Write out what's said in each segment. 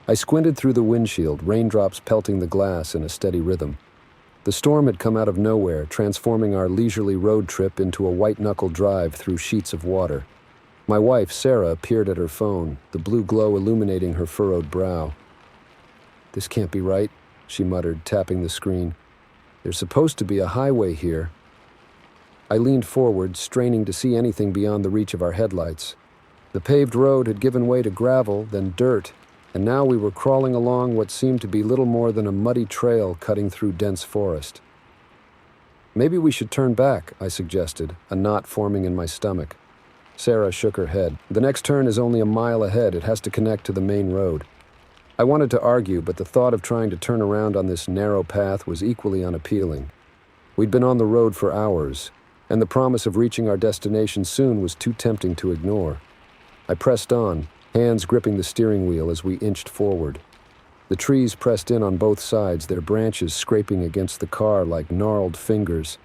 I squinted through the windshield, raindrops pelting the glass in a steady rhythm. The storm had come out of nowhere, transforming our leisurely road trip into a white-knuckle drive through sheets of water. My wife, Sarah, appeared at her phone, the blue glow illuminating her furrowed brow. "This can't be right," she muttered, tapping the screen. "There's supposed to be a highway here." I leaned forward, straining to see anything beyond the reach of our headlights. The paved road had given way to gravel, then dirt, and now we were crawling along what seemed to be little more than a muddy trail cutting through dense forest. "Maybe we should turn back," I suggested, a knot forming in my stomach. Sarah shook her head. "The next turn is only a mile ahead. It has to connect to the main road." I wanted to argue, but the thought of trying to turn around on this narrow path was equally unappealing. We'd been on the road for hours, and the promise of reaching our destination soon was too tempting to ignore. I pressed on, hands gripping the steering wheel as we inched forward. The trees pressed in on both sides, their branches scraping against the car like gnarled fingers.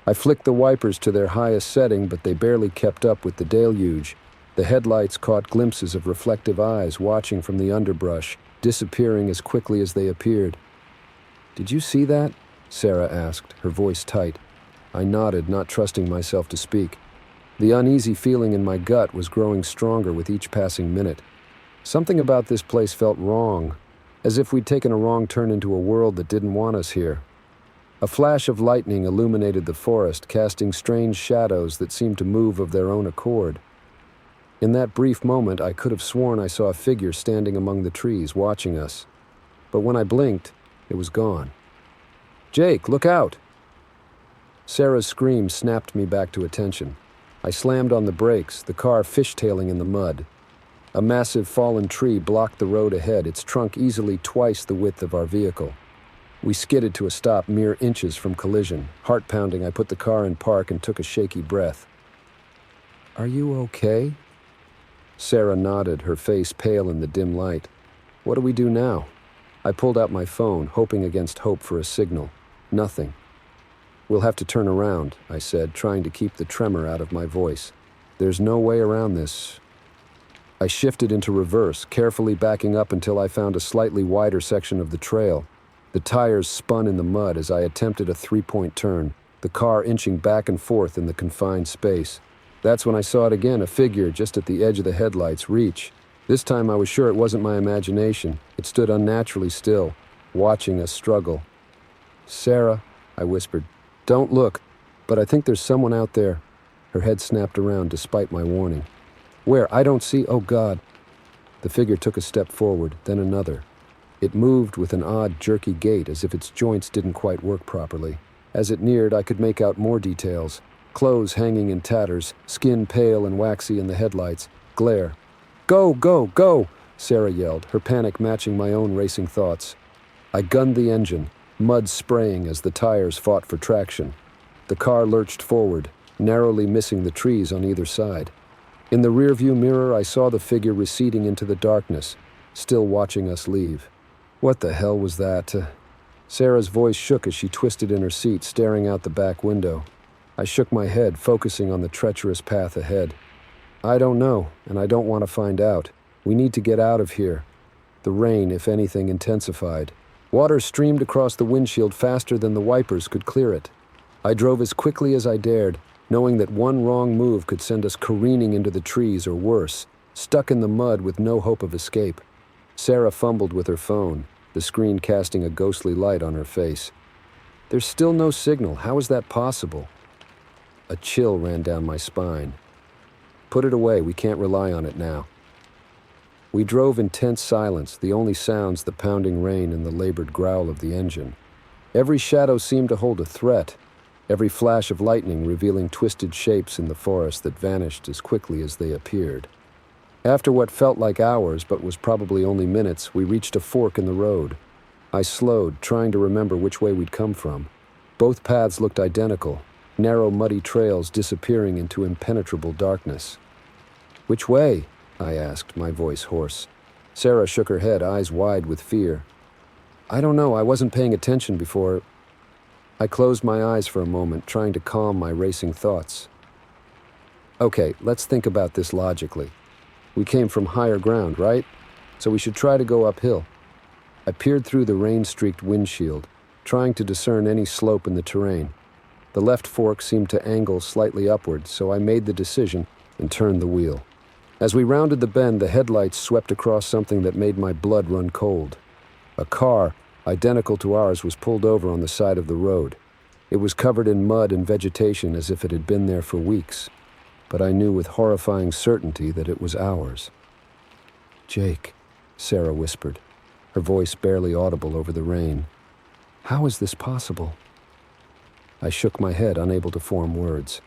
I flicked the wipers to their highest setting, but they barely kept up with the deluge. The headlights caught glimpses of reflective eyes watching from the underbrush, disappearing as quickly as they appeared. "Did you see that?" Sarah asked, her voice tight. I nodded, not trusting myself to speak. The uneasy feeling in my gut was growing stronger with each passing minute. Something about this place felt wrong, as if we'd taken a wrong turn into a world that didn't want us here. A flash of lightning illuminated the forest, casting strange shadows that seemed to move of their own accord. In that brief moment, I could have sworn I saw a figure standing among the trees, watching us. But when I blinked, it was gone. "Jake, look out!" Sarah's scream snapped me back to attention. I slammed on the brakes, the car fishtailing in the mud. A massive fallen tree blocked the road ahead, its trunk easily twice the width of our vehicle. We skidded to a stop mere inches from collision. Heart pounding, I put the car in park and took a shaky breath. "Are you okay?" Sarah nodded, her face pale in the dim light. "What do we do now?" I pulled out my phone, hoping against hope for a signal. Nothing. "We'll have to turn around," I said, trying to keep the tremor out of my voice. "There's no way around this." I shifted into reverse, carefully backing up until I found a slightly wider section of the trail. The tires spun in the mud as I attempted a three-point turn, the car inching back and forth in the confined space. That's when I saw it again, a figure just at the edge of the headlights' reach. This time I was sure it wasn't my imagination. It stood unnaturally still, watching us struggle. "Sarah," I whispered, "don't look, but I think there's someone out there." Her head snapped around despite my warning. "Where? I don't see. Oh, God." The figure took a step forward, then another. It moved with an odd, jerky gait, as if its joints didn't quite work properly. As it neared, I could make out more details. Clothes hanging in tatters, skin pale and waxy in the headlights, glare. "Go, go, go!" Sarah yelled, her panic matching my own racing thoughts. I gunned the engine, mud spraying as the tires fought for traction. The car lurched forward, narrowly missing the trees on either side. In the rearview mirror, I saw the figure receding into the darkness, still watching us leave. What the hell was that? Sarah's voice shook as she twisted in her seat, staring out the back window. I shook my head, focusing on the treacherous path ahead. "I don't know, and I don't want to find out. We need to get out of here." The rain, if anything, intensified. Water streamed across the windshield faster than the wipers could clear it. I drove as quickly as I dared, knowing that one wrong move could send us careening into the trees or worse, stuck in the mud with no hope of escape. Sarah fumbled with her phone, the screen casting a ghostly light on her face. "There's still no signal. How is that possible?" A chill ran down my spine. "Put it away. We can't rely on it now." We drove in tense silence, the only sounds the pounding rain and the labored growl of the engine. Every shadow seemed to hold a threat, every flash of lightning revealing twisted shapes in the forest that vanished as quickly as they appeared. After what felt like hours, but was probably only minutes, we reached a fork in the road. I slowed, trying to remember which way we'd come from. Both paths looked identical, narrow muddy trails disappearing into impenetrable darkness. "Which way?" I asked, my voice hoarse. Sarah shook her head, eyes wide with fear. "I don't know. I wasn't paying attention before." I closed my eyes for a moment, trying to calm my racing thoughts. "Okay, let's think about this logically. We came from higher ground, right? So we should try to go uphill. I peered through the rain-streaked windshield, trying to discern any slope in the terrain. The left fork seemed to angle slightly upward, so I made the decision and turned the wheel. As we rounded the bend, the headlights swept across something that made my blood run cold. A car, identical to ours, was pulled over on the side of the road. It was covered in mud and vegetation as if it had been there for weeks, but I knew with horrifying certainty that it was ours. "Jake," Sarah whispered, her voice barely audible over the rain. "How is this possible?" I shook my head, unable to form words.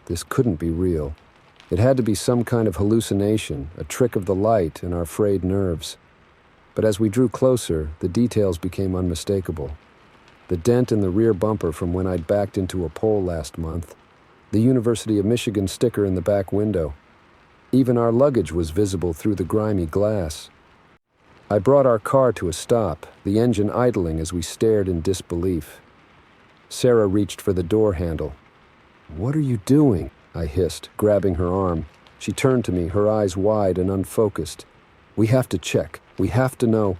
This couldn't be real. It had to be some kind of hallucination, a trick of the light and our frayed nerves. But as we drew closer, the details became unmistakable. The dent in the rear bumper from when I'd backed into a pole last month, the University of Michigan sticker in the back window. Even our luggage was visible through the grimy glass. I brought our car to a stop, the engine idling as we stared in disbelief. Sarah reached for the door handle. "What are you doing?" I hissed, grabbing her arm. She turned to me, her eyes wide and unfocused. "We have to check. We have to know."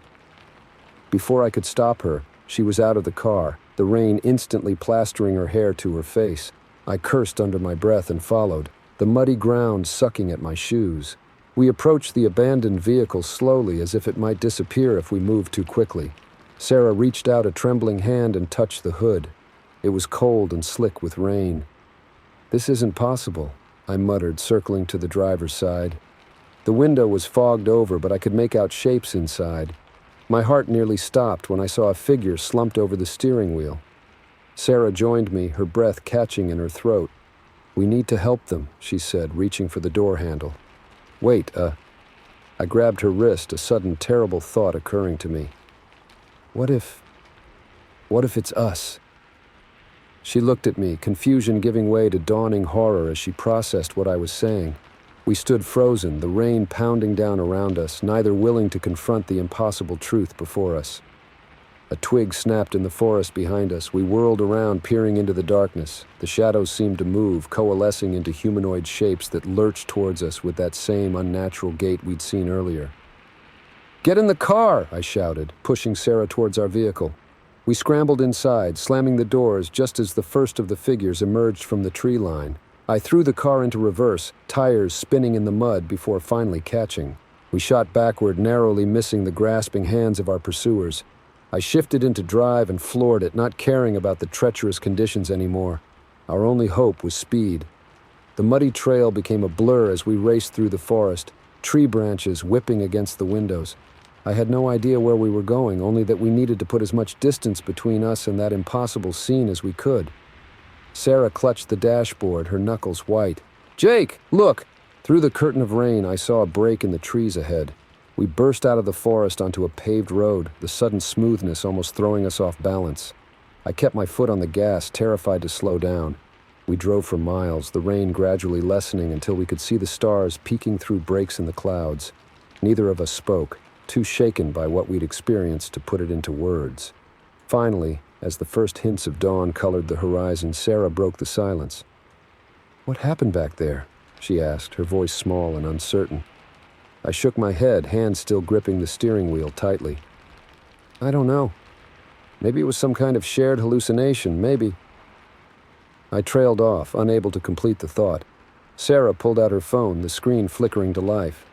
Before I could stop her, she was out of the car, the rain instantly plastering her hair to her face. I cursed under my breath and followed, the muddy ground sucking at my shoes. We approached the abandoned vehicle slowly, as if it might disappear if we moved too quickly. Sarah reached out a trembling hand and touched the hood. It was cold and slick with rain. "This isn't possible," I muttered, circling to the driver's side. The window was fogged over, but I could make out shapes inside. My heart nearly stopped when I saw a figure slumped over the steering wheel. Sarah joined me, her breath catching in her throat. "We need to help them," she said, reaching for the door handle. "Wait, I grabbed her wrist, a sudden terrible thought occurring to me. What if it's us?" She looked at me, confusion giving way to dawning horror as she processed what I was saying. We stood frozen, the rain pounding down around us, neither willing to confront the impossible truth before us. A twig snapped in the forest behind us. We whirled around, peering into the darkness. The shadows seemed to move, coalescing into humanoid shapes that lurched towards us with that same unnatural gait we'd seen earlier. "Get in the car!" I shouted, pushing Sarah towards our vehicle. We scrambled inside, slamming the doors just as the first of the figures emerged from the tree line. I threw the car into reverse, tires spinning in the mud before finally catching. We shot backward, narrowly missing the grasping hands of our pursuers. I shifted into drive and floored it, not caring about the treacherous conditions anymore. Our only hope was speed. The muddy trail became a blur as we raced through the forest, tree branches whipping against the windows. I had no idea where we were going, only that we needed to put as much distance between us and that impossible scene as we could. Sarah clutched the dashboard, her knuckles white. "Jake, look!" Through the curtain of rain, I saw a break in the trees ahead. We burst out of the forest onto a paved road, the sudden smoothness almost throwing us off balance. I kept my foot on the gas, terrified to slow down. We drove for miles, the rain gradually lessening until we could see the stars peeking through breaks in the clouds. Neither of us spoke, too shaken by what we'd experienced to put it into words. Finally, as the first hints of dawn colored the horizon, Sarah broke the silence. "What happened back there?" she asked, her voice small and uncertain. I shook my head, hands still gripping the steering wheel tightly. "I don't know. Maybe it was some kind of shared hallucination, maybe." I trailed off, unable to complete the thought. Sarah pulled out her phone, the screen flickering to life.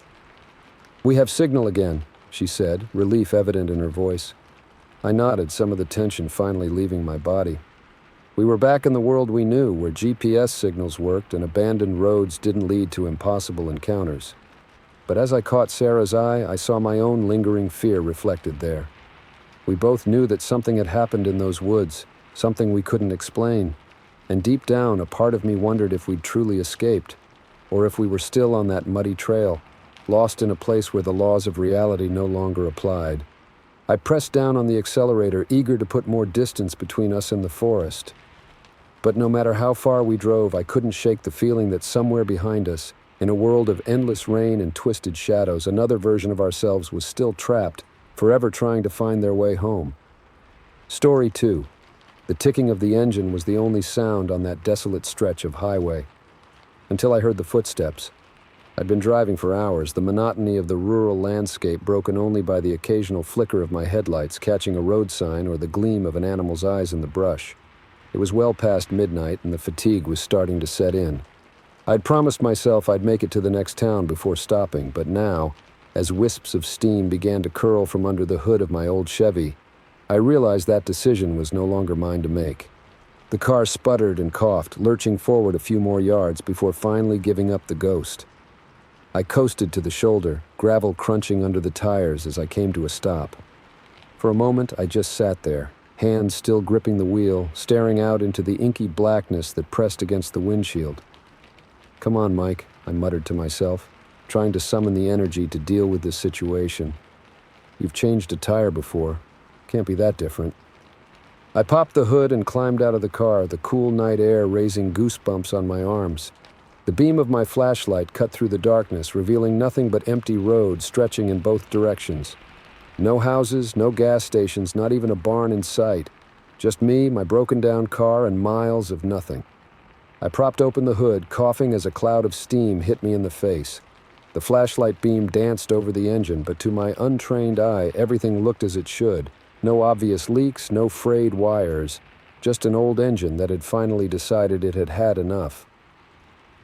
"We have signal again," she said, relief evident in her voice. I nodded, some of the tension finally leaving my body. We were back in the world we knew, where GPS signals worked and abandoned roads didn't lead to impossible encounters. But as I caught Sarah's eye, I saw my own lingering fear reflected there. We both knew that something had happened in those woods, something we couldn't explain. And deep down, a part of me wondered if we'd truly escaped, or if we were still on that muddy trail, lost in a place where the laws of reality no longer applied. I pressed down on the accelerator, eager to put more distance between us and the forest. But no matter how far we drove, I couldn't shake the feeling that somewhere behind us, in a world of endless rain and twisted shadows, another version of ourselves was still trapped, forever trying to find their way home. Story 2. The ticking of the engine was the only sound on that desolate stretch of highway. Until I heard the footsteps. I'd been driving for hours, the monotony of the rural landscape broken only by the occasional flicker of my headlights catching a road sign or the gleam of an animal's eyes in the brush. It was well past midnight and the fatigue was starting to set in. I'd promised myself I'd make it to the next town before stopping, but now, as wisps of steam began to curl from under the hood of my old Chevy, I realized that decision was no longer mine to make. The car sputtered and coughed, lurching forward a few more yards before finally giving up the ghost. I coasted to the shoulder, gravel crunching under the tires as I came to a stop. For a moment, I just sat there, hands still gripping the wheel, staring out into the inky blackness that pressed against the windshield. "Come on, Mike," I muttered to myself, trying to summon the energy to deal with this situation. "You've changed a tire before. Can't be that different." I popped the hood and climbed out of the car, the cool night air raising goosebumps on my arms. The beam of my flashlight cut through the darkness, revealing nothing but empty road stretching in both directions. No houses, no gas stations, not even a barn in sight. Just me, my broken-down car, and miles of nothing. I propped open the hood, coughing as a cloud of steam hit me in the face. The flashlight beam danced over the engine, but to my untrained eye, everything looked as it should. No obvious leaks, no frayed wires, just an old engine that had finally decided it had had enough.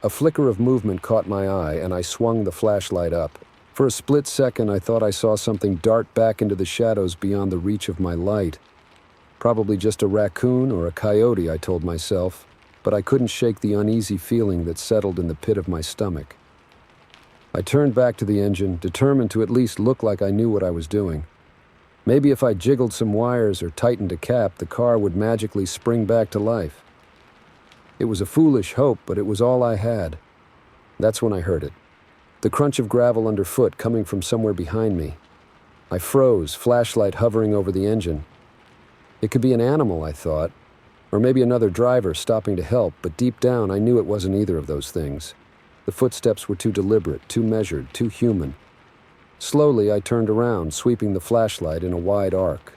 A flicker of movement caught my eye, and I swung the flashlight up. For a split second, I thought I saw something dart back into the shadows beyond the reach of my light. Probably just a raccoon or a coyote, I told myself, but I couldn't shake the uneasy feeling that settled in the pit of my stomach. I turned back to the engine, determined to at least look like I knew what I was doing. Maybe if I jiggled some wires or tightened a cap, the car would magically spring back to life. It was a foolish hope, but it was all I had. That's when I heard it. The crunch of gravel underfoot coming from somewhere behind me. I froze, flashlight hovering over the engine. It could be an animal, I thought, or maybe another driver stopping to help, but deep down I knew it wasn't either of those things. The footsteps were too deliberate, too measured, too human. Slowly, I turned around, sweeping the flashlight in a wide arc.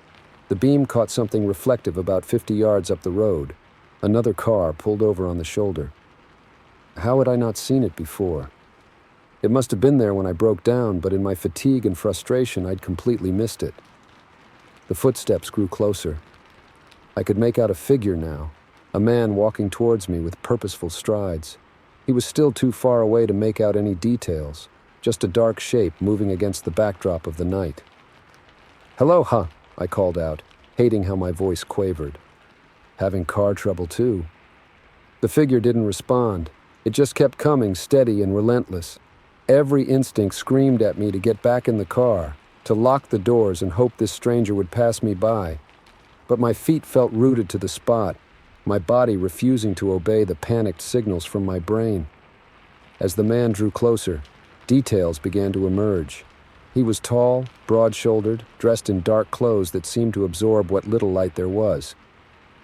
The beam caught something reflective about 50 yards up the road. Another car pulled over on the shoulder. How had I not seen it before? It must have been there when I broke down, but in my fatigue and frustration, I'd completely missed it. The footsteps grew closer. I could make out a figure now, a man walking towards me with purposeful strides. He was still too far away to make out any details, just a dark shape moving against the backdrop of the night. "Hello, huh?" I called out, hating how my voice quavered. Having car trouble too. The figure didn't respond. It just kept coming, steady and relentless. Every instinct screamed at me to get back in the car, to lock the doors and hope this stranger would pass me by. But my feet felt rooted to the spot, my body refusing to obey the panicked signals from my brain. As the man drew closer, details began to emerge. He was tall, broad-shouldered, dressed in dark clothes that seemed to absorb what little light there was.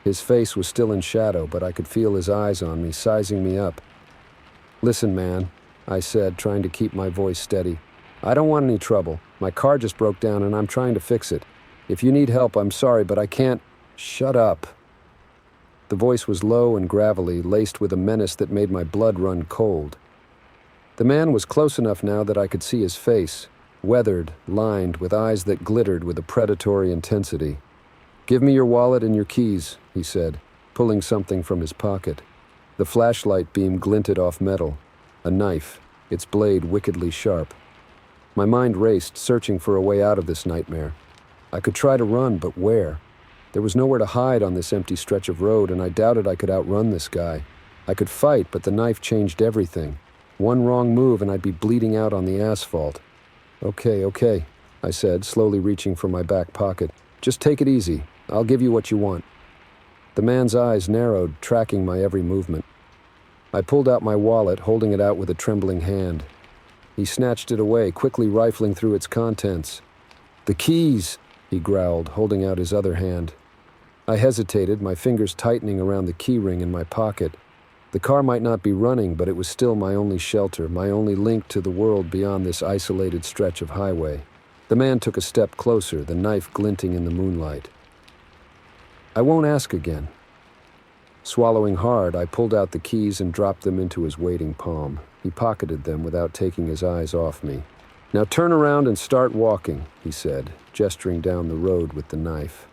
His face was still in shadow, but I could feel his eyes on me, sizing me up. "Listen, man," I said, trying to keep my voice steady. "I don't want any trouble. My car just broke down and I'm trying to fix it. If you need help, I'm sorry, but I can't—" "Shut up." The voice was low and gravelly, laced with a menace that made my blood run cold. The man was close enough now that I could see his face, weathered, lined, with eyes that glittered with a predatory intensity. "Give me your wallet and your keys," he said, pulling something from his pocket. The flashlight beam glinted off metal, a knife, its blade wickedly sharp. My mind raced, searching for a way out of this nightmare. I could try to run, but where? There was nowhere to hide on this empty stretch of road, and I doubted I could outrun this guy. I could fight, but the knife changed everything. One wrong move and I'd be bleeding out on the asphalt. Okay, I said, slowly reaching for my back pocket. "Just take it easy. I'll give you what you want." The man's eyes narrowed, tracking my every movement. I pulled out my wallet, holding it out with a trembling hand. He snatched it away, quickly rifling through its contents. "The keys!" he growled, holding out his other hand. I hesitated, my fingers tightening around the key ring in my pocket. The car might not be running, but it was still my only shelter, my only link to the world beyond this isolated stretch of highway. The man took a step closer, the knife glinting in the moonlight. "I won't ask again." Swallowing hard, I pulled out the keys and dropped them into his waiting palm. He pocketed them without taking his eyes off me. "Now turn around and start walking," he said, gesturing down the road with the knife.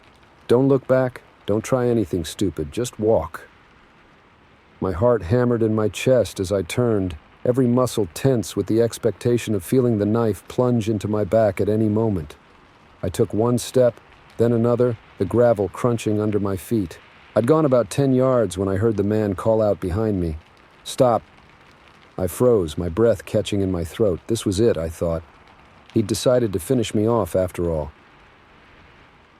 "Don't look back. Don't try anything stupid. Just walk." My heart hammered in my chest as I turned, every muscle tense with the expectation of feeling the knife plunge into my back at any moment. I took one step, then another, the gravel crunching under my feet. I'd gone about 10 yards when I heard the man call out behind me, "Stop." I froze, my breath catching in my throat. This was it, I thought. He'd decided to finish me off after all.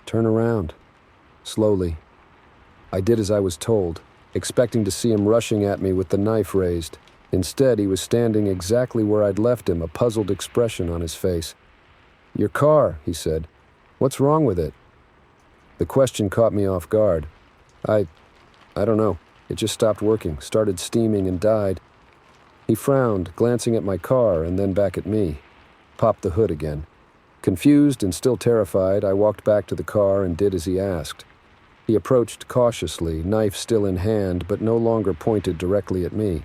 "Turn around." Slowly. I did as I was told, expecting to see him rushing at me with the knife raised. Instead, he was standing exactly where I'd left him, a puzzled expression on his face. "Your car," he said. "What's wrong with it?" The question caught me off guard. I don't know. It just stopped working, started steaming and died. He frowned, glancing at my car and then back at me. Popped the hood again. Confused and still terrified, I walked back to the car and did as he asked. He approached cautiously, knife still in hand, but no longer pointed directly at me.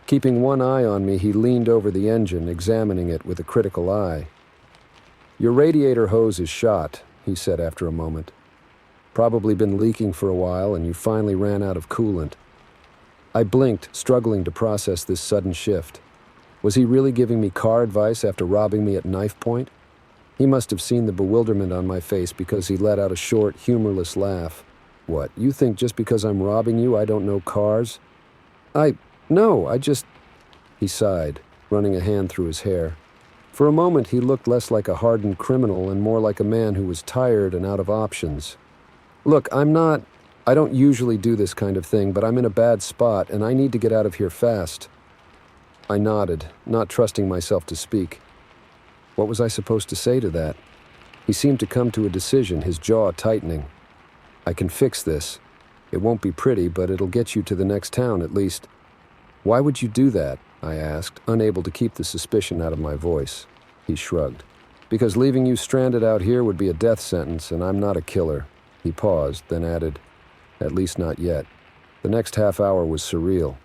Keeping one eye on me, he leaned over the engine, examining it with a critical eye. "Your radiator hose is shot," he said after a moment. "Probably been leaking for a while and you finally ran out of coolant." I blinked, struggling to process this sudden shift. Was he really giving me car advice after robbing me at knife point? He must have seen the bewilderment on my face because he let out a short, humorless laugh. "What, you think just because I'm robbing you I don't know cars?" No, I just..." He sighed, running a hand through his hair. For a moment he looked less like a hardened criminal and more like a man who was tired and out of options. "Look, I don't usually do this kind of thing, but I'm in a bad spot and I need to get out of here fast." I nodded, not trusting myself to speak. What was I supposed to say to that? He seemed to come to a decision, his jaw tightening. "I can fix this. It won't be pretty, but it'll get you to the next town at least." "Why would you do that?" I asked, unable to keep the suspicion out of my voice. He shrugged. "Because leaving you stranded out here would be a death sentence, and I'm not a killer." He paused, then added, "At least not yet." The next half hour was surreal.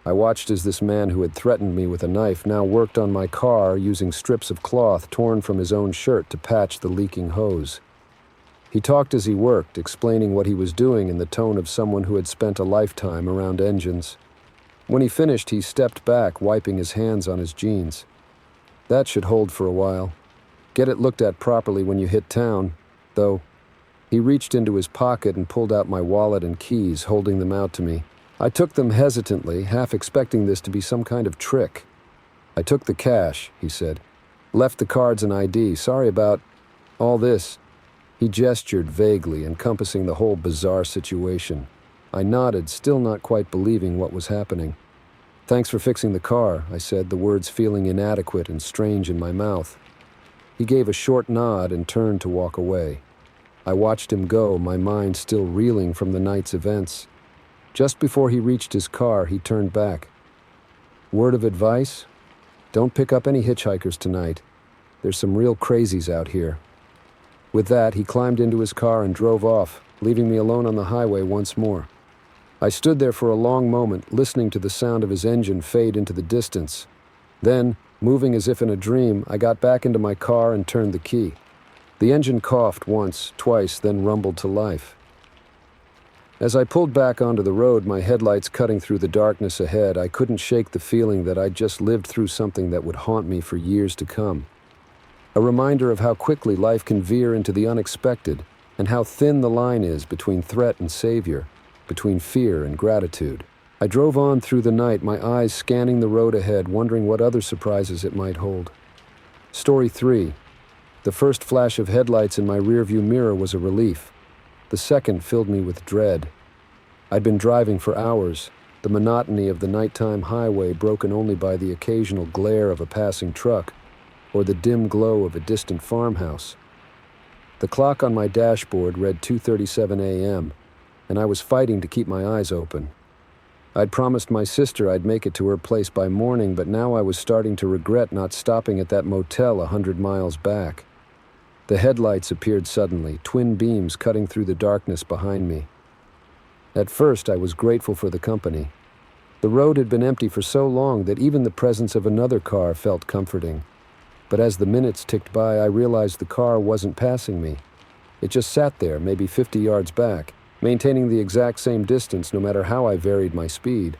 I watched as this man who had threatened me with a knife now worked on my car using strips of cloth torn from his own shirt to patch the leaking hose. He talked as he worked, explaining what he was doing in the tone of someone who had spent a lifetime around engines. When he finished, he stepped back, wiping his hands on his jeans. "That should hold for a while. Get it looked at properly when you hit town, though." He reached into his pocket and pulled out my wallet and keys, holding them out to me. I took them hesitantly, half expecting this to be some kind of trick. "I took the cash," he said. "Left the cards and ID. Sorry about all this." He gestured vaguely, encompassing the whole bizarre situation. I nodded, still not quite believing what was happening. "Thanks for fixing the car," I said, the words feeling inadequate and strange in my mouth. He gave a short nod and turned to walk away. I watched him go, my mind still reeling from the night's events. Just before he reached his car, he turned back. "Word of advice? Don't pick up any hitchhikers tonight. There's some real crazies out here." With that, he climbed into his car and drove off, leaving me alone on the highway once more. I stood there for a long moment, listening to the sound of his engine fade into the distance. Then, moving as if in a dream, I got back into my car and turned the key. The engine coughed once, twice, then rumbled to life. As I pulled back onto the road, my headlights cutting through the darkness ahead, I couldn't shake the feeling that I'd just lived through something that would haunt me for years to come. A reminder of how quickly life can veer into the unexpected, and how thin the line is between threat and savior, between fear and gratitude. I drove on through the night, my eyes scanning the road ahead, wondering what other surprises it might hold. Story 3. The first flash of headlights in my rearview mirror was a relief. The second filled me with dread. I'd been driving for hours, the monotony of the nighttime highway broken only by the occasional glare of a passing truck or the dim glow of a distant farmhouse. The clock on my dashboard read 2:37 a.m., and I was fighting to keep my eyes open. I'd promised my sister I'd make it to her place by morning, but now I was starting to regret not stopping at that motel 100 miles back. The headlights appeared suddenly, twin beams cutting through the darkness behind me. At first, I was grateful for the company. The road had been empty for so long that even the presence of another car felt comforting. But as the minutes ticked by, I realized the car wasn't passing me. It just sat there, maybe 50 yards back, maintaining the exact same distance no matter how I varied my speed.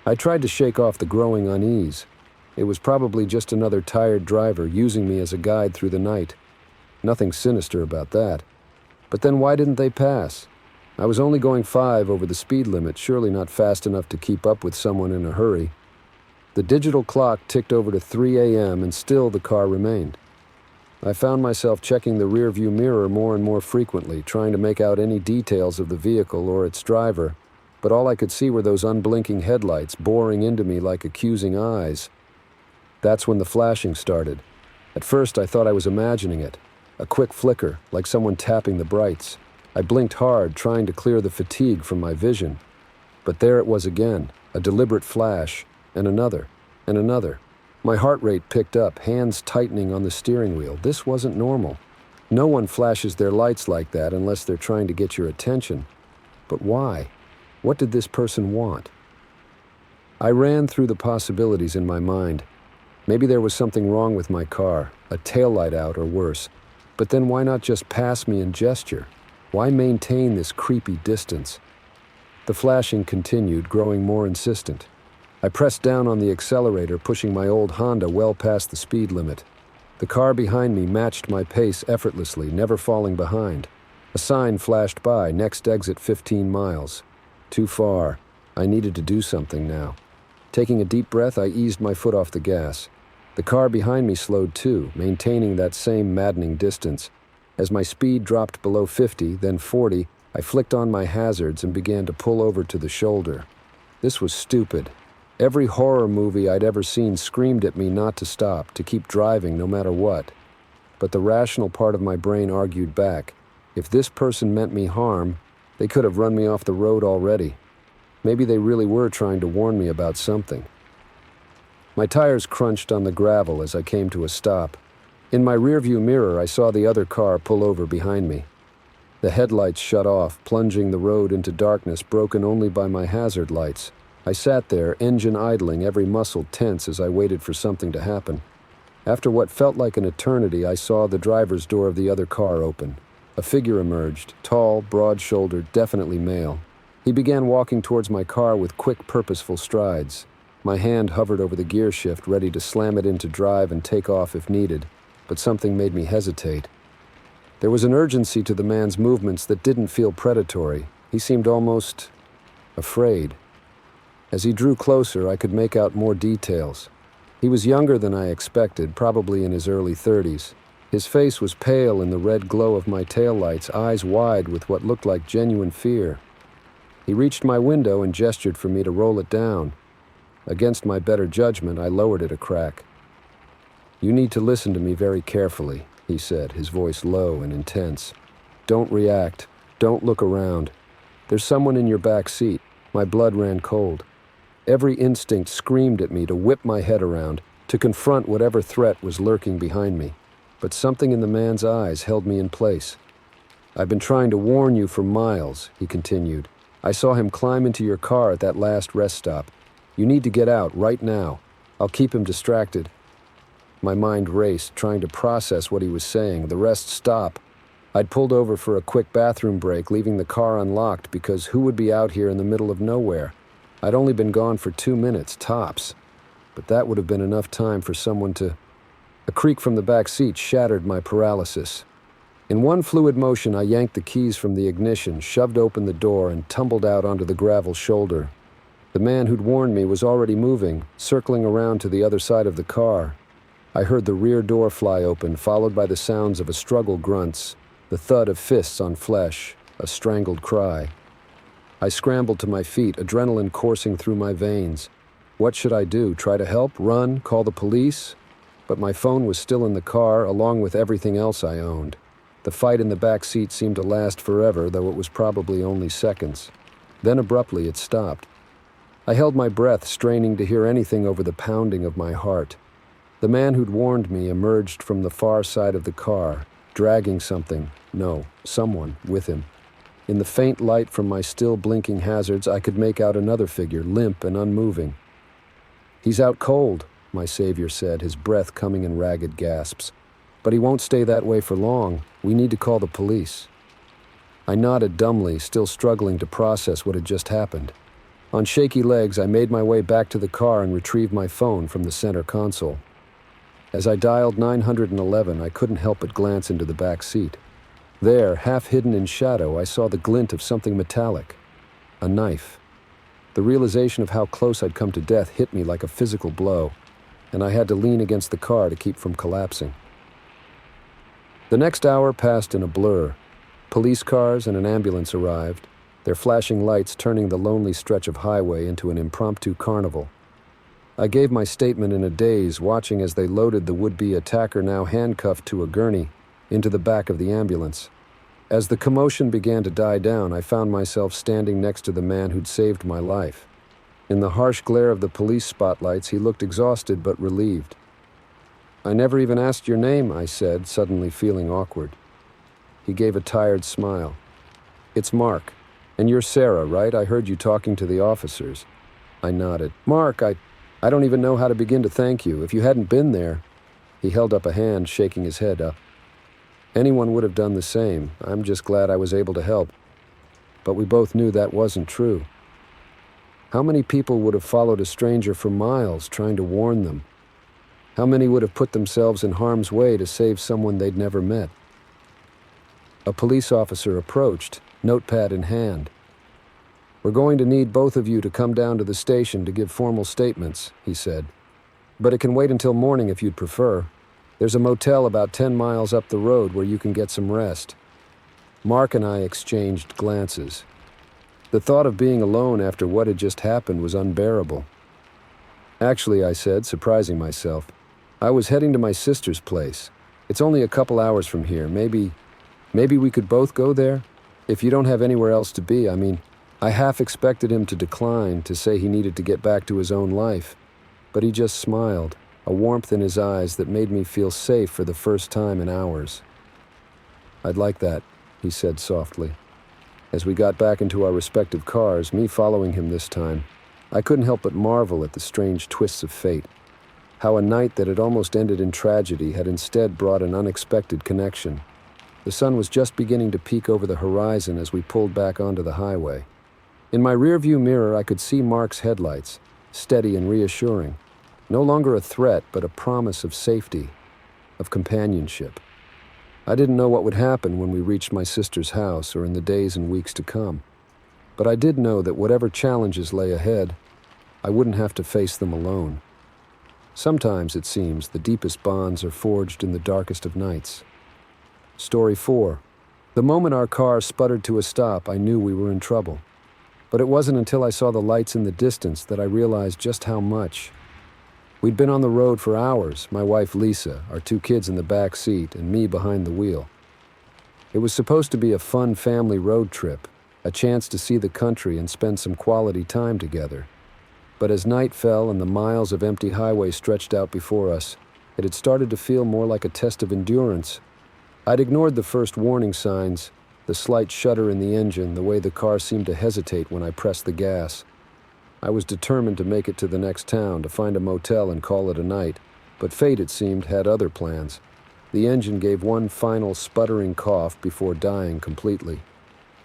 I tried to shake off the growing unease. It was probably just another tired driver using me as a guide through the night. Nothing sinister about that. But then why didn't they pass? I was only going 5 over the speed limit, surely not fast enough to keep up with someone in a hurry. The digital clock ticked over to 3 a.m. and still the car remained. I found myself checking the rearview mirror more and more frequently, trying to make out any details of the vehicle or its driver, but all I could see were those unblinking headlights boring into me like accusing eyes. That's when the flashing started. At first I thought I was imagining it, a quick flicker, like someone tapping the brights. I blinked hard, trying to clear the fatigue from my vision. But there it was again, a deliberate flash, and another, and another. My heart rate picked up, hands tightening on the steering wheel. This wasn't normal. No one flashes their lights like that unless they're trying to get your attention. But why? What did this person want? I ran through the possibilities in my mind. Maybe there was something wrong with my car, a taillight out or worse. But then why not just pass me and gesture? Why maintain this creepy distance? The flashing continued, growing more insistent. I pressed down on the accelerator, pushing my old Honda well past the speed limit. The car behind me matched my pace effortlessly, never falling behind. A sign flashed by, next exit 15 miles. Too far. I needed to do something now. Taking a deep breath, I eased my foot off the gas. The car behind me slowed too, maintaining that same maddening distance. As my speed dropped below 50, then 40, I flicked on my hazards and began to pull over to the shoulder. This was stupid. Every horror movie I'd ever seen screamed at me not to stop, to keep driving no matter what. But the rational part of my brain argued back. If this person meant me harm, they could have run me off the road already. Maybe they really were trying to warn me about something. My tires crunched on the gravel as I came to a stop. In my rearview mirror, I saw the other car pull over behind me. The headlights shut off, plunging the road into darkness broken only by my hazard lights. I sat there, engine idling, every muscle tense as I waited for something to happen. After what felt like an eternity, I saw the driver's door of the other car open. A figure emerged, tall, broad-shouldered, definitely male. He began walking towards my car with quick, purposeful strides. My hand hovered over the gear shift, ready to slam it into drive and take off if needed. But something made me hesitate. There was an urgency to the man's movements that didn't feel predatory. He seemed almost afraid. As he drew closer, I could make out more details. He was younger than I expected, probably in his early 30s. His face was pale in the red glow of my taillights, eyes wide with what looked like genuine fear. He reached my window and gestured for me to roll it down. Against my better judgment, I lowered it a crack. "You need to listen to me very carefully," he said, his voice low and intense. "Don't react. Don't look around. There's someone in your back seat." My blood ran cold. Every instinct screamed at me to whip my head around, to confront whatever threat was lurking behind me. But something in the man's eyes held me in place. "I've been trying to warn you for miles," he continued. "I saw him climb into your car at that last rest stop. You need to get out right now. I'll keep him distracted." My mind raced, trying to process what he was saying. The rest stop. I'd pulled over for a quick bathroom break, leaving the car unlocked because who would be out here in the middle of nowhere? I'd only been gone for 2 minutes, tops. But that would have been enough time for someone to... A creak from the back seat shattered my paralysis. In one fluid motion, I yanked the keys from the ignition, shoved open the door, and tumbled out onto the gravel shoulder. The man who'd warned me was already moving, circling around to the other side of the car. I heard the rear door fly open, followed by the sounds of a struggle grunts, the thud of fists on flesh, a strangled cry. I scrambled to my feet, adrenaline coursing through my veins. What should I do? Try to help? Run? Call the police? But my phone was still in the car, along with everything else I owned. The fight in the back seat seemed to last forever, though it was probably only seconds. Then abruptly it stopped. I held my breath, straining to hear anything over the pounding of my heart. The man who'd warned me emerged from the far side of the car, dragging something, no, someone, with him. In the faint light from my still blinking hazards, I could make out another figure, limp and unmoving. "He's out cold," my savior said, his breath coming in ragged gasps. "But he won't stay that way for long. We need to call the police." I nodded dumbly, still struggling to process what had just happened. On shaky legs, I made my way back to the car and retrieved my phone from the center console. As I dialed 911, I couldn't help but glance into the back seat. There, half hidden in shadow, I saw the glint of something metallic. A knife. The realization of how close I'd come to death hit me like a physical blow, and I had to lean against the car to keep from collapsing. The next hour passed in a blur. Police cars and an ambulance arrived, their flashing lights turning the lonely stretch of highway into an impromptu carnival. I gave my statement in a daze, watching as they loaded the would-be attacker, now handcuffed to a gurney, into the back of the ambulance. As the commotion began to die down, I found myself standing next to the man who'd saved my life. In the harsh glare of the police spotlights, he looked exhausted but relieved. "I never even asked your name," I said, suddenly feeling awkward. He gave a tired smile. "It's Mark. And you're Sarah, right? I heard you talking to the officers." I nodded. "Mark, I don't even know how to begin to thank you. If you hadn't been there..." He held up a hand, shaking his head up. "Anyone would have done the same. I'm just glad I was able to help." But we both knew that wasn't true. How many people would have followed a stranger for miles, trying to warn them? How many would have put themselves in harm's way to save someone they'd never met? A police officer approached, notepad in hand. "We're going to need both of you to come down to the station to give formal statements," he said. "But it can wait until morning if you'd prefer. There's a motel about 10 miles up the road where you can get some rest." Mark and I exchanged glances. The thought of being alone after what had just happened was unbearable. "Actually," I said, surprising myself, "I was heading to my sister's place. It's only a couple hours from here. Maybe we could both go there? If you don't have anywhere else to be, I mean..." I half expected him to decline, to say he needed to get back to his own life. But he just smiled, a warmth in his eyes that made me feel safe for the first time in hours. "I'd like that," he said softly. As we got back into our respective cars, me following him this time, I couldn't help but marvel at the strange twists of fate. How a night that had almost ended in tragedy had instead brought an unexpected connection. The sun was just beginning to peek over the horizon as we pulled back onto the highway. In my rearview mirror, I could see Mark's headlights, steady and reassuring. No longer a threat, but a promise of safety, of companionship. I didn't know what would happen when we reached my sister's house or in the days and weeks to come. But I did know that whatever challenges lay ahead, I wouldn't have to face them alone. Sometimes, it seems, the deepest bonds are forged in the darkest of nights. Story 4. The moment our car sputtered to a stop, I knew we were in trouble. But it wasn't until I saw the lights in the distance that I realized just how much. We'd been on the road for hours, my wife Lisa, our 2 kids in the back seat, and me behind the wheel. It was supposed to be a fun family road trip, a chance to see the country and spend some quality time together. But as night fell and the miles of empty highway stretched out before us, it had started to feel more like a test of endurance. I'd ignored the first warning signs, the slight shudder in the engine, the way the car seemed to hesitate when I pressed the gas. I was determined to make it to the next town, to find a motel and call it a night, but fate, it seemed, had other plans. The engine gave one final sputtering cough before dying completely.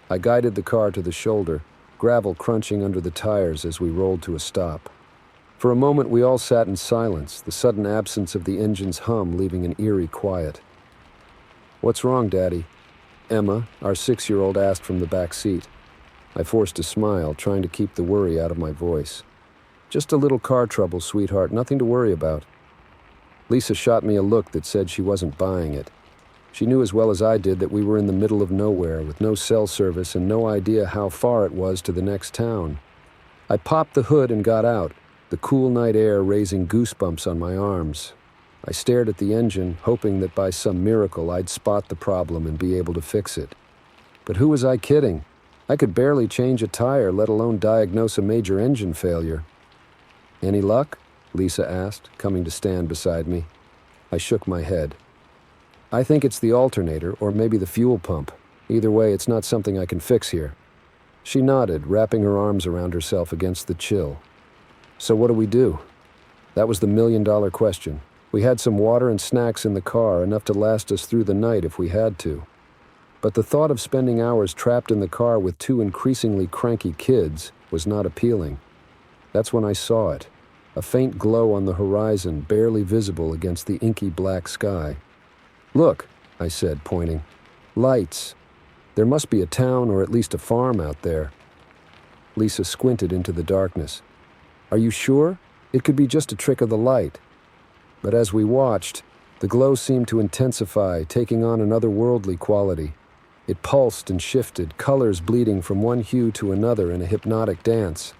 I guided the car to the shoulder, gravel crunching under the tires as we rolled to a stop. For a moment we all sat in silence, the sudden absence of the engine's hum leaving an eerie quiet. "What's wrong, Daddy?" Emma, our 6-year-old, asked from the back seat. I forced a smile, trying to keep the worry out of my voice. "Just a little car trouble, sweetheart, nothing to worry about." Lisa shot me a look that said she wasn't buying it. She knew as well as I did that we were in the middle of nowhere, with no cell service and no idea how far it was to the next town. I popped the hood and got out, the cool night air raising goosebumps on my arms. I stared at the engine, hoping that by some miracle I'd spot the problem and be able to fix it. But who was I kidding? I could barely change a tire, let alone diagnose a major engine failure. "Any luck?" Lisa asked, coming to stand beside me. I shook my head. "I think it's the alternator, or maybe the fuel pump." Either way, it's not something I can fix here. She nodded, wrapping her arms around herself against the chill. So what do we do? That was the million-dollar question. We had some water and snacks in the car, enough to last us through the night if we had to. But the thought of spending hours trapped in the car with two increasingly cranky kids was not appealing. That's when I saw it, a faint glow on the horizon, barely visible against the inky black sky. "Look," I said, pointing. "Lights. There must be a town or at least a farm out there." Lisa squinted into the darkness. "Are you sure? It could be just a trick of the light." But as we watched, the glow seemed to intensify, taking on an otherworldly quality. It pulsed and shifted, colors bleeding from one hue to another in a hypnotic dance.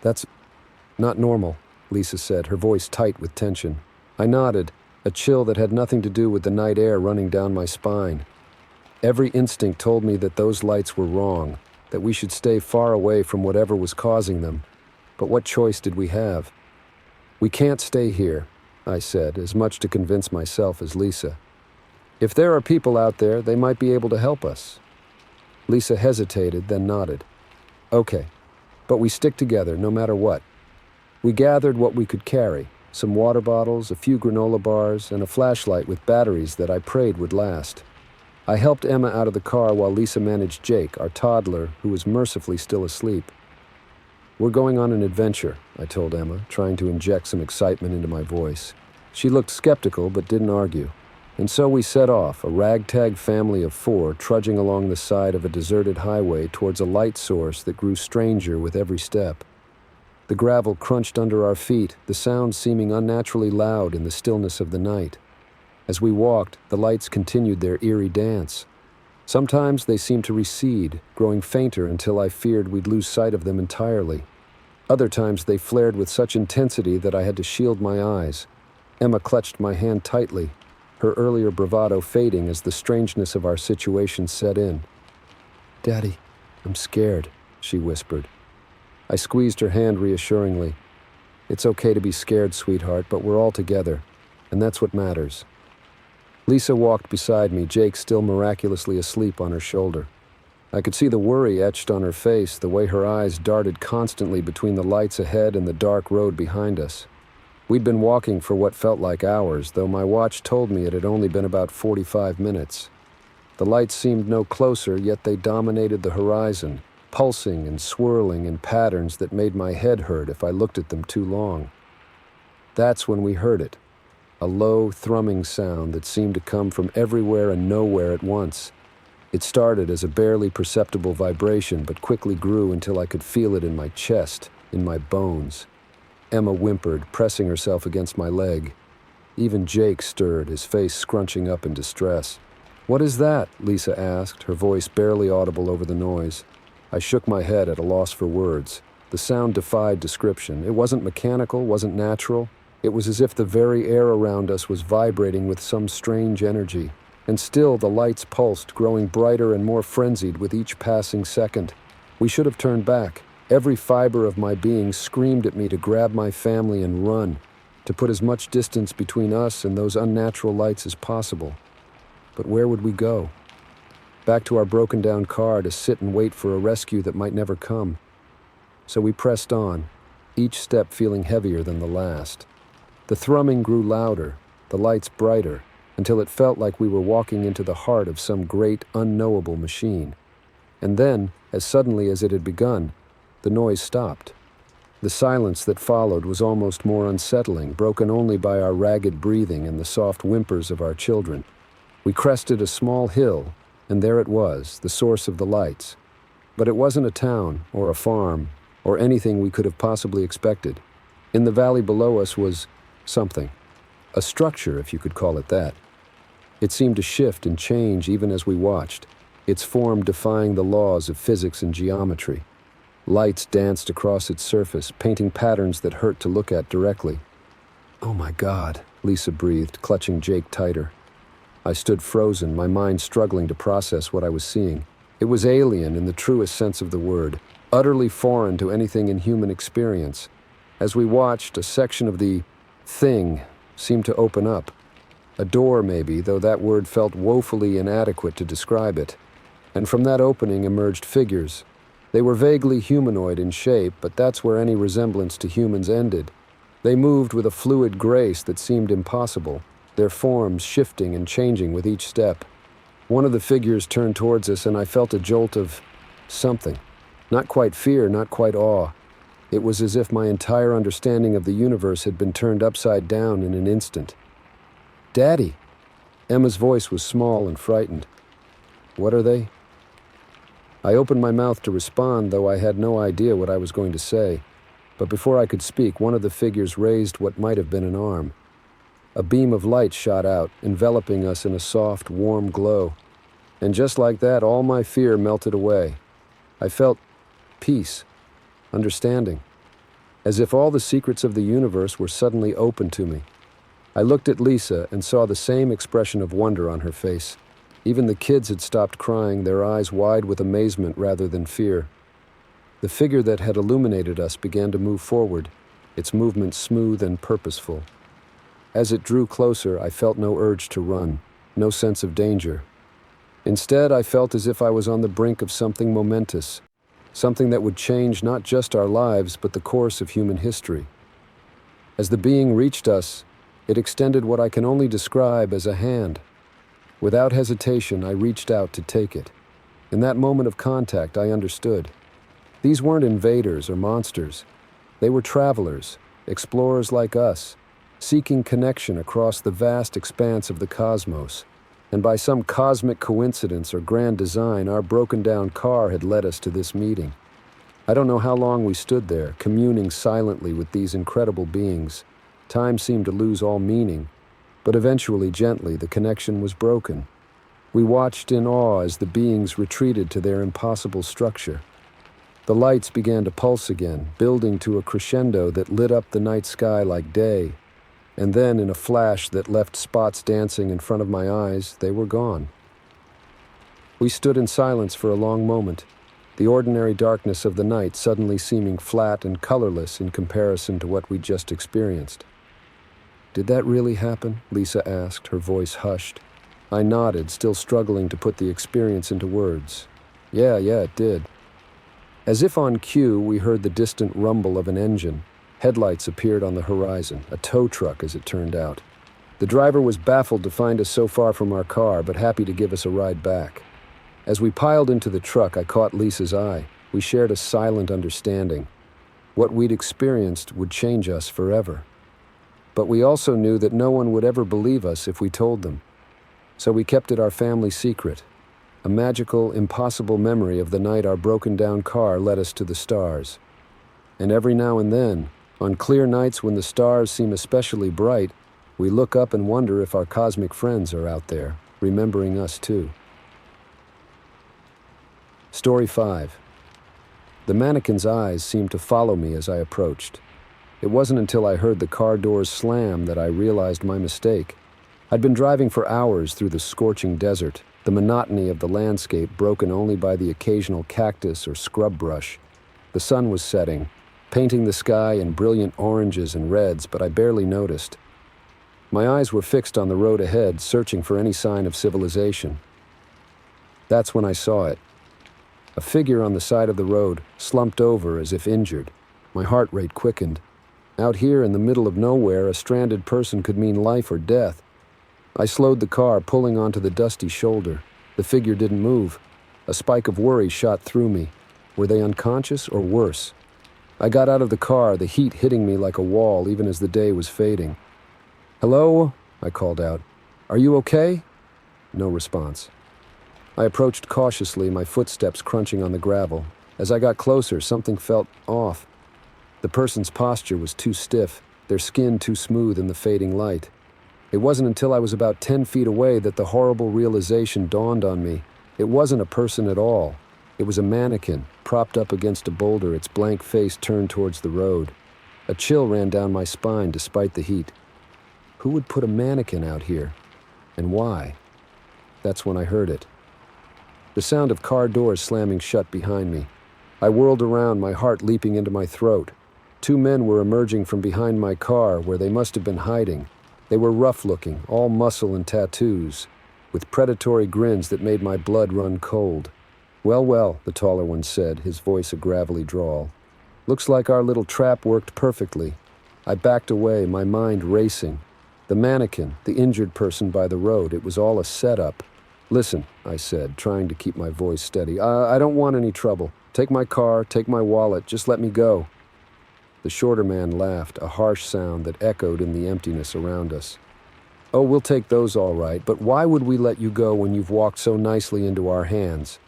"That's not normal," Lisa said, her voice tight with tension. I nodded, a chill that had nothing to do with the night air running down my spine. Every instinct told me that those lights were wrong, that we should stay far away from whatever was causing them. But what choice did we have? "We can't stay here," I said, as much to convince myself as Lisa. "If there are people out there, they might be able to help us." Lisa hesitated, then nodded. "Okay, but we stick together no matter what." We gathered what we could carry, some water bottles, a few granola bars, and a flashlight with batteries that I prayed would last. I helped Emma out of the car while Lisa managed Jake, our toddler, who was mercifully still asleep. "We're going on an adventure," I told Emma, trying to inject some excitement into my voice. She looked skeptical but didn't argue. And so we set off, a ragtag family of 4, trudging along the side of a deserted highway towards a light source that grew stranger with every step. The gravel crunched under our feet, the sound seeming unnaturally loud in the stillness of the night. As we walked, the lights continued their eerie dance. Sometimes they seemed to recede, growing fainter until I feared we'd lose sight of them entirely. Other times they flared with such intensity that I had to shield my eyes. Emma clutched my hand tightly, her earlier bravado fading as the strangeness of our situation set in. "Daddy, I'm scared," she whispered. I squeezed her hand reassuringly. "It's okay to be scared, sweetheart, but we're all together, and that's what matters." Lisa walked beside me, Jake still miraculously asleep on her shoulder. I could see the worry etched on her face, the way her eyes darted constantly between the lights ahead and the dark road behind us. We'd been walking for what felt like hours, though my watch told me it had only been about 45 minutes. The lights seemed no closer, yet they dominated the horizon, pulsing and swirling in patterns that made my head hurt if I looked at them too long. That's when we heard it, a low, thrumming sound that seemed to come from everywhere and nowhere at once. It started as a barely perceptible vibration, but quickly grew until I could feel it in my chest, in my bones. Emma whimpered, pressing herself against my leg. Even Jake stirred, his face scrunching up in distress. "What is that?" Lisa asked, her voice barely audible over the noise. I shook my head at a loss for words. The sound defied description. It wasn't mechanical, wasn't natural. It was as if the very air around us was vibrating with some strange energy. And still the lights pulsed, growing brighter and more frenzied with each passing second. We should have turned back. Every fiber of my being screamed at me to grab my family and run, to put as much distance between us and those unnatural lights as possible. But where would we go? Back to our broken-down car to sit and wait for a rescue that might never come. So we pressed on, each step feeling heavier than the last. The thrumming grew louder, the lights brighter, until it felt like we were walking into the heart of some great, unknowable machine. And then, as suddenly as it had begun, the noise stopped. The silence that followed was almost more unsettling, broken only by our ragged breathing and the soft whimpers of our children. We crested a small hill, and there it was, the source of the lights. But it wasn't a town, or a farm, or anything we could have possibly expected. In the valley below us was something. A structure, if you could call it that. It seemed to shift and change even as we watched, its form defying the laws of physics and geometry. Lights danced across its surface, painting patterns that hurt to look at directly. "Oh my God," Lisa breathed, clutching Jake tighter. I stood frozen, my mind struggling to process what I was seeing. It was alien in the truest sense of the word, utterly foreign to anything in human experience. As we watched, a section of the thing seemed to open up. A door, maybe, though that word felt woefully inadequate to describe it. And from that opening emerged figures. They were vaguely humanoid in shape, but that's where any resemblance to humans ended. They moved with a fluid grace that seemed impossible, their forms shifting and changing with each step. One of the figures turned towards us, and I felt a jolt of something. Not quite fear, not quite awe. It was as if my entire understanding of the universe had been turned upside down in an instant. "Daddy!" Emma's voice was small and frightened. "What are they?" I opened my mouth to respond, though I had no idea what I was going to say. But before I could speak, one of the figures raised what might have been an arm. A beam of light shot out, enveloping us in a soft, warm glow. And just like that, all my fear melted away. I felt peace, understanding, as if all the secrets of the universe were suddenly open to me. I looked at Lisa and saw the same expression of wonder on her face. Even the kids had stopped crying, their eyes wide with amazement rather than fear. The figure that had illuminated us began to move forward, its movement smooth and purposeful. As it drew closer, I felt no urge to run, no sense of danger. Instead, I felt as if I was on the brink of something momentous, something that would change not just our lives, but the course of human history. As the being reached us, it extended what I can only describe as a hand. Without hesitation, I reached out to take it. In that moment of contact, I understood. These weren't invaders or monsters. They were travelers, explorers like us, seeking connection across the vast expanse of the cosmos. And by some cosmic coincidence or grand design, our broken-down car had led us to this meeting. I don't know how long we stood there, communing silently with these incredible beings. Time seemed to lose all meaning, but eventually, gently, the connection was broken. We watched in awe as the beings retreated to their impossible structure. The lights began to pulse again, building to a crescendo that lit up the night sky like day. And then, in a flash that left spots dancing in front of my eyes, they were gone. We stood in silence for a long moment, the ordinary darkness of the night suddenly seeming flat and colorless in comparison to what we'd just experienced. "Did that really happen?" Lisa asked, her voice hushed. I nodded, still struggling to put the experience into words. Yeah, it did." As if on cue, we heard the distant rumble of an engine. Headlights appeared on the horizon, a tow truck as it turned out. The driver was baffled to find us so far from our car, but happy to give us a ride back. As we piled into the truck, I caught Lisa's eye. We shared a silent understanding. What we'd experienced would change us forever. But we also knew that no one would ever believe us if we told them. So we kept it our family secret, a magical, impossible memory of the night our broken-down car led us to the stars. And every now and then, on clear nights when the stars seem especially bright, we look up and wonder if our cosmic friends are out there, remembering us too. Story 5. The mannequin's eyes seemed to follow me as I approached. It wasn't until I heard the car doors slam that I realized my mistake. I'd been driving for hours through the scorching desert, the monotony of the landscape broken only by the occasional cactus or scrub brush. The sun was setting, painting the sky in brilliant oranges and reds, but I barely noticed. My eyes were fixed on the road ahead, searching for any sign of civilization. That's when I saw it. A figure on the side of the road, slumped over as if injured. My heart rate quickened. Out here in the middle of nowhere, a stranded person could mean life or death. I slowed the car, pulling onto the dusty shoulder. The figure didn't move. A spike of worry shot through me. Were they unconscious or worse? I got out of the car, the heat hitting me like a wall even as the day was fading. "Hello?" I called out. "Are you okay?" No response. I approached cautiously, my footsteps crunching on the gravel. As I got closer, something felt off. The person's posture was too stiff, their skin too smooth in the fading light. It wasn't until I was about 10 feet away that the horrible realization dawned on me. It wasn't a person at all. It was a mannequin, propped up against a boulder, its blank face turned towards the road. A chill ran down my spine despite the heat. Who would put a mannequin out here? And why? That's when I heard it. The sound of car doors slamming shut behind me. I whirled around, my heart leaping into my throat. 2 men were emerging from behind my car, where they must have been hiding. They were rough-looking, all muscle and tattoos, with predatory grins that made my blood run cold. "Well, well," the taller one said, his voice a gravelly drawl. "Looks like our little trap worked perfectly." I backed away, my mind racing. The mannequin, the injured person by the road, it was all a setup. "Listen," I said, trying to keep my voice steady. I don't want any trouble. Take my car, take my wallet, just let me go." The shorter man laughed, a harsh sound that echoed in the emptiness around us. "Oh, we'll take those all right, but why would we let you go when you've walked so nicely into our hands?"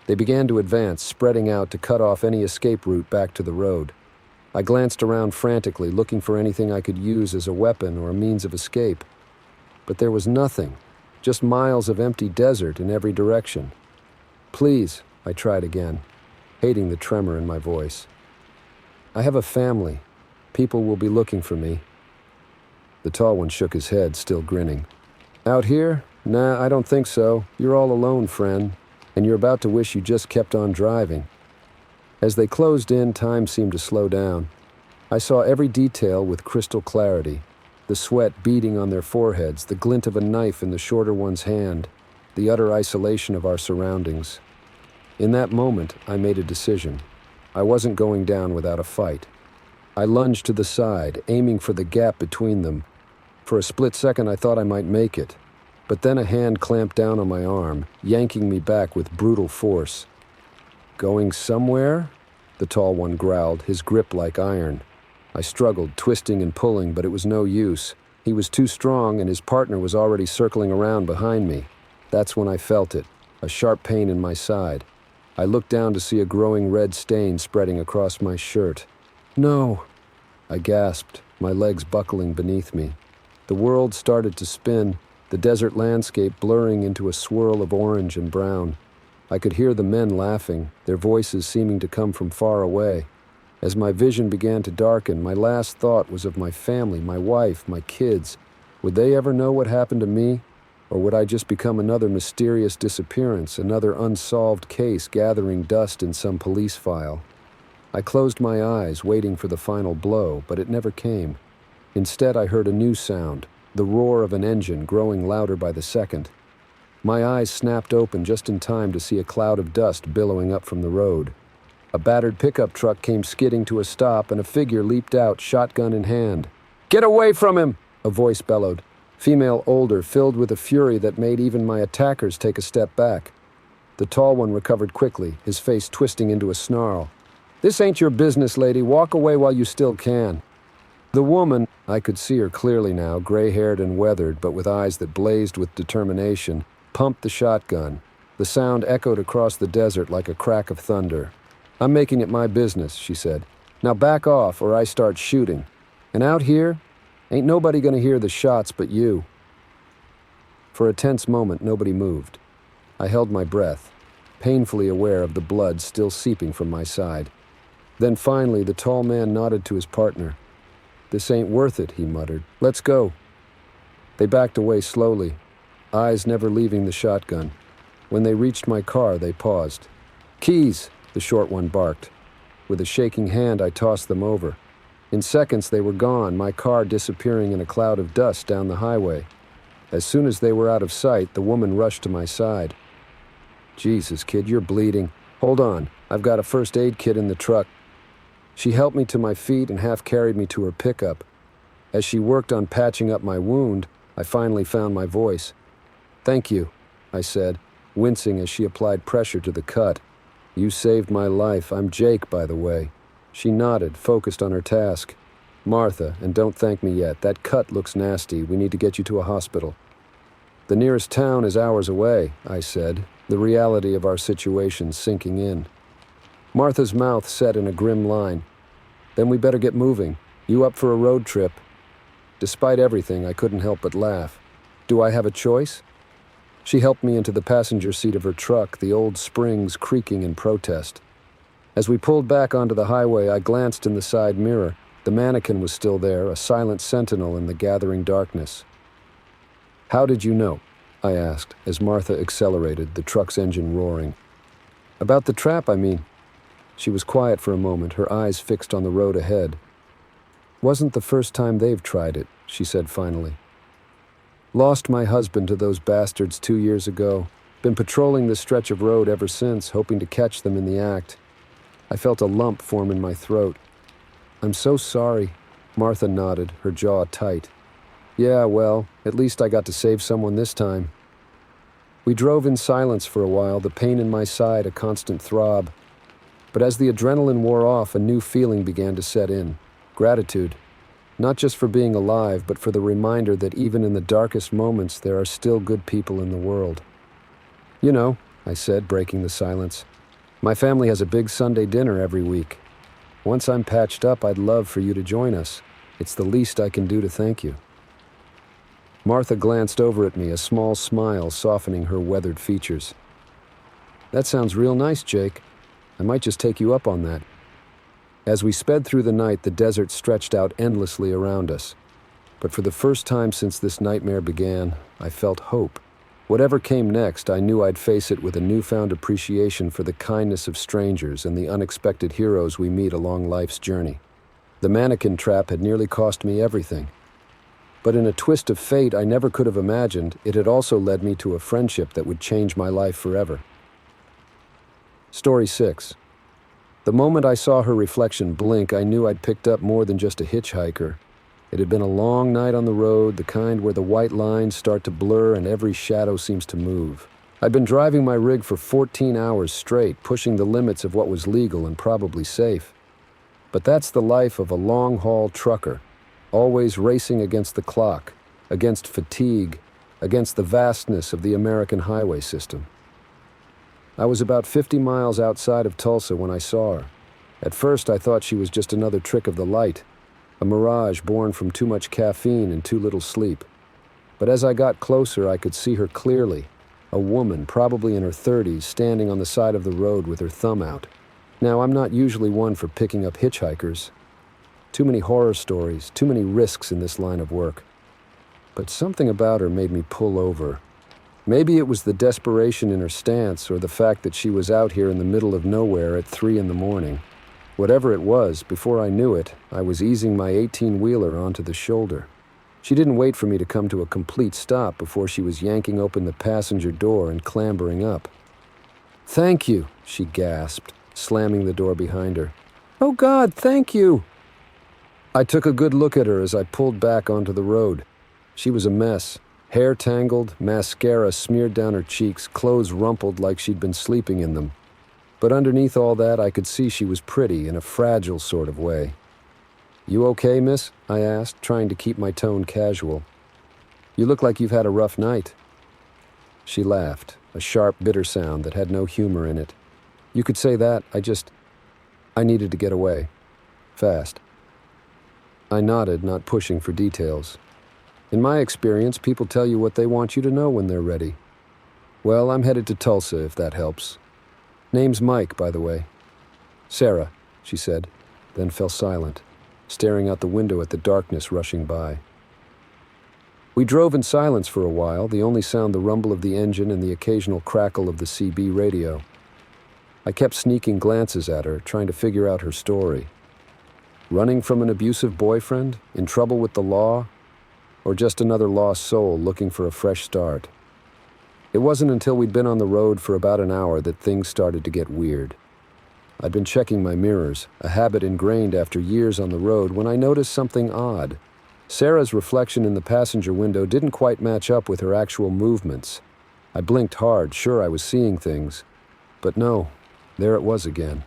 They began to advance, spreading out to cut off any escape route back to the road. I glanced around frantically, looking for anything I could use as a weapon or a means of escape. But there was nothing, just miles of empty desert in every direction. "Please," I tried again, hating the tremor in my voice. "I have a family. People will be looking for me." The tall one shook his head, still grinning. "Out here? Nah, I don't think so. You're all alone, friend, and you're about to wish you just kept on driving." As they closed in, time seemed to slow down. I saw every detail with crystal clarity. The sweat beading on their foreheads, the glint of a knife in the shorter one's hand, the utter isolation of our surroundings. In that moment, I made a decision. I wasn't going down without a fight. I lunged to the side, aiming for the gap between them. For a split second, I thought I might make it. But then a hand clamped down on my arm, yanking me back with brutal force. "Going somewhere?" the tall one growled, his grip like iron. I struggled, twisting and pulling, but it was no use. He was too strong, and his partner was already circling around behind me. That's when I felt it, a sharp pain in my side. I looked down to see a growing red stain spreading across my shirt. "No!" I gasped, my legs buckling beneath me. The world started to spin, the desert landscape blurring into a swirl of orange and brown. I could hear the men laughing, their voices seeming to come from far away. As my vision began to darken, my last thought was of my family, my wife, my kids. Would they ever know what happened to me? Or would I just become another mysterious disappearance, another unsolved case gathering dust in some police file? I closed my eyes, waiting for the final blow, but it never came. Instead, I heard a new sound, the roar of an engine growing louder by the second. My eyes snapped open just in time to see a cloud of dust billowing up from the road. A battered pickup truck came skidding to a stop, and a figure leaped out, shotgun in hand. "Get away from him!" a voice bellowed. Female, older, filled with a fury that made even my attackers take a step back. The tall one recovered quickly, his face twisting into a snarl. "This ain't your business, lady. Walk away while you still can." The woman, I could see her clearly now, gray-haired and weathered, but with eyes that blazed with determination, pumped the shotgun. The sound echoed across the desert like a crack of thunder. "I'm making it my business," she said. "Now back off or I start shooting. And out here, ain't nobody gonna hear the shots but you." For a tense moment, nobody moved. I held my breath, painfully aware of the blood still seeping from my side. Then finally, the tall man nodded to his partner. "This ain't worth it," he muttered. "Let's go." They backed away slowly, eyes never leaving the shotgun. When they reached my car, they paused. "Keys," the short one barked. With a shaking hand, I tossed them over. In seconds, they were gone, my car disappearing in a cloud of dust down the highway. As soon as they were out of sight, the woman rushed to my side. "Jesus, kid, you're bleeding. Hold on, I've got a first aid kit in the truck." She helped me to my feet and half carried me to her pickup. As she worked on patching up my wound, I finally found my voice. "Thank you," I said, wincing as she applied pressure to the cut. "You saved my life. I'm Jake, by the way." She nodded, focused on her task. "Martha, and don't thank me yet. That cut looks nasty. We need to get you to a hospital." "The nearest town is hours away," I said, the reality of our situation sinking in. Martha's mouth set in a grim line. "Then we better get moving. You up for a road trip?" Despite everything, I couldn't help but laugh. "Do I have a choice?" She helped me into the passenger seat of her truck, the old springs creaking in protest. As we pulled back onto the highway, I glanced in the side mirror. The mannequin was still there, a silent sentinel in the gathering darkness. "How did you know?" I asked, as Martha accelerated, the truck's engine roaring. "About the trap, I mean." She was quiet for a moment, her eyes fixed on the road ahead. "Wasn't the first time they've tried it. she said finally. Lost my husband to those bastards 2 years ago. Been patrolling this stretch of road ever since, hoping to catch them in the act. I felt a lump form in my throat. I'm so sorry. Martha nodded, her jaw tight. Yeah, well, at least I got to save someone this time. We drove in silence for a while, the pain in my side a constant throb. But as the adrenaline wore off, a new feeling began to set in. Gratitude. Not just for being alive, but for the reminder that even in the darkest moments, there are still good people in the world. You know, I said, breaking the silence, my family has a big Sunday dinner every week. Once I'm patched up, I'd love for you to join us. It's the least I can do to thank you. Martha glanced over at me, a small smile softening her weathered features. That sounds real nice, Jake. I might just take you up on that. As we sped through the night, the desert stretched out endlessly around us. But for the first time since this nightmare began, I felt hope. Whatever came next, I knew I'd face it with a newfound appreciation for the kindness of strangers and the unexpected heroes we meet along life's journey. The mannequin trap had nearly cost me everything. But in a twist of fate I never could have imagined, it had also led me to a friendship that would change my life forever. Story 6. The moment I saw her reflection blink, I knew I'd picked up more than just a hitchhiker. It had been a long night on the road, the kind where the white lines start to blur and every shadow seems to move. I'd been driving my rig for 14 hours straight, pushing the limits of what was legal and probably safe. But that's the life of a long-haul trucker, always racing against the clock, against fatigue, against the vastness of the American highway system. I was about 50 miles outside of Tulsa when I saw her. At first, I thought she was just another trick of the light, a mirage born from too much caffeine and too little sleep. But as I got closer, I could see her clearly, a woman, probably in her 30s, standing on the side of the road with her thumb out. Now, I'm not usually one for picking up hitchhikers. Too many horror stories, too many risks in this line of work. But something about her made me pull over. Maybe it was the desperation in her stance or the fact that she was out here in the middle of nowhere at 3 in the morning. Whatever it was, before I knew it, I was easing my 18-wheeler onto the shoulder. She didn't wait for me to come to a complete stop before she was yanking open the passenger door and clambering up. "Thank you," she gasped, slamming the door behind her. "Oh God, thank you!" I took a good look at her as I pulled back onto the road. She was a mess. Hair tangled, mascara smeared down her cheeks, clothes rumpled like she'd been sleeping in them. But underneath all that, I could see she was pretty in a fragile sort of way. "You okay, miss?" I asked, trying to keep my tone casual. "You look like you've had a rough night." She laughed, a sharp, bitter sound that had no humor in it. "You could say that. I needed to get away. Fast." I nodded, not pushing for details. In my experience, people tell you what they want you to know when they're ready. Well, I'm headed to Tulsa, if that helps. Name's Mike, by the way. "Sarah," she said, then fell silent, staring out the window at the darkness rushing by. We drove in silence for a while, the only sound the rumble of the engine and the occasional crackle of the CB radio. I kept sneaking glances at her, trying to figure out her story. Running from an abusive boyfriend? In trouble with the law? Or just another lost soul looking for a fresh start? It wasn't until we'd been on the road for about an hour that things started to get weird. I'd been checking my mirrors, a habit ingrained after years on the road, when I noticed something odd. Sarah's reflection in the passenger window didn't quite match up with her actual movements. I blinked hard, sure I was seeing things. But no, there it was again.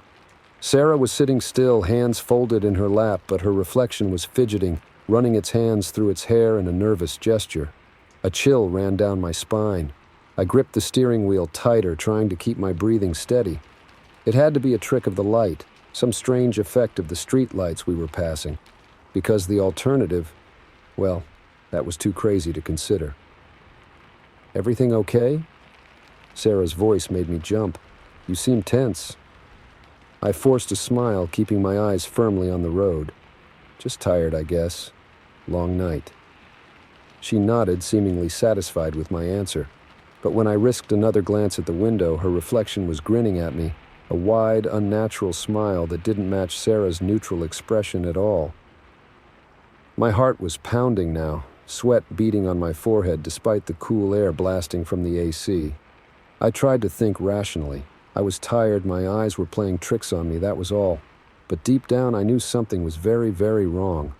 Sarah was sitting still, hands folded in her lap, but her reflection was fidgeting, running its hands through its hair in a nervous gesture. A chill ran down my spine. I gripped the steering wheel tighter, trying to keep my breathing steady. It had to be a trick of the light, some strange effect of the street lights we were passing, because the alternative, well, that was too crazy to consider. "Everything okay?" Sarah's voice made me jump. "You seem tense." I forced a smile, keeping my eyes firmly on the road. "Just tired, I guess. Long night." She nodded, seemingly satisfied with my answer. But when I risked another glance at the window, her reflection was grinning at me, a wide, unnatural smile that didn't match Sarah's neutral expression at all. My heart was pounding now, sweat beading on my forehead despite the cool air blasting from the AC. I tried to think rationally. I was tired, my eyes were playing tricks on me, that was all. But deep down I knew something was very, very wrong.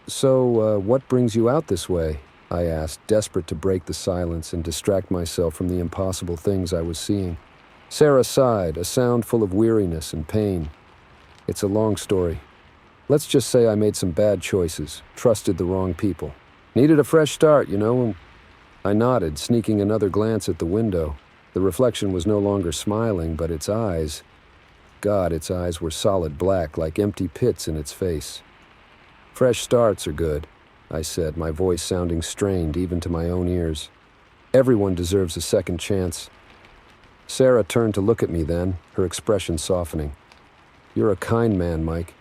"So, what brings you out this way?" I asked, desperate to break the silence and distract myself from the impossible things I was seeing. Sarah sighed, a sound full of weariness and pain. "It's a long story. Let's just say I made some bad choices, trusted the wrong people. Needed a fresh start, you know." I nodded, sneaking another glance at the window. The reflection was no longer smiling, but its eyes... God, its eyes were solid black, like empty pits in its face. "Fresh starts are good," I said, my voice sounding strained even to my own ears. "Everyone deserves a second chance." Sarah turned to look at me then, her expression softening. "You're a kind man, Mike.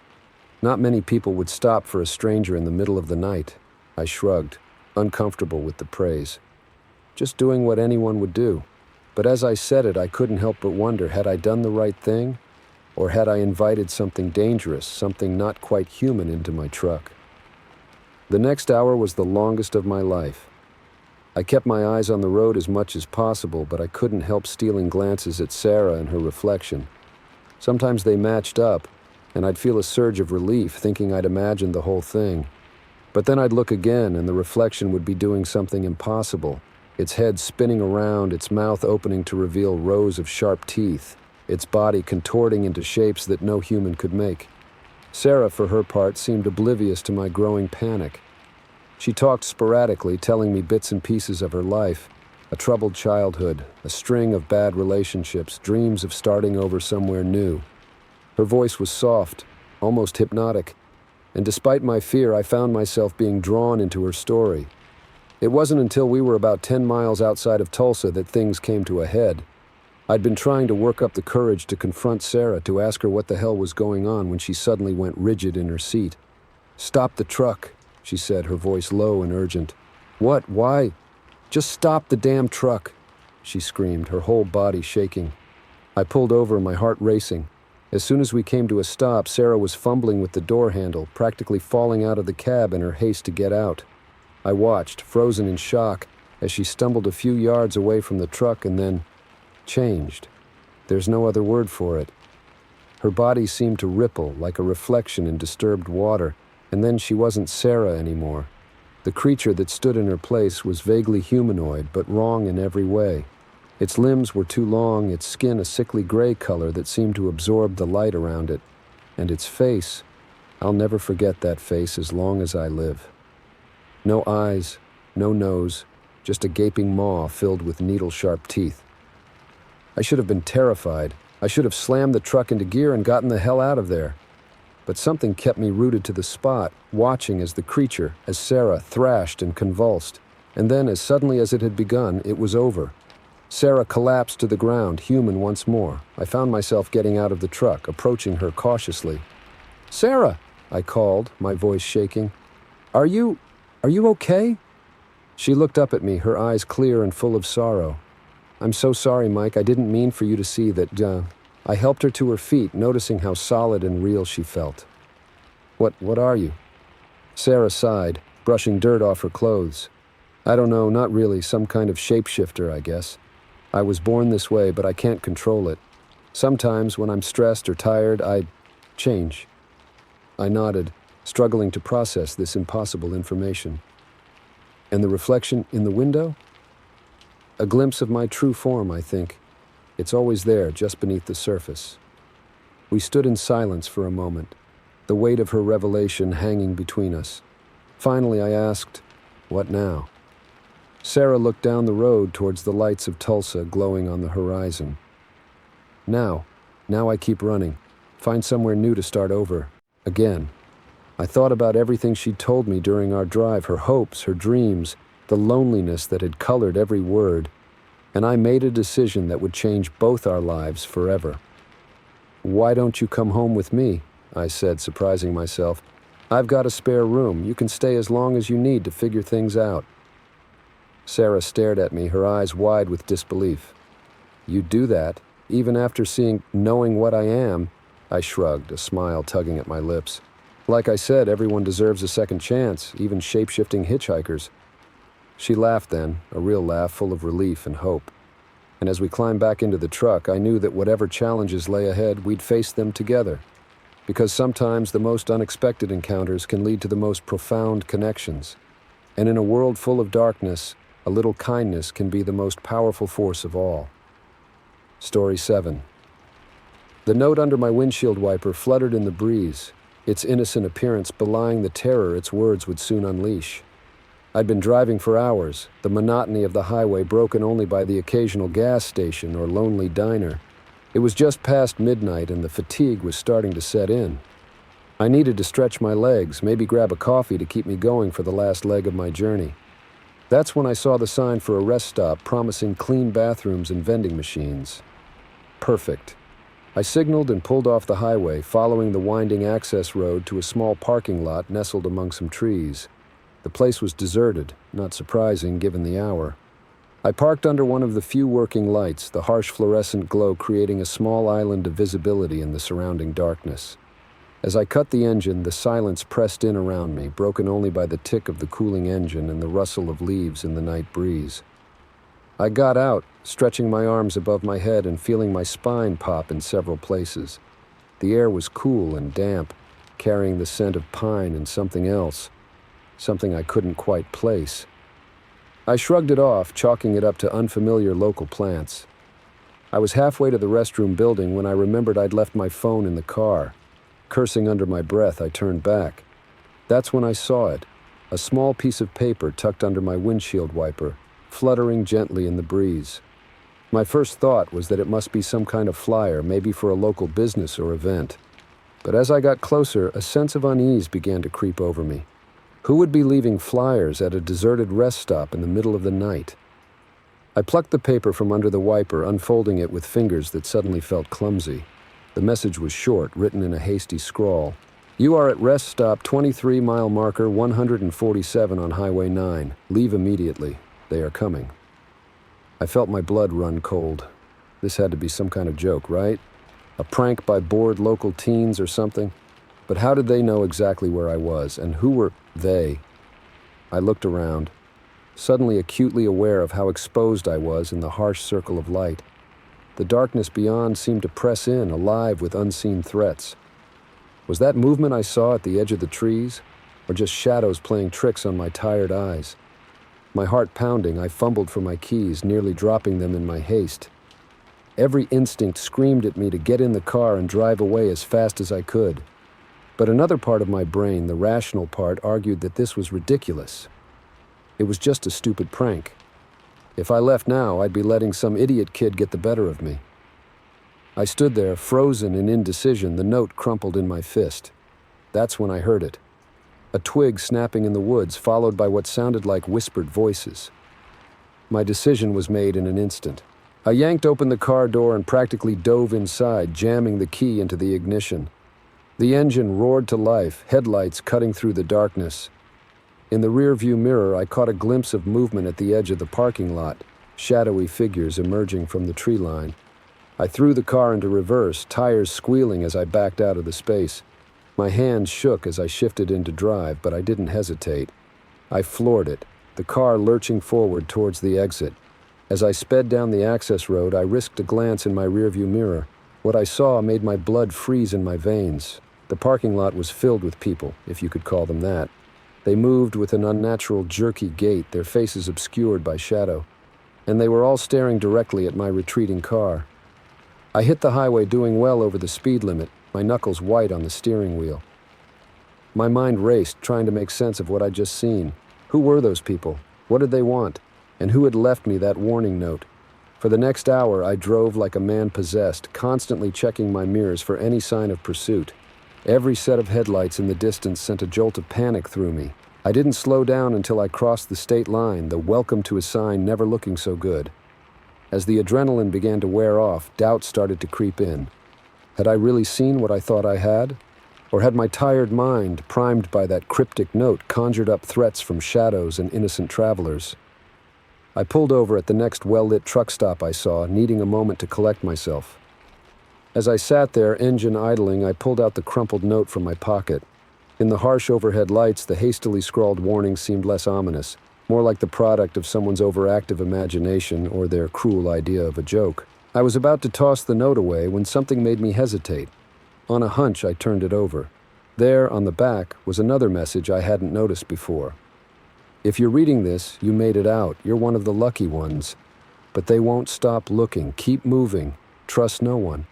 Not many people would stop for a stranger in the middle of the night." I shrugged, uncomfortable with the praise. Just doing what anyone would do. But as I said it, I couldn't help but wonder, had I done the right thing? Or had I invited something dangerous, something not quite human into my truck? The next hour was the longest of my life. I kept my eyes on the road as much as possible, but I couldn't help stealing glances at Sarah and her reflection. Sometimes they matched up, and I'd feel a surge of relief, thinking I'd imagined the whole thing. But then I'd look again, and the reflection would be doing something impossible, its head spinning around, its mouth opening to reveal rows of sharp teeth, its body contorting into shapes that no human could make. Sarah, for her part, seemed oblivious to my growing panic. She talked sporadically, telling me bits and pieces of her life, a troubled childhood, a string of bad relationships, dreams of starting over somewhere new. Her voice was soft, almost hypnotic, and despite my fear, I found myself being drawn into her story. It wasn't until we were about 10 miles outside of Tulsa that things came to a head. I'd been trying to work up the courage to confront Sarah, to ask her what the hell was going on, when she suddenly went rigid in her seat. "Stop the truck," she said, her voice low and urgent. "What? Why?" "Just stop the damn truck," she screamed, her whole body shaking. I pulled over, my heart racing. As soon as we came to a stop, Sarah was fumbling with the door handle, practically falling out of the cab in her haste to get out. I watched, frozen in shock, as she stumbled a few yards away from the truck and then changed. There's no other word for it. Her body seemed to ripple like a reflection in disturbed water, and then she wasn't Sarah anymore. The creature that stood in her place was vaguely humanoid, but wrong in every way. Its limbs were too long, its skin a sickly gray color that seemed to absorb the light around it, and its face, I'll never forget that face as long as I live. No eyes, no nose, just a gaping maw filled with needle-sharp teeth. I should have been terrified. I should have slammed the truck into gear and gotten the hell out of there. But something kept me rooted to the spot, watching as the creature, as Sarah, thrashed and convulsed. And then, as suddenly as it had begun, it was over. Sarah collapsed to the ground, human once more. I found myself getting out of the truck, approaching her cautiously. "Sarah," I called, my voice shaking. Are you okay?" She looked up at me, her eyes clear and full of sorrow. "I'm so sorry, Mike. I didn't mean for you to see that, I helped her to her feet, noticing how solid and real she felt. What are you?" Sarah sighed, brushing dirt off her clothes. "I don't know, not really. Some kind of shapeshifter, I guess. I was born this way, but I can't control it. Sometimes, when I'm stressed or tired, I change." I nodded, struggling to process this impossible information. "And the reflection in the window?" "A glimpse of my true form, I think. It's always there, just beneath the surface." We stood in silence for a moment, the weight of her revelation hanging between us. Finally, I asked, "What now?" Sarah looked down the road towards the lights of Tulsa glowing on the horizon. Now I keep running. Find somewhere new to start over. Again." I thought about everything she'd told me during our drive, her hopes, her dreams, the loneliness that had colored every word, and I made a decision that would change both our lives forever. "Why don't you come home with me?" I said, surprising myself. "I've got a spare room. You can stay as long as you need to figure things out." Sarah stared at me, her eyes wide with disbelief. "You'd do that, even after knowing what I am?" I shrugged, a smile tugging at my lips. Like I said, everyone deserves a second chance, even shape-shifting hitchhikers. She laughed then, a real laugh full of relief and hope. And as we climbed back into the truck, I knew that whatever challenges lay ahead, we'd face them together. Because sometimes the most unexpected encounters can lead to the most profound connections. And in a world full of darkness, a little kindness can be the most powerful force of all. Story 7. The note under my windshield wiper fluttered in the breeze, its innocent appearance belying the terror its words would soon unleash. I'd been driving for hours, the monotony of the highway broken only by the occasional gas station or lonely diner. It was just past midnight and the fatigue was starting to set in. I needed to stretch my legs, maybe grab a coffee to keep me going for the last leg of my journey. That's when I saw the sign for a rest stop promising clean bathrooms and vending machines. Perfect. I signaled and pulled off the highway, following the winding access road to a small parking lot nestled among some trees. The place was deserted, not surprising given the hour. I parked under one of the few working lights, the harsh fluorescent glow creating a small island of visibility in the surrounding darkness. As I cut the engine, the silence pressed in around me, broken only by the tick of the cooling engine and the rustle of leaves in the night breeze. I got out, stretching my arms above my head and feeling my spine pop in several places. The air was cool and damp, carrying the scent of pine and something else, something I couldn't quite place. I shrugged it off, chalking it up to unfamiliar local plants. I was halfway to the restroom building when I remembered I'd left my phone in the car. Cursing under my breath, I turned back. That's when I saw it, a small piece of paper tucked under my windshield wiper, fluttering gently in the breeze. My first thought was that it must be some kind of flyer, maybe for a local business or event. But as I got closer, a sense of unease began to creep over me. Who would be leaving flyers at a deserted rest stop in the middle of the night? I plucked the paper from under the wiper, unfolding it with fingers that suddenly felt clumsy. The message was short, written in a hasty scrawl. You are at rest stop 23 mile marker 147 on Highway 9. Leave immediately. They are coming. I felt my blood run cold. This had to be some kind of joke, right? A prank by bored local teens or something? But how did they know exactly where I was, and who were they? I looked around, suddenly acutely aware of how exposed I was in the harsh circle of light. The darkness beyond seemed to press in, alive with unseen threats. Was that movement I saw at the edge of the trees, or just shadows playing tricks on my tired eyes? My heart pounding, I fumbled for my keys, nearly dropping them in my haste. Every instinct screamed at me to get in the car and drive away as fast as I could. But another part of my brain, the rational part, argued that this was ridiculous. It was just a stupid prank. If I left now, I'd be letting some idiot kid get the better of me. I stood there, frozen in indecision, the note crumpled in my fist. That's when I heard it. A twig snapping in the woods, followed by what sounded like whispered voices. My decision was made in an instant. I yanked open the car door and practically dove inside, jamming the key into the ignition. The engine roared to life, headlights cutting through the darkness. In the rearview mirror, I caught a glimpse of movement at the edge of the parking lot, shadowy figures emerging from the tree line. I threw the car into reverse, tires squealing as I backed out of the space. My hands shook as I shifted into drive, but I didn't hesitate. I floored it, the car lurching forward towards the exit. As I sped down the access road, I risked a glance in my rearview mirror. What I saw made my blood freeze in my veins. The parking lot was filled with people, if you could call them that. They moved with an unnatural, jerky gait, their faces obscured by shadow. And they were all staring directly at my retreating car. I hit the highway doing well over the speed limit, my knuckles white on the steering wheel. My mind raced, trying to make sense of what I'd just seen. Who were those people? What did they want? And who had left me that warning note? For the next hour, I drove like a man possessed, constantly checking my mirrors for any sign of pursuit. Every set of headlights in the distance sent a jolt of panic through me. I didn't slow down until I crossed the state line, the welcome to a sign never looking so good. As the adrenaline began to wear off, doubt started to creep in. Had I really seen what I thought I had? Or had my tired mind, primed by that cryptic note, conjured up threats from shadows and innocent travelers? I pulled over at the next well-lit truck stop I saw, needing a moment to collect myself. As I sat there, engine idling, I pulled out the crumpled note from my pocket. In the harsh overhead lights, the hastily scrawled warning seemed less ominous, more like the product of someone's overactive imagination or their cruel idea of a joke. I was about to toss the note away when something made me hesitate. On a hunch, I turned it over. There, on the back, was another message I hadn't noticed before. If you're reading this, you made it out. You're one of the lucky ones. But they won't stop looking. Keep moving. Trust no one.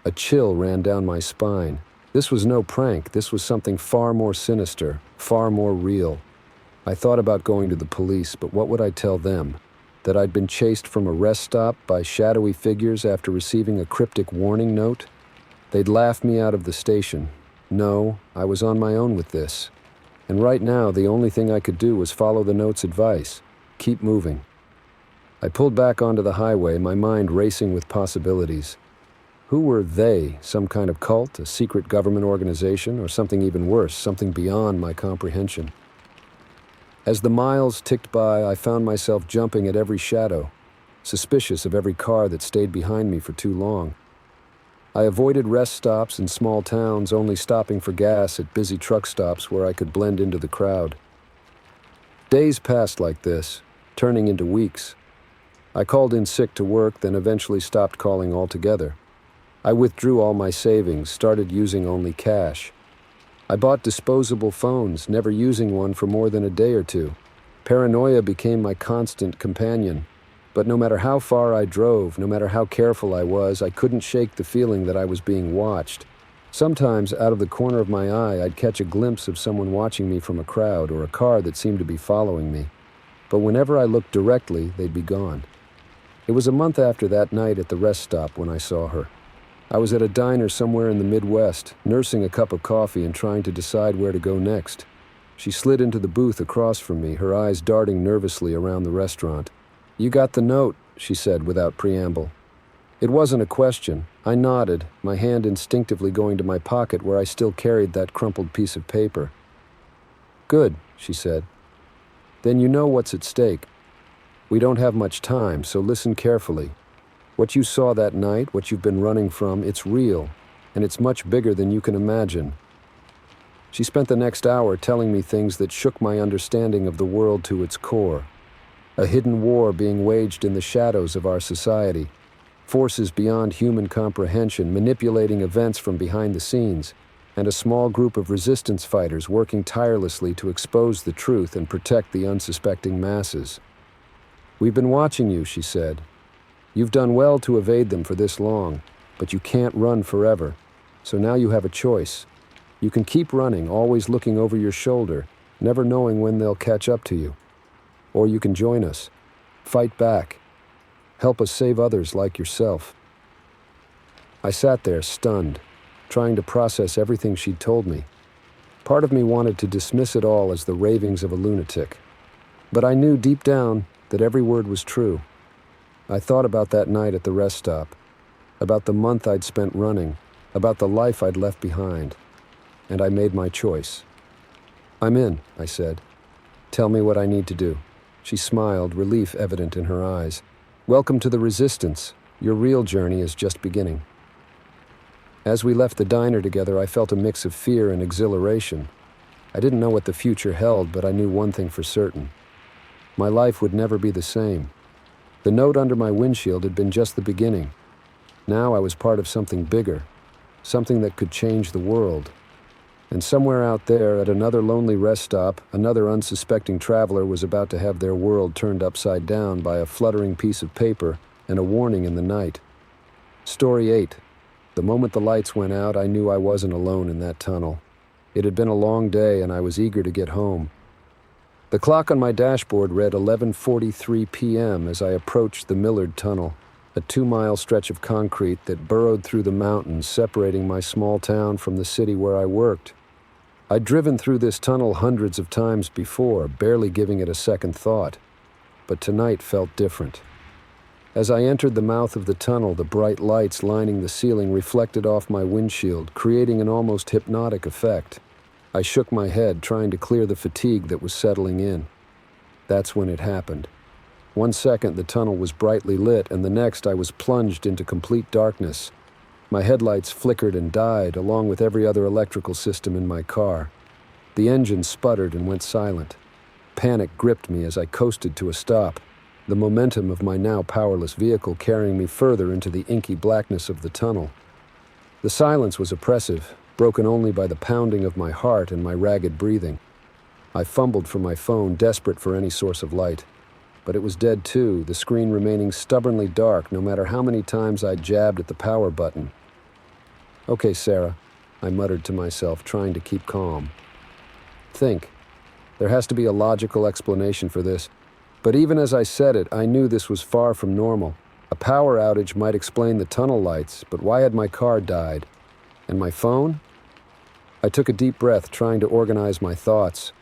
A chill ran down my spine. This was no prank. This was something far more sinister, far more real. I thought about going to the police, but what would I tell them? That I'd been chased from a rest stop by shadowy figures after receiving a cryptic warning note? They'd laugh me out of the station. No, I was on my own with this. And right now, the only thing I could do was follow the note's advice. Keep moving. I pulled back onto the highway, my mind racing with possibilities. Who were they? Some kind of cult, a secret government organization, or something even worse, something beyond my comprehension? As the miles ticked by, I found myself jumping at every shadow, suspicious of every car that stayed behind me for too long. I avoided rest stops in small towns, only stopping for gas at busy truck stops where I could blend into the crowd. Days passed like this, turning into weeks. I called in sick to work, then eventually stopped calling altogether. I withdrew all my savings, started using only cash. I bought disposable phones, never using one for more than a day or two. Paranoia became my constant companion. But no matter how far I drove, no matter how careful I was, I couldn't shake the feeling that I was being watched. Sometimes, out of the corner of my eye, I'd catch a glimpse of someone watching me from a crowd or a car that seemed to be following me. But whenever I looked directly, they'd be gone. It was a month after that night at the rest stop when I saw her. I was at a diner somewhere in the Midwest, nursing a cup of coffee and trying to decide where to go next. She slid into the booth across from me, her eyes darting nervously around the restaurant. "You got the note," she said without preamble. It wasn't a question. I nodded, my hand instinctively going to my pocket where I still carried that crumpled piece of paper. "Good," she said. "Then you know what's at stake. We don't have much time, so listen carefully. What you saw that night, what you've been running from, it's real, and it's much bigger than you can imagine." She spent the next hour telling me things that shook my understanding of the world to its core. A hidden war being waged in the shadows of our society. Forces beyond human comprehension manipulating events from behind the scenes, and a small group of resistance fighters working tirelessly to expose the truth and protect the unsuspecting masses. "We've been watching you," she said. "You've done well to evade them for this long, but you can't run forever. So now you have a choice. You can keep running, always looking over your shoulder, never knowing when they'll catch up to you. Or you can join us. Fight back. Help us save others like yourself." I sat there, stunned, trying to process everything she'd told me. Part of me wanted to dismiss it all as the ravings of a lunatic. But I knew deep down that every word was true. I thought about that night at the rest stop, about the month I'd spent running, about the life I'd left behind, and I made my choice. "I'm in," I said. "Tell me what I need to do." She smiled, relief evident in her eyes. "Welcome to the resistance. Your real journey is just beginning." As we left the diner together, I felt a mix of fear and exhilaration. I didn't know what the future held, but I knew one thing for certain. My life would never be the same. The note under my windshield had been just the beginning. Now I was part of something bigger, something that could change the world. And somewhere out there, at another lonely rest stop, another unsuspecting traveler was about to have their world turned upside down by a fluttering piece of paper and a warning in the night. Story 8. The moment the lights went out, I knew I wasn't alone in that tunnel. It had been a long day, and I was eager to get home. The clock on my dashboard read 11:43 p.m. as I approached the Millard Tunnel, a 2-mile stretch of concrete that burrowed through the mountains, separating my small town from the city where I worked. I'd driven through this tunnel hundreds of times before, barely giving it a second thought, but tonight felt different. As I entered the mouth of the tunnel, the bright lights lining the ceiling reflected off my windshield, creating an almost hypnotic effect. I shook my head, trying to clear the fatigue that was settling in. That's when it happened. 1 second, the tunnel was brightly lit, and the next, I was plunged into complete darkness. My headlights flickered and died, along with every other electrical system in my car. The engine sputtered and went silent. Panic gripped me as I coasted to a stop, the momentum of my now powerless vehicle carrying me further into the inky blackness of the tunnel. The silence was oppressive, broken only by the pounding of my heart and my ragged breathing. I fumbled for my phone, desperate for any source of light. But it was dead too, the screen remaining stubbornly dark no matter how many times I jabbed at the power button. "Okay, Sarah," I muttered to myself, trying to keep calm. "Think. There has to be a logical explanation for this." But even as I said it, I knew this was far from normal. A power outage might explain the tunnel lights, but why had my car died? And my phone? I took a deep breath, trying to organize my thoughts.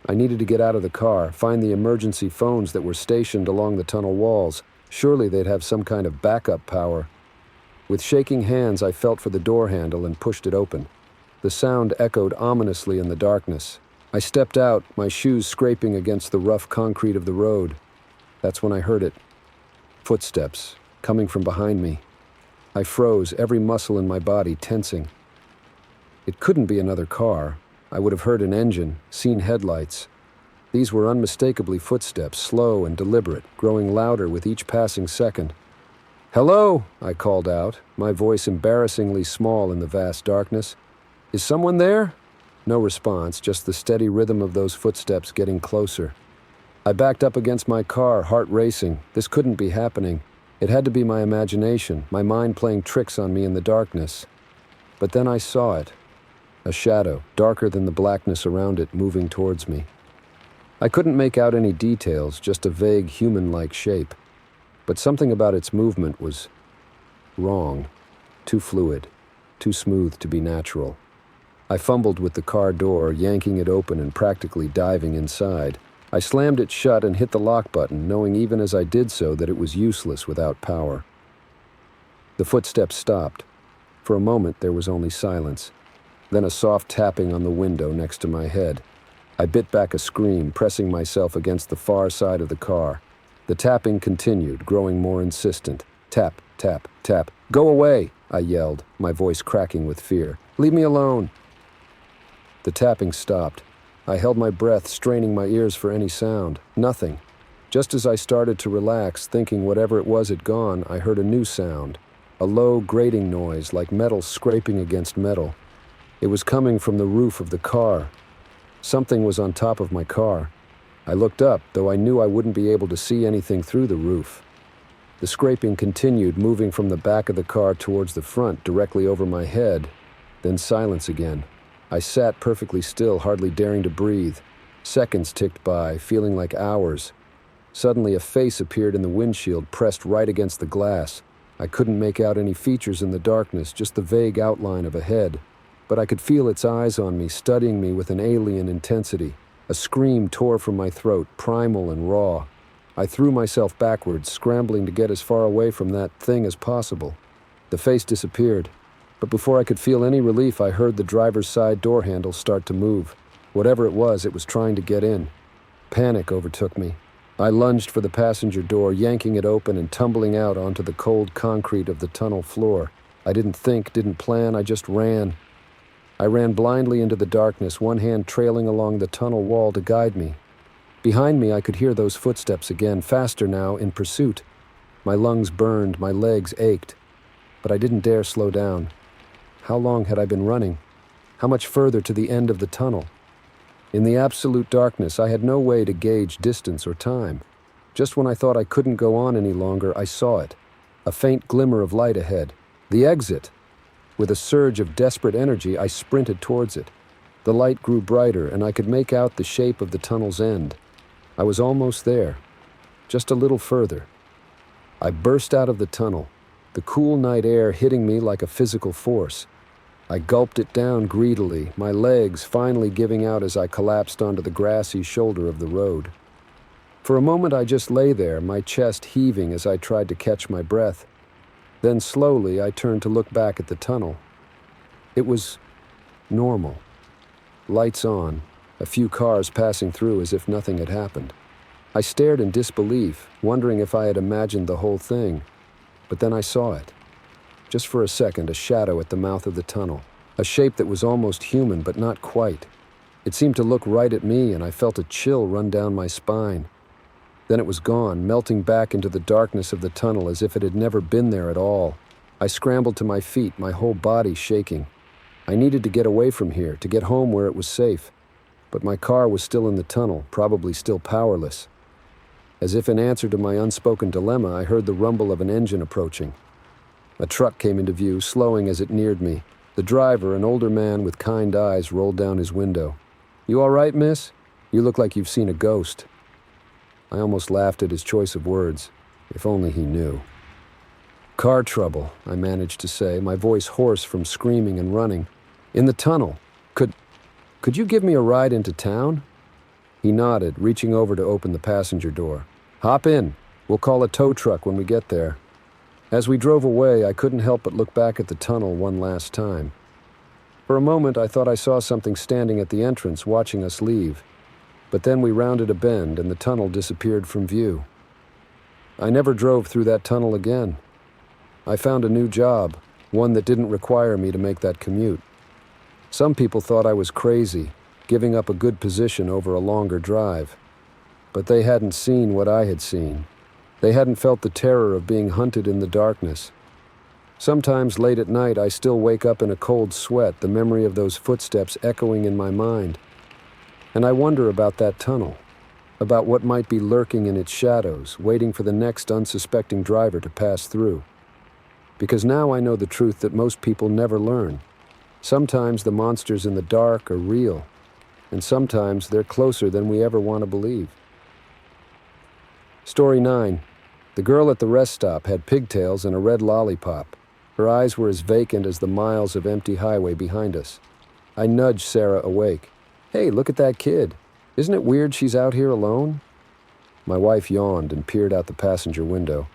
I needed to get out of the car, find the emergency phones that were stationed along the tunnel walls. Surely they'd have some kind of backup power. With shaking hands, I felt for the door handle and pushed it open. The sound echoed ominously in the darkness. I stepped out, my shoes scraping against the rough concrete of the road. That's when I heard it. Footsteps, coming from behind me. I froze, every muscle in my body tensing. It couldn't be another car. I would have heard an engine, seen headlights. These were unmistakably footsteps, slow and deliberate, growing louder with each passing second. "Hello," I called out, my voice embarrassingly small in the vast darkness. "Is someone there?" No response, just the steady rhythm of those footsteps getting closer. I backed up against my car, heart racing. This couldn't be happening. It had to be my imagination, my mind playing tricks on me in the darkness. But then I saw it. A shadow, darker than the blackness around it, moving towards me. I couldn't make out any details, just a vague human-like shape. But something about its movement was wrong, too fluid, too smooth to be natural. I fumbled with the car door, yanking it open and practically diving inside. I slammed it shut and hit the lock button, knowing even as I did so that it was useless without power. The footsteps stopped. For a moment, there was only silence. Then a soft tapping on the window next to my head. I bit back a scream, pressing myself against the far side of the car. The tapping continued, growing more insistent. Tap, tap, tap. "Go away," I yelled, my voice cracking with fear. "Leave me alone." The tapping stopped. I held my breath, straining my ears for any sound. Nothing. Just as I started to relax, thinking whatever it was had gone, I heard a new sound. A low, grating noise, like metal scraping against metal. It was coming from the roof of the car. Something was on top of my car. I looked up, though I knew I wouldn't be able to see anything through the roof. The scraping continued, moving from the back of the car towards the front, directly over my head. Then silence again. I sat perfectly still, hardly daring to breathe. Seconds ticked by, feeling like hours. Suddenly a face appeared in the windshield, pressed right against the glass. I couldn't make out any features in the darkness, just the vague outline of a head. But I could feel its eyes on me, studying me with an alien intensity. A scream tore from my throat, primal and raw. I threw myself backwards, scrambling to get as far away from that thing as possible. The face disappeared. But before I could feel any relief, I heard the driver's side door handle start to move. Whatever it was trying to get in. Panic overtook me. I lunged for the passenger door, yanking it open and tumbling out onto the cold concrete of the tunnel floor. I didn't think, didn't plan, I just ran. I ran blindly into the darkness, one hand trailing along the tunnel wall to guide me. Behind me, I could hear those footsteps again, faster now, in pursuit. My lungs burned, my legs ached. But I didn't dare slow down. How long had I been running? How much further to the end of the tunnel? In the absolute darkness, I had no way to gauge distance or time. Just when I thought I couldn't go on any longer, I saw it. A faint glimmer of light ahead. The exit! With a surge of desperate energy, I sprinted towards it. The light grew brighter, and I could make out the shape of the tunnel's end. I was almost there. Just a little further. I burst out of the tunnel, the cool night air hitting me like a physical force. I gulped it down greedily, my legs finally giving out as I collapsed onto the grassy shoulder of the road. For a moment I just lay there, my chest heaving as I tried to catch my breath. Then slowly I turned to look back at the tunnel. It was normal. Lights on, a few cars passing through as if nothing had happened. I stared in disbelief, wondering if I had imagined the whole thing. But then I saw it. Just for a second, a shadow at the mouth of the tunnel. A shape that was almost human, but not quite. It seemed to look right at me, and I felt a chill run down my spine. Then it was gone, melting back into the darkness of the tunnel as if it had never been there at all. I scrambled to my feet, my whole body shaking. I needed to get away from here, to get home where it was safe. But my car was still in the tunnel, probably still powerless. As if in answer to my unspoken dilemma, I heard the rumble of an engine approaching. A truck came into view, slowing as it neared me. The driver, an older man with kind eyes, rolled down his window. "You all right, miss? You look like you've seen a ghost." I almost laughed at his choice of words. If only he knew. "Car trouble," I managed to say, my voice hoarse from screaming and running. "In the tunnel. Could you give me a ride into town?" He nodded, reaching over to open the passenger door. "Hop in. We'll call a tow truck when we get there." As we drove away, I couldn't help but look back at the tunnel one last time. For a moment, I thought I saw something standing at the entrance, watching us leave. But then we rounded a bend, and the tunnel disappeared from view. I never drove through that tunnel again. I found a new job, one that didn't require me to make that commute. Some people thought I was crazy, giving up a good position over a longer drive. But they hadn't seen what I had seen. They hadn't felt the terror of being hunted in the darkness. Sometimes late at night, I still wake up in a cold sweat, the memory of those footsteps echoing in my mind. And I wonder about that tunnel, about what might be lurking in its shadows, waiting for the next unsuspecting driver to pass through. Because now I know the truth that most people never learn. Sometimes the monsters in the dark are real, and sometimes they're closer than we ever want to believe. Story 9. The girl at the rest stop had pigtails and a red lollipop. Her eyes were as vacant as the miles of empty highway behind us. I nudged Sarah awake. "Hey, look at that kid. Isn't it weird she's out here alone?" My wife yawned and peered out the passenger window.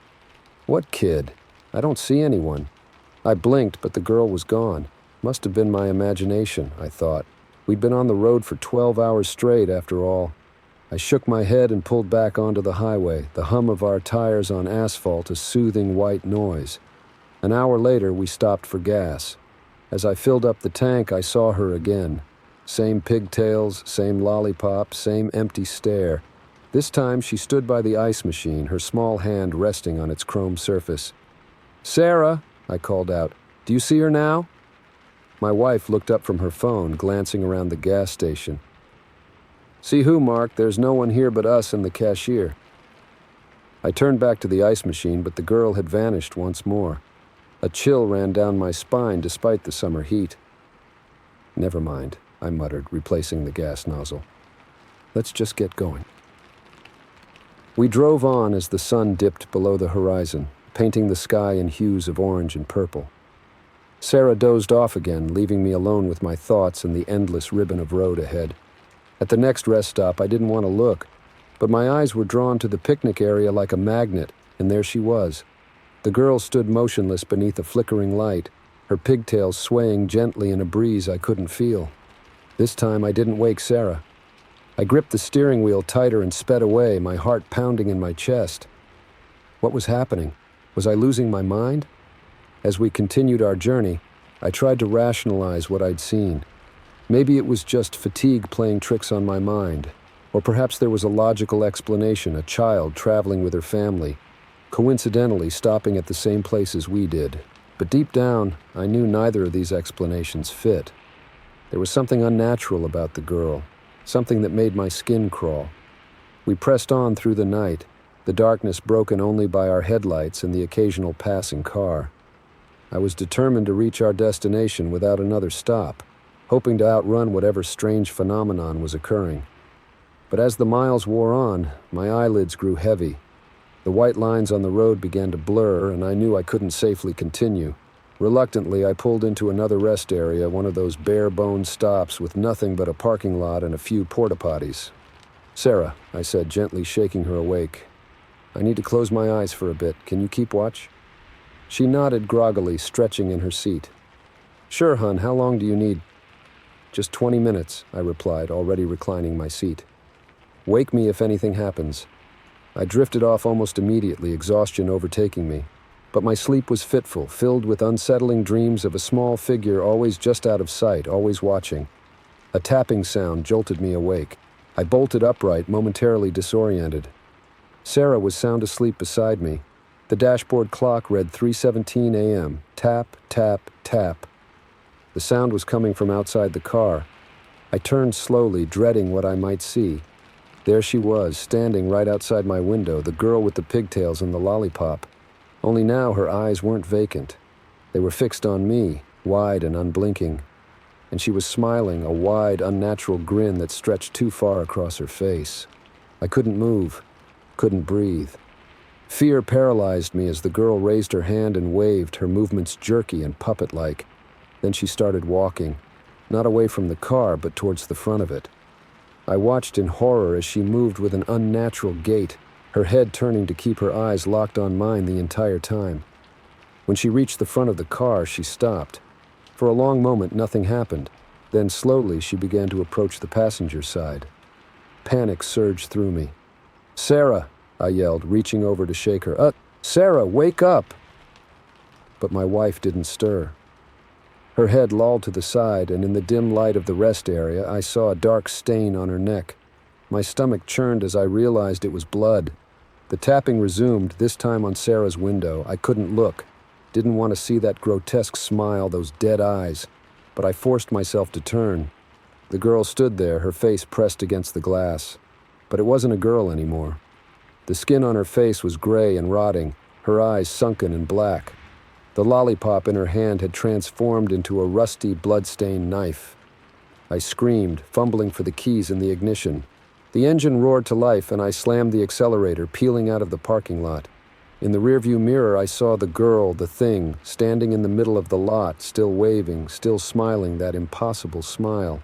"What kid? I don't see anyone." I blinked, but the girl was gone. Must have been my imagination, I thought. We'd been on the road for 12 hours straight, after all. I shook my head and pulled back onto the highway, the hum of our tires on asphalt a soothing white noise. An hour later, we stopped for gas. As I filled up the tank, I saw her again. Same pigtails, same lollipop, same empty stare. This time, she stood by the ice machine, her small hand resting on its chrome surface. "Sarah," I called out, "do you see her now?" My wife looked up from her phone, glancing around the gas station. "See who, Mark? There's no one here but us and the cashier." I turned back to the ice machine, but the girl had vanished once more. A chill ran down my spine despite the summer heat. "Never mind," I muttered, replacing the gas nozzle. "Let's just get going." We drove on as the sun dipped below the horizon, painting the sky in hues of orange and purple. Sarah dozed off again, leaving me alone with my thoughts and the endless ribbon of road ahead. At the next rest stop, I didn't want to look, but my eyes were drawn to the picnic area like a magnet, and there she was. The girl stood motionless beneath a flickering light, her pigtails swaying gently in a breeze I couldn't feel. This time, I didn't wake Sarah. I gripped the steering wheel tighter and sped away, my heart pounding in my chest. What was happening? Was I losing my mind? As we continued our journey, I tried to rationalize what I'd seen. Maybe it was just fatigue playing tricks on my mind, or perhaps there was a logical explanation, a child traveling with her family, coincidentally stopping at the same place as we did. But deep down, I knew neither of these explanations fit. There was something unnatural about the girl, something that made my skin crawl. We pressed on through the night, the darkness broken only by our headlights and the occasional passing car. I was determined to reach our destination without another stop, hoping to outrun whatever strange phenomenon was occurring. But as the miles wore on, my eyelids grew heavy. The white lines on the road began to blur, and I knew I couldn't safely continue. Reluctantly, I pulled into another rest area, one of those bare-bones stops with nothing but a parking lot and a few porta-potties. "Sarah," I said, gently shaking her awake, "I need to close my eyes for a bit. Can you keep watch?" She nodded groggily, stretching in her seat. "Sure, hun. How long do you need?" "Just 20 minutes," I replied, already reclining my seat. "Wake me if anything happens." I drifted off almost immediately, exhaustion overtaking me. But my sleep was fitful, filled with unsettling dreams of a small figure always just out of sight, always watching. A tapping sound jolted me awake. I bolted upright, momentarily disoriented. Sarah was sound asleep beside me. The dashboard clock read 3:17 a.m. Tap, tap, tap. The sound was coming from outside the car. I turned slowly, dreading what I might see. There she was, standing right outside my window, the girl with the pigtails and the lollipop. Only now her eyes weren't vacant. They were fixed on me, wide and unblinking. And she was smiling, a wide, unnatural grin that stretched too far across her face. I couldn't move, couldn't breathe. Fear paralyzed me as the girl raised her hand and waved, her movements jerky and puppet-like. Then she started walking, not away from the car, but towards the front of it. I watched in horror as she moved with an unnatural gait, her head turning to keep her eyes locked on mine the entire time. When she reached the front of the car, she stopped. For a long moment, nothing happened. Then slowly, she began to approach the passenger side. Panic surged through me. "Sarah!" I yelled, reaching over to shake her. Sarah, wake up!" But my wife didn't stir. Her head lolled to the side, and in the dim light of the rest area, I saw a dark stain on her neck. My stomach churned as I realized it was blood. The tapping resumed, this time on Sarah's window. I couldn't look. Didn't want to see that grotesque smile, those dead eyes. But I forced myself to turn. The girl stood there, her face pressed against the glass. But it wasn't a girl anymore. The skin on her face was gray and rotting, her eyes sunken and black. The lollipop in her hand had transformed into a rusty, blood-stained knife. I screamed, fumbling for the keys in the ignition. The engine roared to life, and I slammed the accelerator, peeling out of the parking lot. In the rearview mirror, I saw the girl, the thing, standing in the middle of the lot, still waving, still smiling that impossible smile.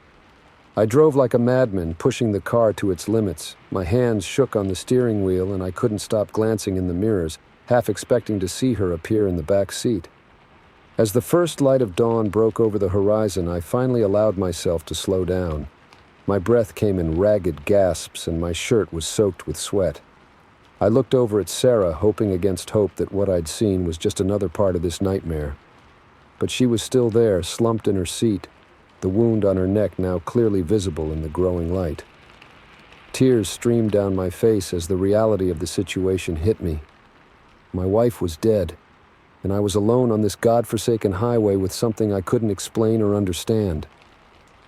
I drove like a madman, pushing the car to its limits. My hands shook on the steering wheel, and I couldn't stop glancing in the mirrors, half expecting to see her appear in the back seat. As the first light of dawn broke over the horizon, I finally allowed myself to slow down. My breath came in ragged gasps, and my shirt was soaked with sweat. I looked over at Sarah, hoping against hope that what I'd seen was just another part of this nightmare. But she was still there, slumped in her seat, the wound on her neck now clearly visible in the growing light. Tears streamed down my face as the reality of the situation hit me. My wife was dead, and I was alone on this godforsaken highway with something I couldn't explain or understand.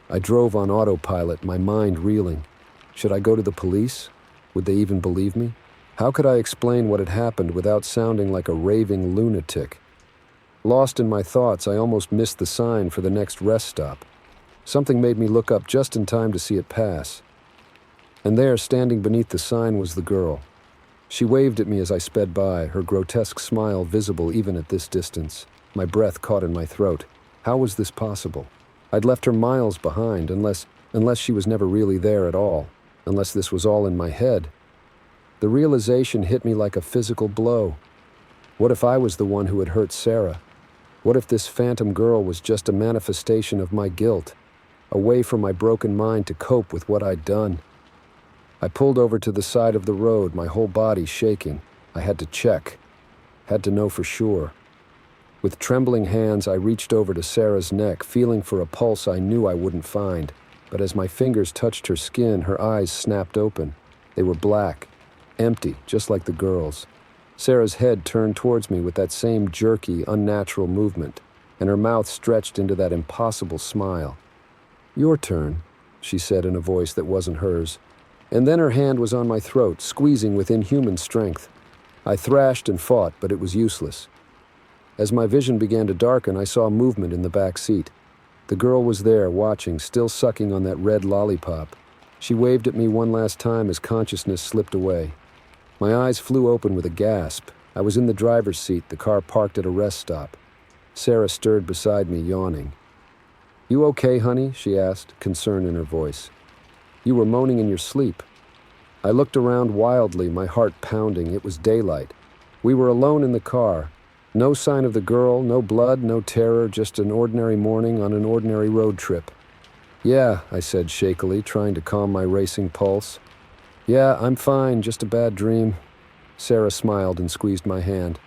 I drove on autopilot, my mind reeling. Should I go to the police? Would they even believe me? How could I explain what had happened without sounding like a raving lunatic? Lost in my thoughts, I almost missed the sign for the next rest stop. Something made me look up just in time to see it pass. And there, standing beneath the sign, was the girl. She waved at me as I sped by, her grotesque smile visible even at this distance. My breath caught in my throat. How was this possible? I'd left her miles behind, unless she was never really there at all, unless this was all in my head. The realization hit me like a physical blow. What if I was the one who had hurt Sarah? What if this phantom girl was just a manifestation of my guilt, a way for my broken mind to cope with what I'd done? I pulled over to the side of the road, my whole body shaking. I had to check, had to know for sure. With trembling hands, I reached over to Sarah's neck, feeling for a pulse I knew I wouldn't find. But as my fingers touched her skin, her eyes snapped open. They were black, empty, just like the girl's. Sarah's head turned towards me with that same jerky, unnatural movement, and her mouth stretched into that impossible smile. "Your turn," she said in a voice that wasn't hers. And then her hand was on my throat, squeezing with inhuman strength. I thrashed and fought, but it was useless. As my vision began to darken, I saw movement in the back seat. The girl was there, watching, still sucking on that red lollipop. She waved at me one last time as consciousness slipped away. My eyes flew open with a gasp. I was in the driver's seat, the car parked at a rest stop. Sarah stirred beside me, yawning. "You okay, honey?" she asked, concern in her voice. "You were moaning in your sleep." I looked around wildly, my heart pounding. It was daylight. We were alone in the car. No sign of the girl, no blood, no terror, just an ordinary morning on an ordinary road trip. "Yeah," I said shakily, trying to calm my racing pulse. "Yeah, I'm fine, just a bad dream." Sarah smiled and squeezed my hand.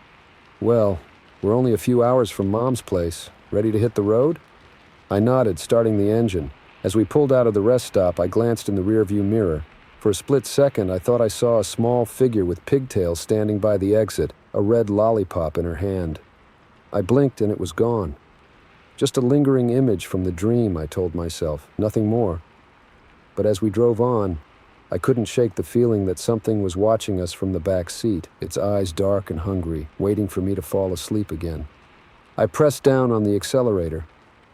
"Well, we're only a few hours from Mom's place. Ready to hit the road?" I nodded, starting the engine. As we pulled out of the rest stop, I glanced in the rearview mirror. For a split second, I thought I saw a small figure with pigtails standing by the exit, a red lollipop in her hand. I blinked and it was gone. Just a lingering image from the dream, I told myself, nothing more. But as we drove on, I couldn't shake the feeling that something was watching us from the back seat, its eyes dark and hungry, waiting for me to fall asleep again. I pressed down on the accelerator.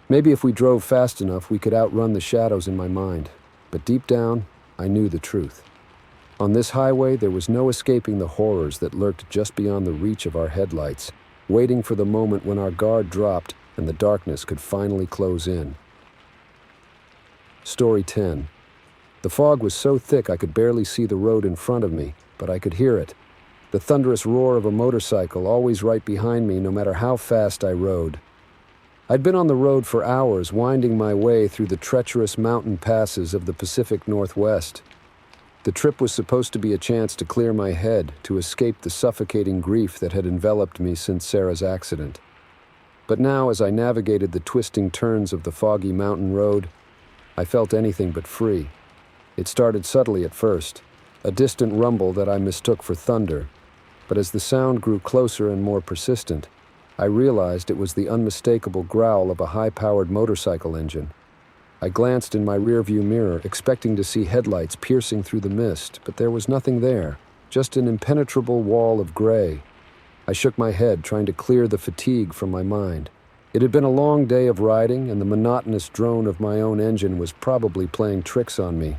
Maybe if we drove fast enough, we could outrun the shadows in my mind. But deep down, I knew the truth. On this highway, there was no escaping the horrors that lurked just beyond the reach of our headlights, waiting for the moment when our guard dropped and the darkness could finally close in. Story 10. The fog was so thick I could barely see the road in front of me, but I could hear it. The thunderous roar of a motorcycle always right behind me no matter how fast I rode. I'd been on the road for hours, winding my way through the treacherous mountain passes of the Pacific Northwest. The trip was supposed to be a chance to clear my head, to escape the suffocating grief that had enveloped me since Sarah's accident. But now, as I navigated the twisting turns of the foggy mountain road, I felt anything but free. It started subtly at first, a distant rumble that I mistook for thunder, but as the sound grew closer and more persistent, I realized it was the unmistakable growl of a high-powered motorcycle engine. I glanced in my rearview mirror, expecting to see headlights piercing through the mist, but there was nothing there, just an impenetrable wall of gray. I shook my head, trying to clear the fatigue from my mind. It had been a long day of riding, and the monotonous drone of my own engine was probably playing tricks on me.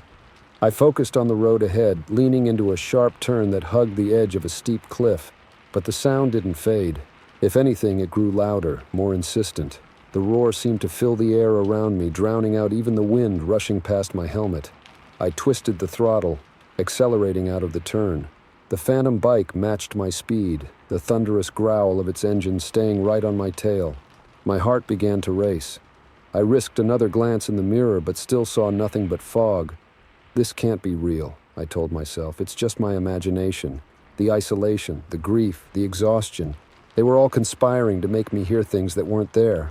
I focused on the road ahead, leaning into a sharp turn that hugged the edge of a steep cliff, but the sound didn't fade. If anything, it grew louder, more insistent. The roar seemed to fill the air around me, drowning out even the wind rushing past my helmet. I twisted the throttle, accelerating out of the turn. The phantom bike matched my speed, the thunderous growl of its engine staying right on my tail. My heart began to race. I risked another glance in the mirror, but still saw nothing but fog. This can't be real, I told myself. It's just my imagination. The isolation, the grief, the exhaustion. They were all conspiring to make me hear things that weren't there.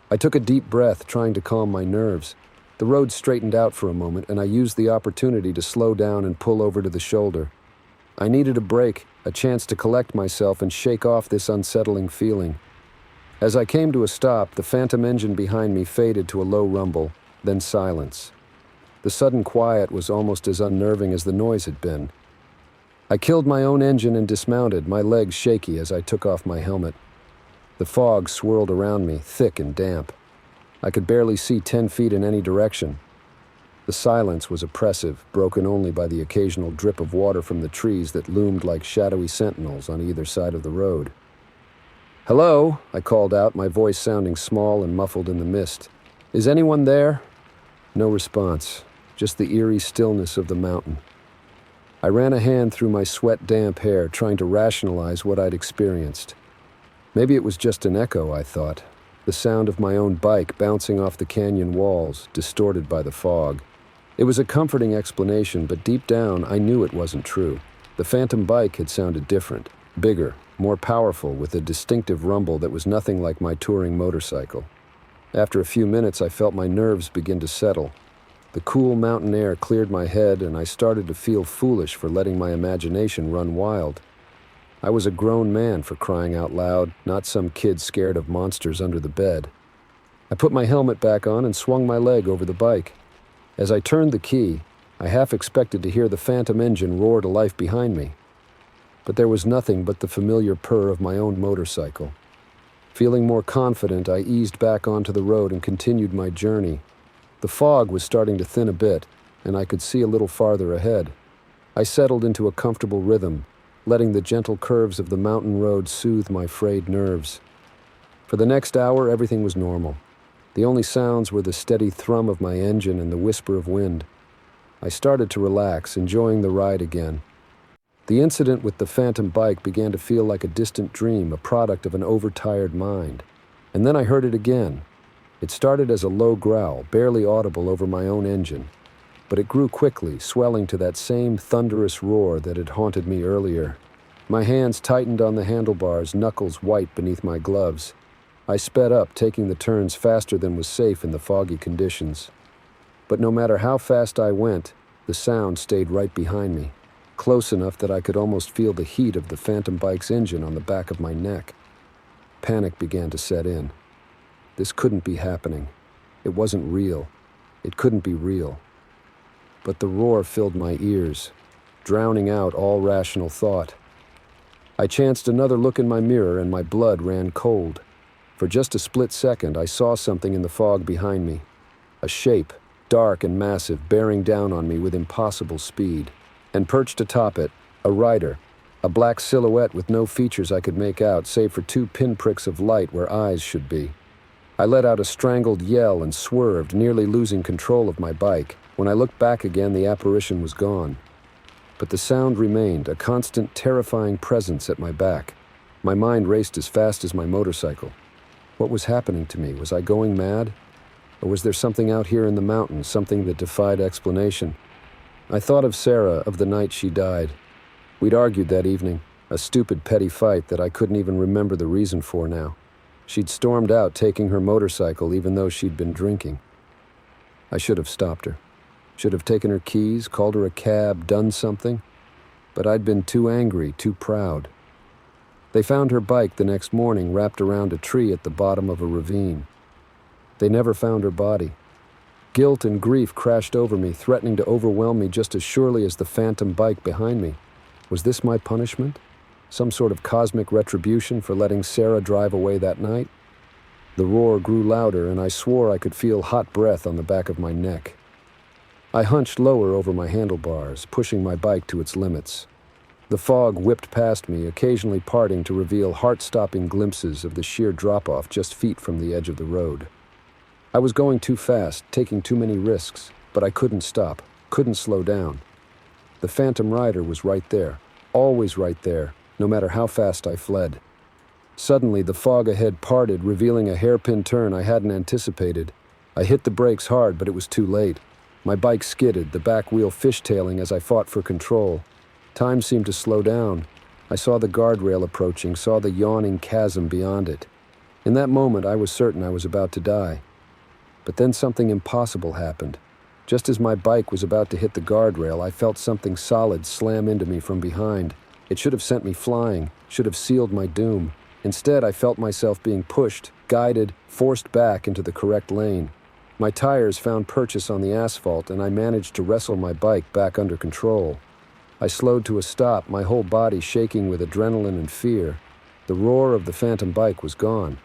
I took a deep breath, trying to calm my nerves. The road straightened out for a moment, and I used the opportunity to slow down and pull over to the shoulder. I needed a break, a chance to collect myself and shake off this unsettling feeling. As I came to a stop, the phantom engine behind me faded to a low rumble, then silence. The sudden quiet was almost as unnerving as the noise had been. I killed my own engine and dismounted, my legs shaky as I took off my helmet. The fog swirled around me, thick and damp. I could barely see 10 feet in any direction. The silence was oppressive, broken only by the occasional drip of water from the trees that loomed like shadowy sentinels on either side of the road. "Hello," I called out, my voice sounding small and muffled in the mist. "Is anyone there?" No response, just the eerie stillness of the mountain. I ran a hand through my sweat-damp hair, trying to rationalize what I'd experienced. Maybe it was just an echo, I thought, the sound of my own bike bouncing off the canyon walls, distorted by the fog. It was a comforting explanation, but deep down, I knew it wasn't true. The phantom bike had sounded different, bigger, more powerful, with a distinctive rumble that was nothing like my touring motorcycle. After a few minutes, I felt my nerves begin to settle. The cool mountain air cleared my head, and I started to feel foolish for letting my imagination run wild. I was a grown man, for crying out loud, not some kid scared of monsters under the bed. I put my helmet back on and swung my leg over the bike. As I turned the key, I half expected to hear the phantom engine roar to life behind me. But there was nothing but the familiar purr of my own motorcycle. Feeling more confident, I eased back onto the road and continued my journey. The fog was starting to thin a bit, and I could see a little farther ahead. I settled into a comfortable rhythm, letting the gentle curves of the mountain road soothe my frayed nerves. For the next hour, everything was normal. The only sounds were the steady thrum of my engine and the whisper of wind. I started to relax, enjoying the ride again. The incident with the phantom bike began to feel like a distant dream, a product of an overtired mind. And then I heard it again. It started as a low growl, barely audible over my own engine. But it grew quickly, swelling to that same thunderous roar that had haunted me earlier. My hands tightened on the handlebars, knuckles white beneath my gloves. I sped up, taking the turns faster than was safe in the foggy conditions. But no matter how fast I went, the sound stayed right behind me, close enough that I could almost feel the heat of the phantom bike's engine on the back of my neck. Panic began to set in. This couldn't be happening. It wasn't real. It couldn't be real. But the roar filled my ears, drowning out all rational thought. I chanced another look in my mirror and my blood ran cold. For just a split second, I saw something in the fog behind me. A shape, dark and massive, bearing down on me with impossible speed. And perched atop it, a rider, a black silhouette with no features I could make out save for 2 pinpricks of light where eyes should be. I let out a strangled yell and swerved, nearly losing control of my bike. When I looked back again, the apparition was gone. But the sound remained, a constant, terrifying presence at my back. My mind raced as fast as my motorcycle. What was happening to me? Was I going mad? Or was there something out here in the mountains, something that defied explanation? I thought of Sarah, of the night she died. We'd argued that evening, a stupid, petty fight that I couldn't even remember the reason for now. She'd stormed out, taking her motorcycle, even though she'd been drinking. I should have stopped her. Should have taken her keys, called her a cab, done something. But I'd been too angry, too proud. They found her bike the next morning wrapped around a tree at the bottom of a ravine. They never found her body. Guilt and grief crashed over me, threatening to overwhelm me just as surely as the phantom bike behind me. Was this my punishment? Some sort of cosmic retribution for letting Sarah drive away that night? The roar grew louder, and I swore I could feel hot breath on the back of my neck. I hunched lower over my handlebars, pushing my bike to its limits. The fog whipped past me, occasionally parting to reveal heart-stopping glimpses of the sheer drop-off just feet from the edge of the road. I was going too fast, taking too many risks, but I couldn't stop, couldn't slow down. The phantom rider was right there, always right there, no matter how fast I fled. Suddenly, the fog ahead parted, revealing a hairpin turn I hadn't anticipated. I hit the brakes hard, but it was too late. My bike skidded, the back wheel fishtailing as I fought for control. Time seemed to slow down. I saw the guardrail approaching, saw the yawning chasm beyond it. In that moment, I was certain I was about to die. But then something impossible happened. Just as my bike was about to hit the guardrail, I felt something solid slam into me from behind. It should have sent me flying, should have sealed my doom. Instead, I felt myself being pushed, guided, forced back into the correct lane. My tires found purchase on the asphalt, and I managed to wrestle my bike back under control. I slowed to a stop, my whole body shaking with adrenaline and fear. The roar of the phantom bike was gone.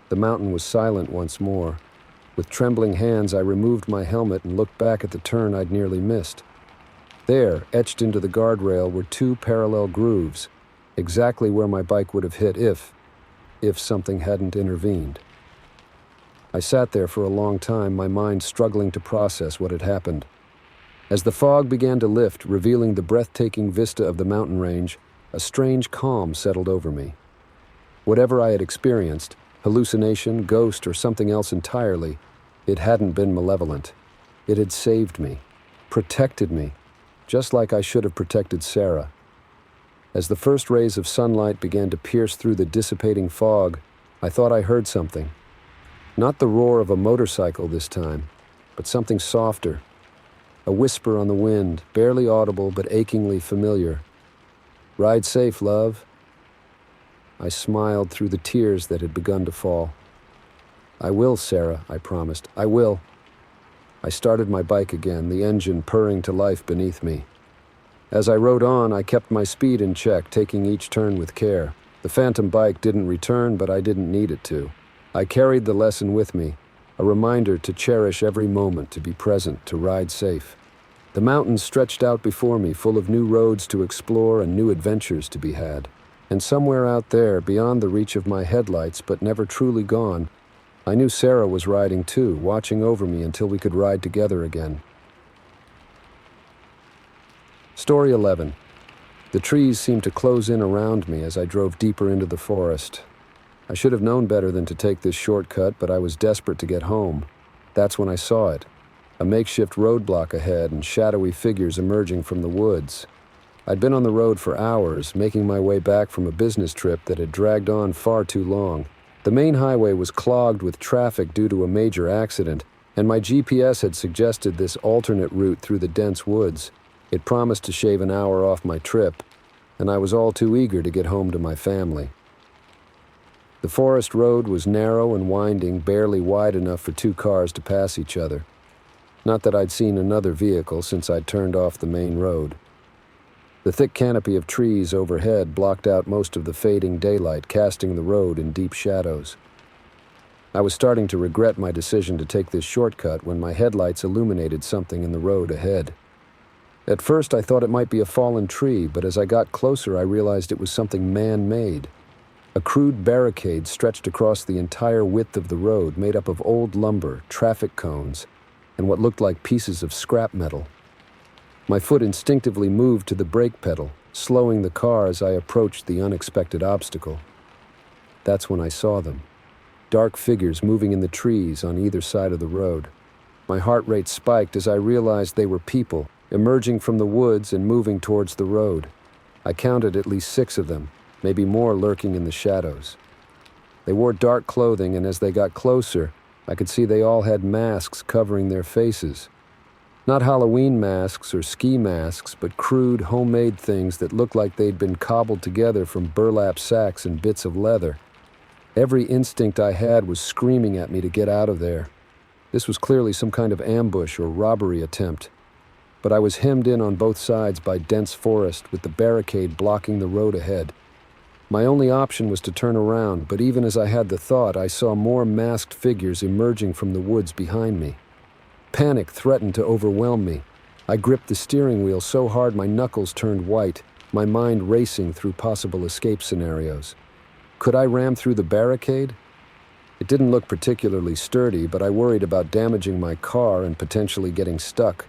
The mountain was silent once more. With trembling hands, I removed my helmet and looked back at the turn I'd nearly missed. There, etched into the guardrail, were 2 parallel grooves, exactly where my bike would have hit if something hadn't intervened. I sat there for a long time, my mind struggling to process what had happened. As the fog began to lift, revealing the breathtaking vista of the mountain range, a strange calm settled over me. Whatever I had experienced, hallucination, ghost, or something else entirely, it hadn't been malevolent. It had saved me, protected me, just like I should have protected Sarah. As the first rays of sunlight began to pierce through the dissipating fog, I thought I heard something. Not the roar of a motorcycle this time, but something softer. A whisper on the wind, barely audible but achingly familiar. "Ride safe, love." I smiled through the tears that had begun to fall. "I will, Sarah," I promised. "I will." I started my bike again, the engine purring to life beneath me. As I rode on, I kept my speed in check, taking each turn with care. The phantom bike didn't return, but I didn't need it to. I carried the lesson with me, a reminder to cherish every moment, to be present, to ride safe. The mountains stretched out before me, full of new roads to explore and new adventures to be had. And somewhere out there, beyond the reach of my headlights, but never truly gone, I knew Sarah was riding too, watching over me until we could ride together again. Story 11. The trees seemed to close in around me as I drove deeper into the forest. I should have known better than to take this shortcut, but I was desperate to get home. That's when I saw it. A makeshift roadblock ahead and shadowy figures emerging from the woods. I'd been on the road for hours, making my way back from a business trip that had dragged on far too long. The main highway was clogged with traffic due to a major accident, And my GPS had suggested this alternate route through the dense woods. It promised to shave an hour off my trip, and I was all too eager to get home to my family. The forest road was narrow and winding, barely wide enough for two cars to pass each other. Not that I'd seen another vehicle since I'd turned off the main road. The thick canopy of trees overhead blocked out most of the fading daylight, casting the road in deep shadows. I was starting to regret my decision to take this shortcut when my headlights illuminated something in the road ahead. At first I thought it might be a fallen tree, but as I got closer I realized it was something man-made. A crude barricade stretched across the entire width of the road, made up of old lumber, traffic cones, and what looked like pieces of scrap metal. My foot instinctively moved to the brake pedal, slowing the car as I approached the unexpected obstacle. That's when I saw them. Dark figures moving in the trees on either side of the road. My heart rate spiked as I realized they were people, emerging from the woods and moving towards the road. I counted at least 6 of them, maybe more lurking in the shadows. They wore dark clothing, and as they got closer, I could see they all had masks covering their faces. Not Halloween masks or ski masks, but crude, homemade things that looked like they'd been cobbled together from burlap sacks and bits of leather. Every instinct I had was screaming at me to get out of there. This was clearly some kind of ambush or robbery attempt. But I was hemmed in on both sides by dense forest, with the barricade blocking the road ahead. My only option was to turn around, but even as I had the thought, I saw more masked figures emerging from the woods behind me. Panic threatened to overwhelm me. I gripped the steering wheel so hard my knuckles turned white, my mind racing through possible escape scenarios. Could I ram through the barricade? It didn't look particularly sturdy, but I worried about damaging my car and potentially getting stuck.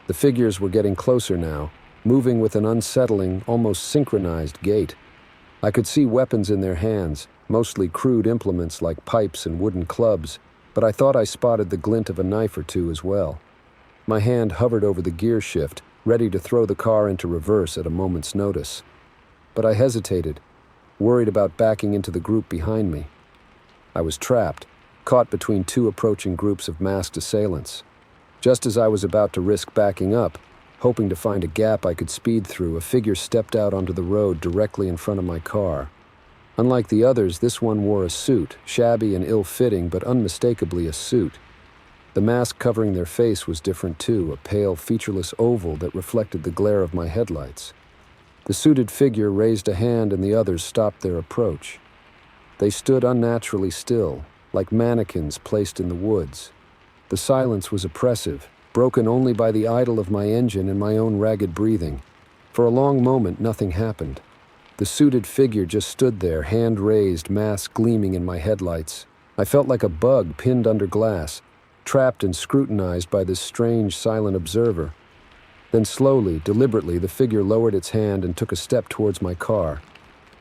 The figures were getting closer now, moving with an unsettling, almost synchronized gait. I could see weapons in their hands, mostly crude implements like pipes and wooden clubs, but I thought I spotted the glint of a knife or two as well. My hand hovered over the gear shift, ready to throw the car into reverse at a moment's notice. But I hesitated, worried about backing into the group behind me. I was trapped, caught between 2 approaching groups of masked assailants. Just as I was about to risk backing up, hoping to find a gap I could speed through, a figure stepped out onto the road directly in front of my car. Unlike the others, this one wore a suit, shabby and ill-fitting, but unmistakably a suit. The mask covering their face was different too, a pale, featureless oval that reflected the glare of my headlights. The suited figure raised a hand and the others stopped their approach. They stood unnaturally still, like mannequins placed in the woods. The silence was oppressive, broken only by the idle of my engine and my own ragged breathing. For a long moment, nothing happened. The suited figure just stood there, hand raised, mask gleaming in my headlights. I felt like a bug pinned under glass, trapped and scrutinized by this strange, silent observer. Then slowly, deliberately, the figure lowered its hand and took a step towards my car.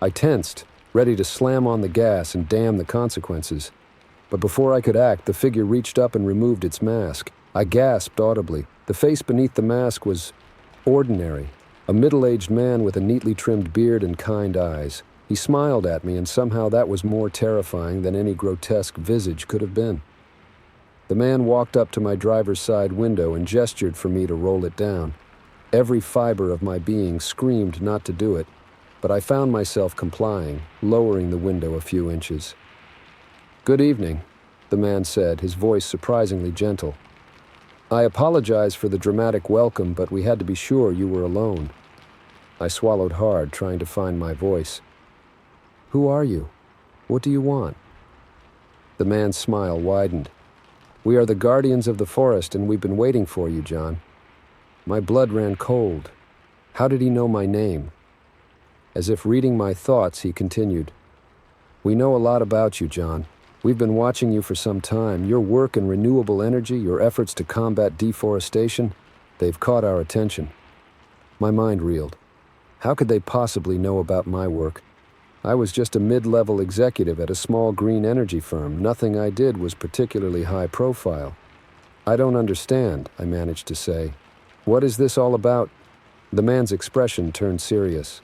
I tensed, ready to slam on the gas and damn the consequences. But before I could act, the figure reached up and removed its mask. I gasped audibly. The face beneath the mask was ordinary. A middle-aged man with a neatly trimmed beard and kind eyes. He smiled at me, and somehow that was more terrifying than any grotesque visage could have been. The man walked up to my driver's side window and gestured for me to roll it down. Every fiber of my being screamed not to do it, but I found myself complying, lowering the window a few inches. "Good evening," the man said, his voice surprisingly gentle. "I apologize for the dramatic welcome, but we had to be sure you were alone." I swallowed hard, trying to find my voice. "Who are you? What do you want?" The man's smile widened. "We are the guardians of the forest, and we've been waiting for you, John." My blood ran cold. How did he know my name? As if reading my thoughts, he continued, "We know a lot about you, John. We've been watching you for some time. Your work in renewable energy, your efforts to combat deforestation, they've caught our attention." My mind reeled. How could they possibly know about my work? I was just a mid-level executive at a small green energy firm. Nothing I did was particularly high profile. "I don't understand," I managed to say. "What is this all about?" The man's expression turned serious.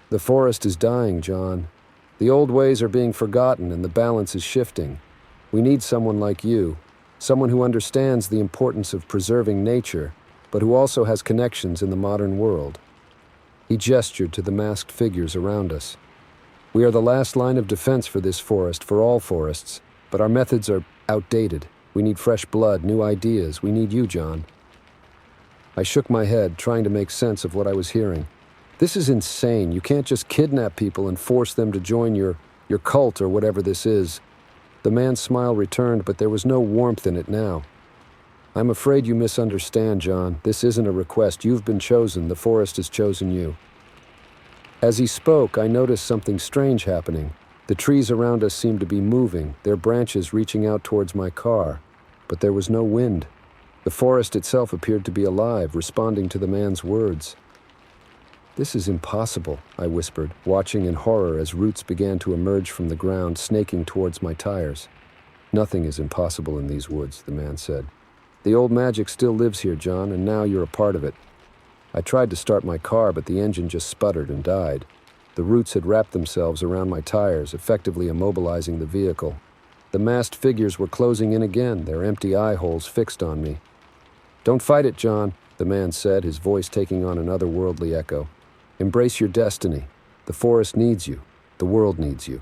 "The forest is dying, John. The old ways are being forgotten and the balance is shifting. We need someone like you. Someone who understands the importance of preserving nature, but who also has connections in the modern world. He gestured to the masked figures around us. We are the last line of defense for this forest, for all forests, but our methods are outdated. We need fresh blood, new ideas. We need you, John. I shook my head, trying to make sense of what I was hearing. This is insane. You can't just kidnap people and force them to join your cult or whatever this is. The man's smile returned, but there was no warmth in it now. I'm afraid you misunderstand, John. This isn't a request. You've been chosen. The forest has chosen you. As he spoke, I noticed something strange happening. The trees around us seemed to be moving, their branches reaching out towards my car, but there was no wind. The forest itself appeared to be alive, responding to the man's words. This is impossible, I whispered, watching in horror as roots began to emerge from the ground, snaking towards my tires. Nothing is impossible in these woods, the man said. The old magic still lives here, John, and now you're a part of it. I tried to start my car, but the engine just sputtered and died. The roots had wrapped themselves around my tires, effectively immobilizing the vehicle. The masked figures were closing in again, their empty eye holes fixed on me. Don't fight it, John, the man said, his voice taking on an otherworldly echo. Embrace your destiny. The forest needs you. The world needs you.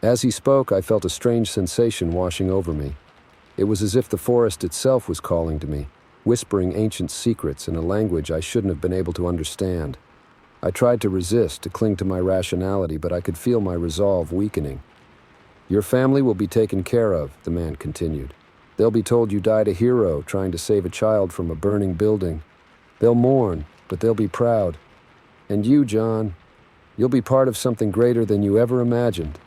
As he spoke, I felt a strange sensation washing over me. It was as if the forest itself was calling to me, whispering ancient secrets in a language I shouldn't have been able to understand. I tried to resist, to cling to my rationality, but I could feel my resolve weakening. Your family will be taken care of, the man continued. They'll be told you died a hero trying to save a child from a burning building. They'll mourn, but they'll be proud. And you, John, you'll be part of something greater than you ever imagined.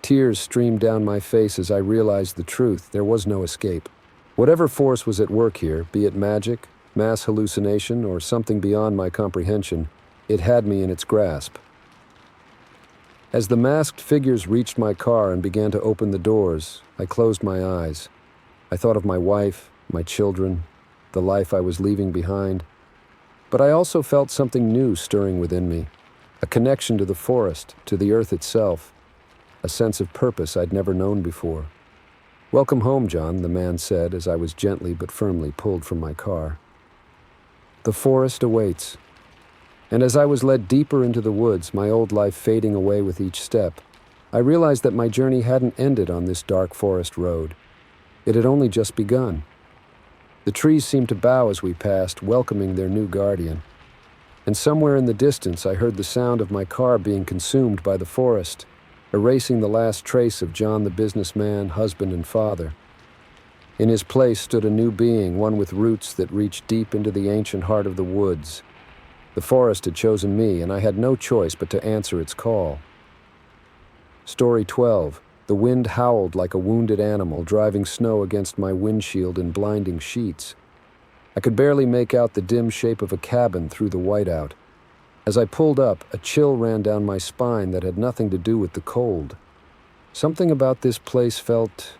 Tears streamed down my face as I realized the truth. There was no escape. Whatever force was at work here, be it magic, mass hallucination, or something beyond my comprehension, it had me in its grasp. As the masked figures reached my car and began to open the doors, I closed my eyes. I thought of my wife, my children, the life I was leaving behind. But I also felt something new stirring within me, a connection to the forest, to the earth itself, a sense of purpose I'd never known before. Welcome home, John, the man said as I was gently but firmly pulled from my car. The forest awaits. And as I was led deeper into the woods, my old life fading away with each step, I realized that my journey hadn't ended on this dark forest road. It had only just begun. The trees seemed to bow as we passed, welcoming their new guardian. And somewhere in the distance, I heard the sound of my car being consumed by the forest, erasing the last trace of John the businessman, husband, and father. In his place stood a new being, one with roots that reached deep into the ancient heart of the woods. The forest had chosen me, and I had no choice but to answer its call. Story 12. The wind howled like a wounded animal, driving snow against my windshield in blinding sheets. I could barely make out the dim shape of a cabin through the whiteout. As I pulled up, a chill ran down my spine that had nothing to do with the cold. Something about this place felt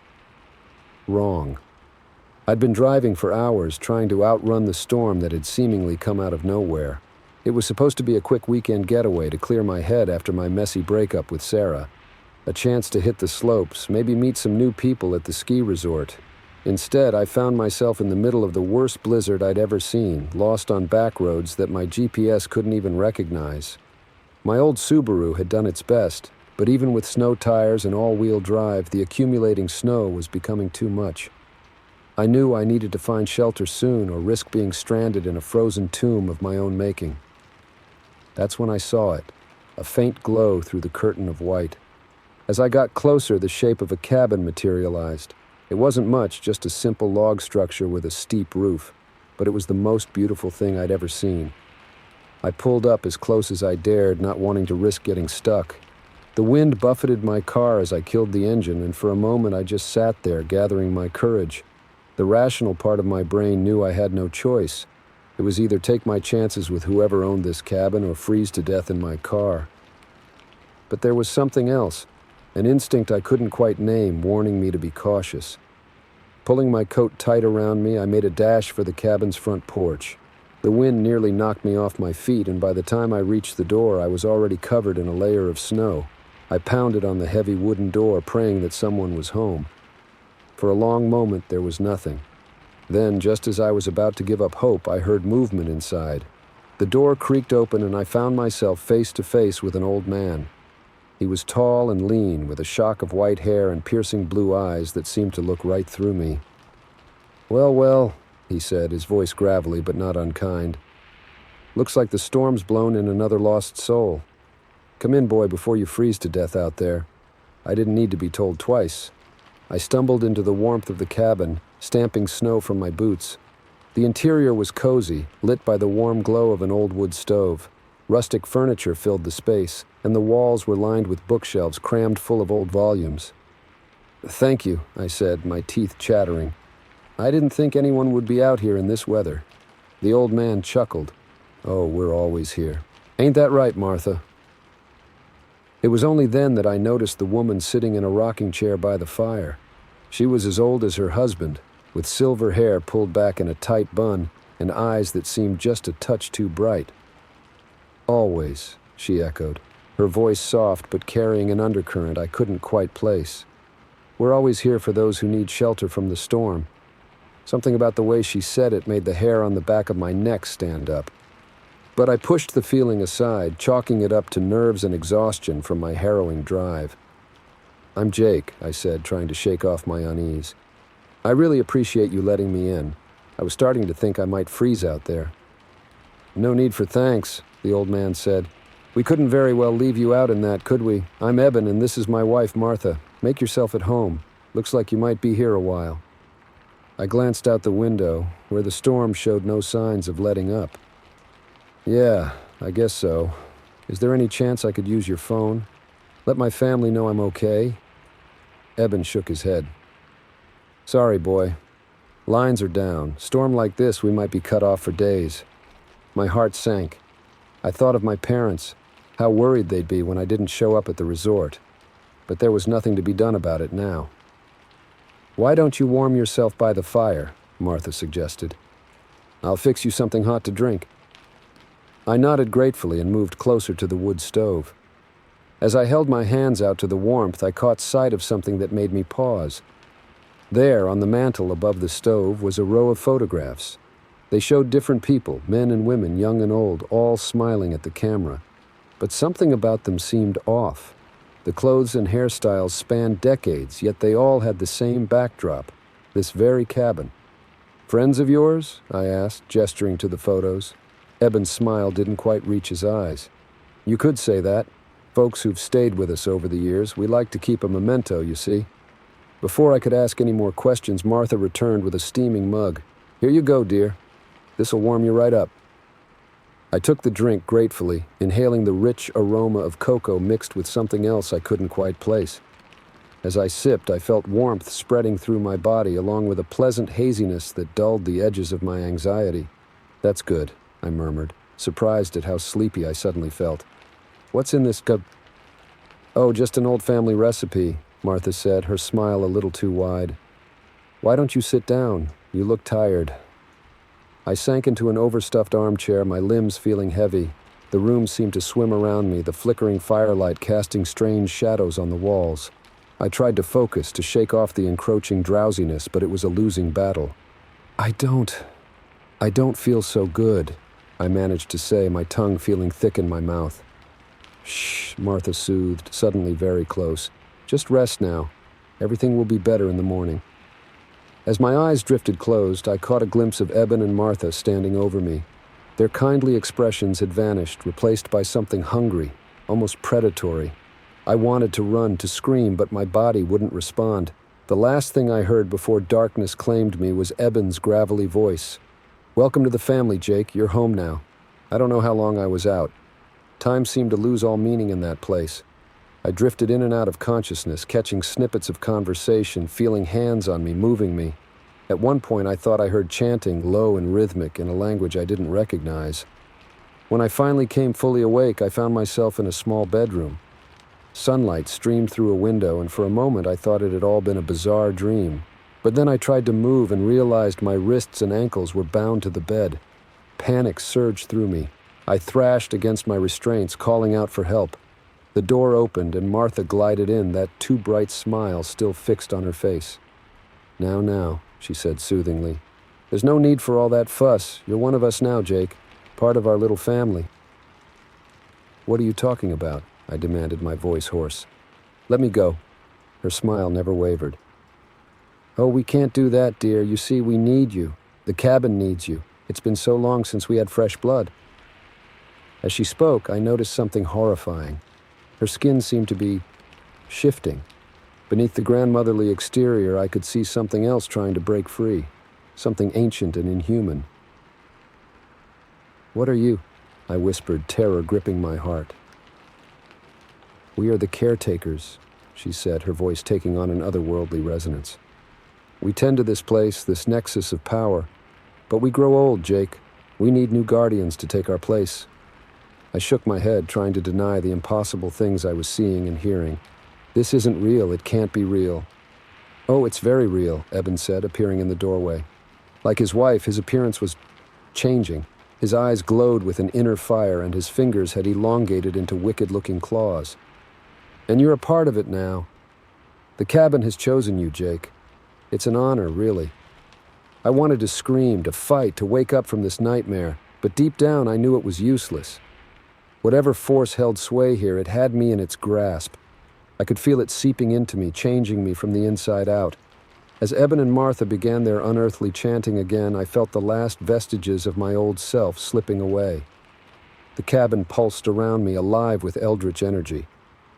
wrong. I'd been driving for hours, trying to outrun the storm that had seemingly come out of nowhere. It was supposed to be a quick weekend getaway to clear my head after my messy breakup with Sarah. A chance to hit the slopes, maybe meet some new people at the ski resort. Instead, I found myself in the middle of the worst blizzard I'd ever seen, lost on back roads that my GPS couldn't even recognize. My old Subaru had done its best, but even with snow tires and all-wheel drive, the accumulating snow was becoming too much. I knew I needed to find shelter soon or risk being stranded in a frozen tomb of my own making. That's when I saw it, a faint glow through the curtain of white. As I got closer, the shape of a cabin materialized. It wasn't much, just a simple log structure with a steep roof, but it was the most beautiful thing I'd ever seen. I pulled up as close as I dared, not wanting to risk getting stuck. The wind buffeted my car as I killed the engine, and for a moment I just sat there, gathering my courage. The rational part of my brain knew I had no choice. It was either take my chances with whoever owned this cabin or freeze to death in my car. But there was something else. An instinct I couldn't quite name, warning me to be cautious. Pulling my coat tight around me, I made a dash for the cabin's front porch. The wind nearly knocked me off my feet, and by the time I reached the door, I was already covered in a layer of snow. I pounded on the heavy wooden door, praying that someone was home. For a long moment, there was nothing. Then, just as I was about to give up hope, I heard movement inside. The door creaked open and I found myself face to face with an old man. He was tall and lean, with a shock of white hair and piercing blue eyes that seemed to look right through me. "Well, well," he said, his voice gravelly but not unkind. "Looks like the storm's blown in another lost soul. Come in, boy, before you freeze to death out there." I didn't need to be told twice. I stumbled into the warmth of the cabin, stamping snow from my boots. The interior was cozy, lit by the warm glow of an old wood stove. Rustic furniture filled the space, and the walls were lined with bookshelves crammed full of old volumes. "Thank you," I said, my teeth chattering. "I didn't think anyone would be out here in this weather." The old man chuckled. "Oh, we're always here. Ain't that right, Martha?" It was only then that I noticed the woman sitting in a rocking chair by the fire. She was as old as her husband, with silver hair pulled back in a tight bun and eyes that seemed just a touch too bright. "Always," she echoed, her voice soft but carrying an undercurrent I couldn't quite place. "We're always here for those who need shelter from the storm." Something about the way she said it made the hair on the back of my neck stand up. But I pushed the feeling aside, chalking it up to nerves and exhaustion from my harrowing drive. "I'm Jake," I said, trying to shake off my unease. "I really appreciate you letting me in. I was starting to think I might freeze out there." "No need for thanks," the old man said. "We couldn't very well leave you out in that, could we? I'm Eben, and this is my wife, Martha. Make yourself at home. Looks like you might be here a while." I glanced out the window, where the storm showed no signs of letting up. "Yeah, I guess so. Is there any chance I could use your phone? Let my family know I'm okay?" Eben shook his head. "Sorry, boy. Lines are down. Storm like this, we might be cut off for days." My heart sank. I thought of my parents, how worried they'd be when I didn't show up at the resort. But there was nothing to be done about it now. "Why don't you warm yourself by the fire?" Martha suggested. "I'll fix you something hot to drink." I nodded gratefully and moved closer to the wood stove. As I held my hands out to the warmth, I caught sight of something that made me pause. There, on the mantel above the stove, was a row of photographs. They showed different people, men and women, young and old, all smiling at the camera. But something about them seemed off. The clothes and hairstyles spanned decades, yet they all had the same backdrop, this very cabin. "Friends of yours?" I asked, gesturing to the photos. Eben's smile didn't quite reach his eyes. "You could say that. Folks who've stayed with us over the years. We like to keep a memento, you see." Before I could ask any more questions, Martha returned with a steaming mug. "Here you go, dear. This'll warm you right up." I took the drink gratefully, inhaling the rich aroma of cocoa mixed with something else I couldn't quite place. As I sipped, I felt warmth spreading through my body, along with a pleasant haziness that dulled the edges of my anxiety. "That's good," I murmured, surprised at how sleepy I suddenly felt. "What's in this cup?" "Oh, just an old family recipe," Martha said, her smile a little too wide. "Why don't you sit down? You look tired." I sank into an overstuffed armchair, my limbs feeling heavy. The room seemed to swim around me, the flickering firelight casting strange shadows on the walls. I tried to focus, to shake off the encroaching drowsiness, but it was a losing battle. I don't feel so good," I managed to say, my tongue feeling thick in my mouth. "Shh," Martha soothed, suddenly very close. "Just rest now. Everything will be better in the morning." As my eyes drifted closed, I caught a glimpse of Eben and Martha standing over me. Their kindly expressions had vanished, replaced by something hungry, almost predatory. I wanted to run, to scream, but my body wouldn't respond. The last thing I heard before darkness claimed me was Eben's gravelly voice. "Welcome to the family, Jake. You're home now." I don't know how long I was out. Time seemed to lose all meaning in that place. I drifted in and out of consciousness, catching snippets of conversation, feeling hands on me, moving me. At one point, I thought I heard chanting, low and rhythmic, in a language I didn't recognize. When I finally came fully awake, I found myself in a small bedroom. Sunlight streamed through a window, and for a moment I thought it had all been a bizarre dream. But then I tried to move and realized my wrists and ankles were bound to the bed. Panic surged through me. I thrashed against my restraints, calling out for help. The door opened and Martha glided in, that too bright smile still fixed on her face. Now, she said soothingly. There's no need for all that fuss. You're one of us now, Jake. Part of our little family. What are you talking about? I demanded, my voice hoarse. Let me go. Her smile never wavered. Oh, we can't do that, dear. You see, we need you. The cabin needs you. It's been so long since we had fresh blood. As she spoke, I noticed something horrifying. Her skin seemed to be shifting. Beneath the grandmotherly exterior, I could see something else trying to break free. Something ancient and inhuman. What are you? I whispered, terror gripping my heart. We are the caretakers, she said, her voice taking on an otherworldly resonance. We tend to this place, this nexus of power. But we grow old, Jake. We need new guardians to take our place. I shook my head, trying to deny the impossible things I was seeing and hearing. This isn't real. It can't be real. Oh, it's very real, Eben said, appearing in the doorway. Like his wife, his appearance was changing. His eyes glowed with an inner fire, and his fingers had elongated into wicked-looking claws. And you're a part of it now. The cabin has chosen you, Jake. It's an honor, really. I wanted to scream, to fight, to wake up from this nightmare, but deep down I knew it was useless. Whatever force held sway here, it had me in its grasp. I could feel it seeping into me, changing me from the inside out. As Eben and Martha began their unearthly chanting again, I felt the last vestiges of my old self slipping away. The cabin pulsed around me, alive with eldritch energy,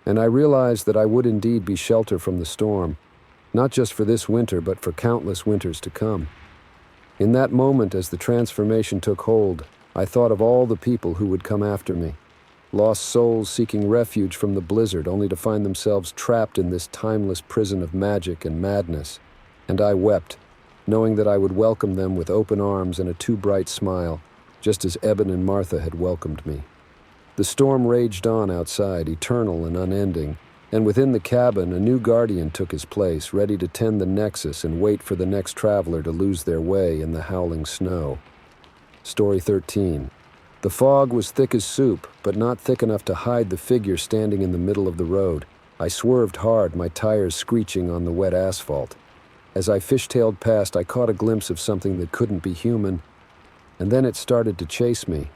and I realized that I would indeed be shelter from the storm, not just for this winter, but for countless winters to come. In that moment, as the transformation took hold, I thought of all the people who would come after me, lost souls seeking refuge from the blizzard only to find themselves trapped in this timeless prison of magic and madness. And I wept, knowing that I would welcome them with open arms and a too bright smile, just as Eben and Martha had welcomed me. The storm raged on outside, eternal and unending, and within the cabin a new guardian took his place, ready to tend the nexus and wait for the next traveler to lose their way in the howling snow. Story 13. The fog was thick as soup, but not thick enough to hide the figure standing in the middle of the road. I swerved hard, my tires screeching on the wet asphalt. As I fishtailed past, I caught a glimpse of something that couldn't be human, and then it started to chase me.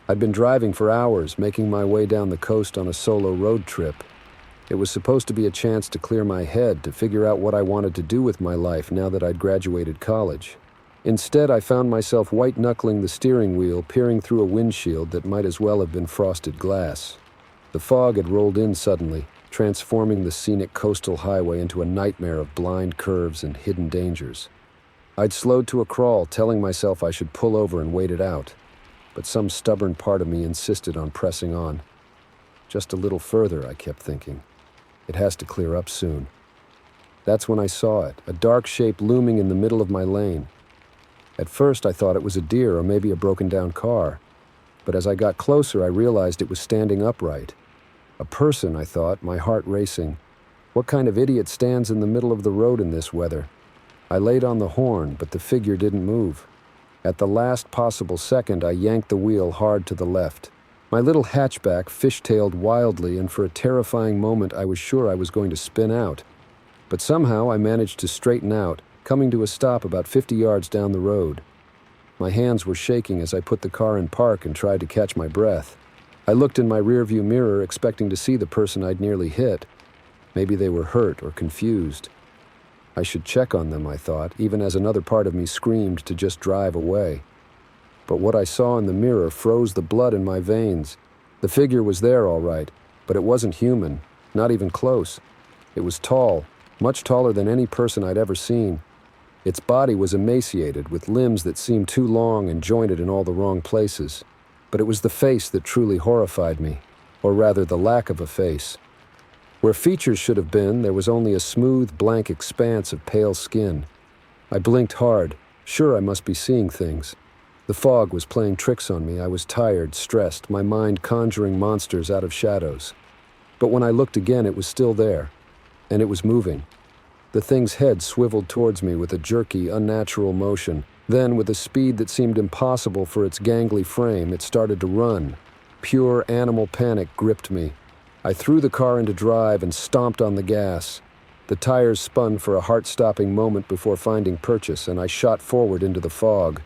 I'd been driving for hours, making my way down the coast on a solo road trip. It was supposed to be a chance to clear my head, to figure out what I wanted to do with my life now that I'd graduated college. Instead, I found myself white-knuckling the steering wheel, peering through a windshield that might as well have been frosted glass. The fog had rolled in suddenly, transforming the scenic coastal highway into a nightmare of blind curves and hidden dangers. I'd slowed to a crawl, telling myself I should pull over and wait it out, but some stubborn part of me insisted on pressing on. Just a little further, I kept thinking. It has to clear up soon. That's when I saw it, a dark shape looming in the middle of my lane. At first, I thought it was a deer or maybe a broken-down car, but as I got closer, I realized it was standing upright. A person, I thought, my heart racing. What kind of idiot stands in the middle of the road in this weather? I laid on the horn, but the figure didn't move. At the last possible second, I yanked the wheel hard to the left. My little hatchback fishtailed wildly, and for a terrifying moment I was sure I was going to spin out. But somehow I managed to straighten out, coming to a stop about 50 yards down the road. My hands were shaking as I put the car in park and tried to catch my breath. I looked in my rearview mirror expecting to see the person I'd nearly hit. Maybe they were hurt or confused. I should check on them, I thought, even as another part of me screamed to just drive away. But what I saw in the mirror froze the blood in my veins. The figure was there, all right, but it wasn't human, not even close. It was tall, much taller than any person I'd ever seen. Its body was emaciated, with limbs that seemed too long and jointed in all the wrong places. But it was the face that truly horrified me, or rather the lack of a face. Where features should have been, there was only a smooth, blank expanse of pale skin. I blinked hard, sure I must be seeing things. The fog was playing tricks on me. I was tired, stressed, my mind conjuring monsters out of shadows. But when I looked again, it was still there, and it was moving. The thing's head swiveled towards me with a jerky, unnatural motion. Then, with a speed that seemed impossible for its gangly frame, it started to run. Pure animal panic gripped me. I threw the car into drive and stomped on the gas. The tires spun for a heart-stopping moment before finding purchase, and I shot forward into the fog.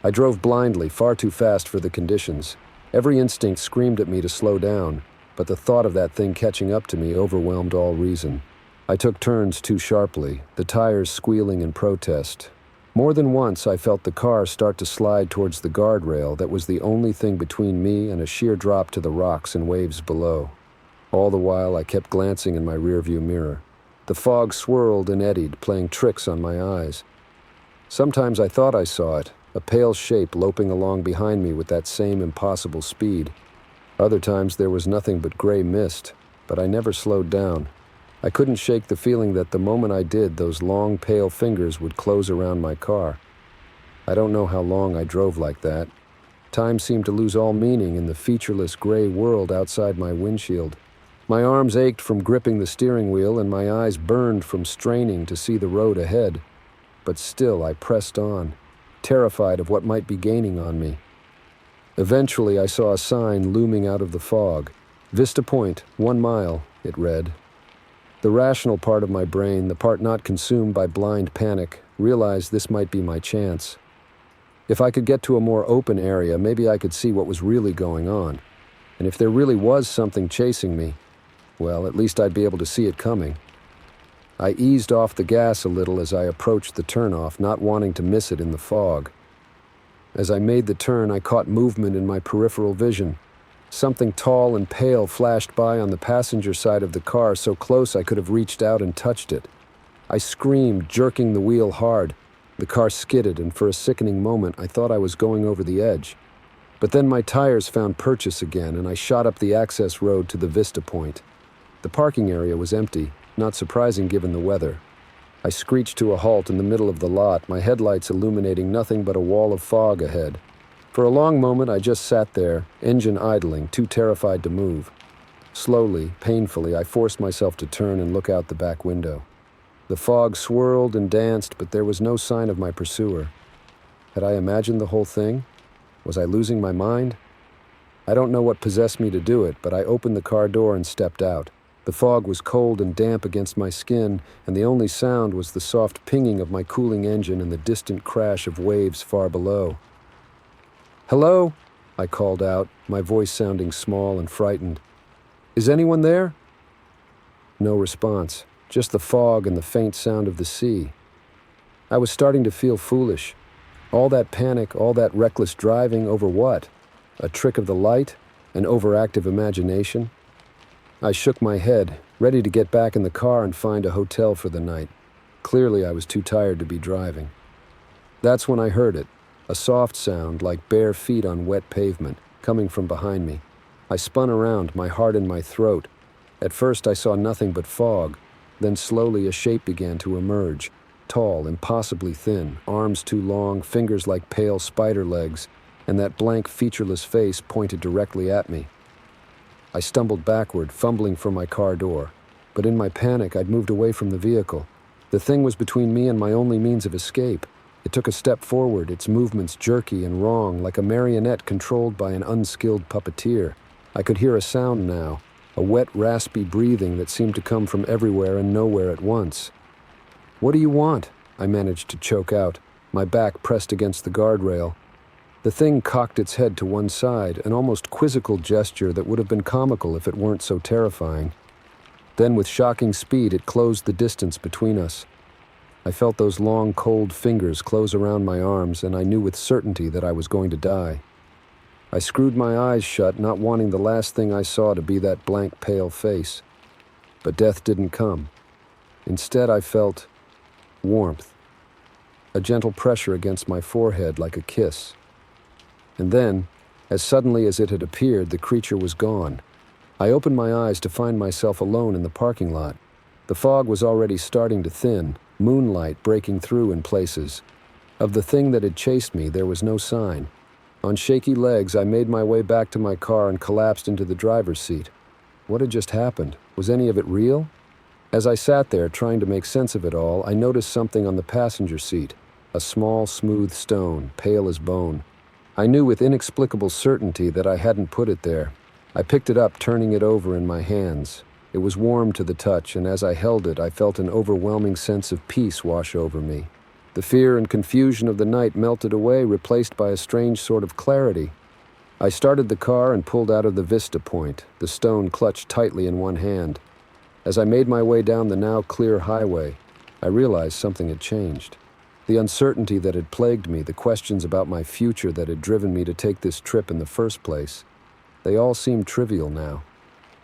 I drove blindly, far too fast for the conditions. Every instinct screamed at me to slow down, but the thought of that thing catching up to me overwhelmed all reason. I took turns too sharply, the tires squealing in protest. More than once, I felt the car start to slide towards the guardrail that was the only thing between me and a sheer drop to the rocks and waves below. All the while, I kept glancing in my rearview mirror. The fog swirled and eddied, playing tricks on my eyes. Sometimes I thought I saw it, a pale shape loping along behind me with that same impossible speed. Other times there was nothing but gray mist, but I never slowed down. I couldn't shake the feeling that the moment I did, those long, pale fingers would close around my car. I don't know how long I drove like that. Time seemed to lose all meaning in the featureless gray world outside my windshield. My arms ached from gripping the steering wheel, and my eyes burned from straining to see the road ahead. But still, I pressed on, terrified of what might be gaining on me. Eventually, I saw a sign looming out of the fog. Vista Point, 1 mile, it read. The rational part of my brain, the part not consumed by blind panic, realized this might be my chance. If I could get to a more open area, maybe I could see what was really going on. And if there really was something chasing me, well, at least I'd be able to see it coming. I eased off the gas a little as I approached the turnoff, not wanting to miss it in the fog. As I made the turn, I caught movement in my peripheral vision. Something tall and pale flashed by on the passenger side of the car, so close I could have reached out and touched it. I screamed, jerking the wheel hard. The car skidded, and for a sickening moment, I thought I was going over the edge. But then my tires found purchase again, and I shot up the access road to the Vista Point. The parking area was empty, not surprising given the weather. I screeched to a halt in the middle of the lot, my headlights illuminating nothing but a wall of fog ahead. For a long moment, I just sat there, engine idling, too terrified to move. Slowly, painfully, I forced myself to turn and look out the back window. The fog swirled and danced, but there was no sign of my pursuer. Had I imagined the whole thing? Was I losing my mind? I don't know what possessed me to do it, but I opened the car door and stepped out. The fog was cold and damp against my skin, and the only sound was the soft pinging of my cooling engine and the distant crash of waves far below. "Hello?" I called out, my voice sounding small and frightened. "Is anyone there?" No response, just the fog and the faint sound of the sea. I was starting to feel foolish. All that panic, all that reckless driving, over what? A trick of the light? An overactive imagination? I shook my head, ready to get back in the car and find a hotel for the night. Clearly, I was too tired to be driving. That's when I heard it. A soft sound like bare feet on wet pavement, coming from behind me. I spun around, my heart in my throat. At first I saw nothing but fog. Then slowly a shape began to emerge. Tall, impossibly thin, arms too long, fingers like pale spider legs, and that blank, featureless face pointed directly at me. I stumbled backward, fumbling for my car door. But in my panic, I'd moved away from the vehicle. The thing was between me and my only means of escape. It took a step forward, its movements jerky and wrong, like a marionette controlled by an unskilled puppeteer. I could hear a sound now, a wet, raspy breathing that seemed to come from everywhere and nowhere at once. "What do you want?" I managed to choke out, my back pressed against the guardrail. The thing cocked its head to one side, an almost quizzical gesture that would have been comical if it weren't so terrifying. Then with shocking speed, it closed the distance between us. I felt those long, cold fingers close around my arms, and I knew with certainty that I was going to die. I screwed my eyes shut, not wanting the last thing I saw to be that blank, pale face. But death didn't come. Instead, I felt warmth, a gentle pressure against my forehead like a kiss. And then, as suddenly as it had appeared, the creature was gone. I opened my eyes to find myself alone in the parking lot. The fog was already starting to thin, moonlight breaking through in places. Of the thing that had chased me, there was no sign. On shaky legs, I made my way back to my car and collapsed into the driver's seat. What had just happened? Was any of it real? As I sat there trying to make sense of it all, I noticed something on the passenger seat, a small, smooth stone, pale as bone. I knew with inexplicable certainty that I hadn't put it there. I picked it up, turning it over in my hands. It was warm to the touch, and as I held it, I felt an overwhelming sense of peace wash over me. The fear and confusion of the night melted away, replaced by a strange sort of clarity. I started the car and pulled out of the vista point, the stone clutched tightly in one hand. As I made my way down the now clear highway, I realized something had changed. The uncertainty that had plagued me, the questions about my future that had driven me to take this trip in the first place, they all seemed trivial now.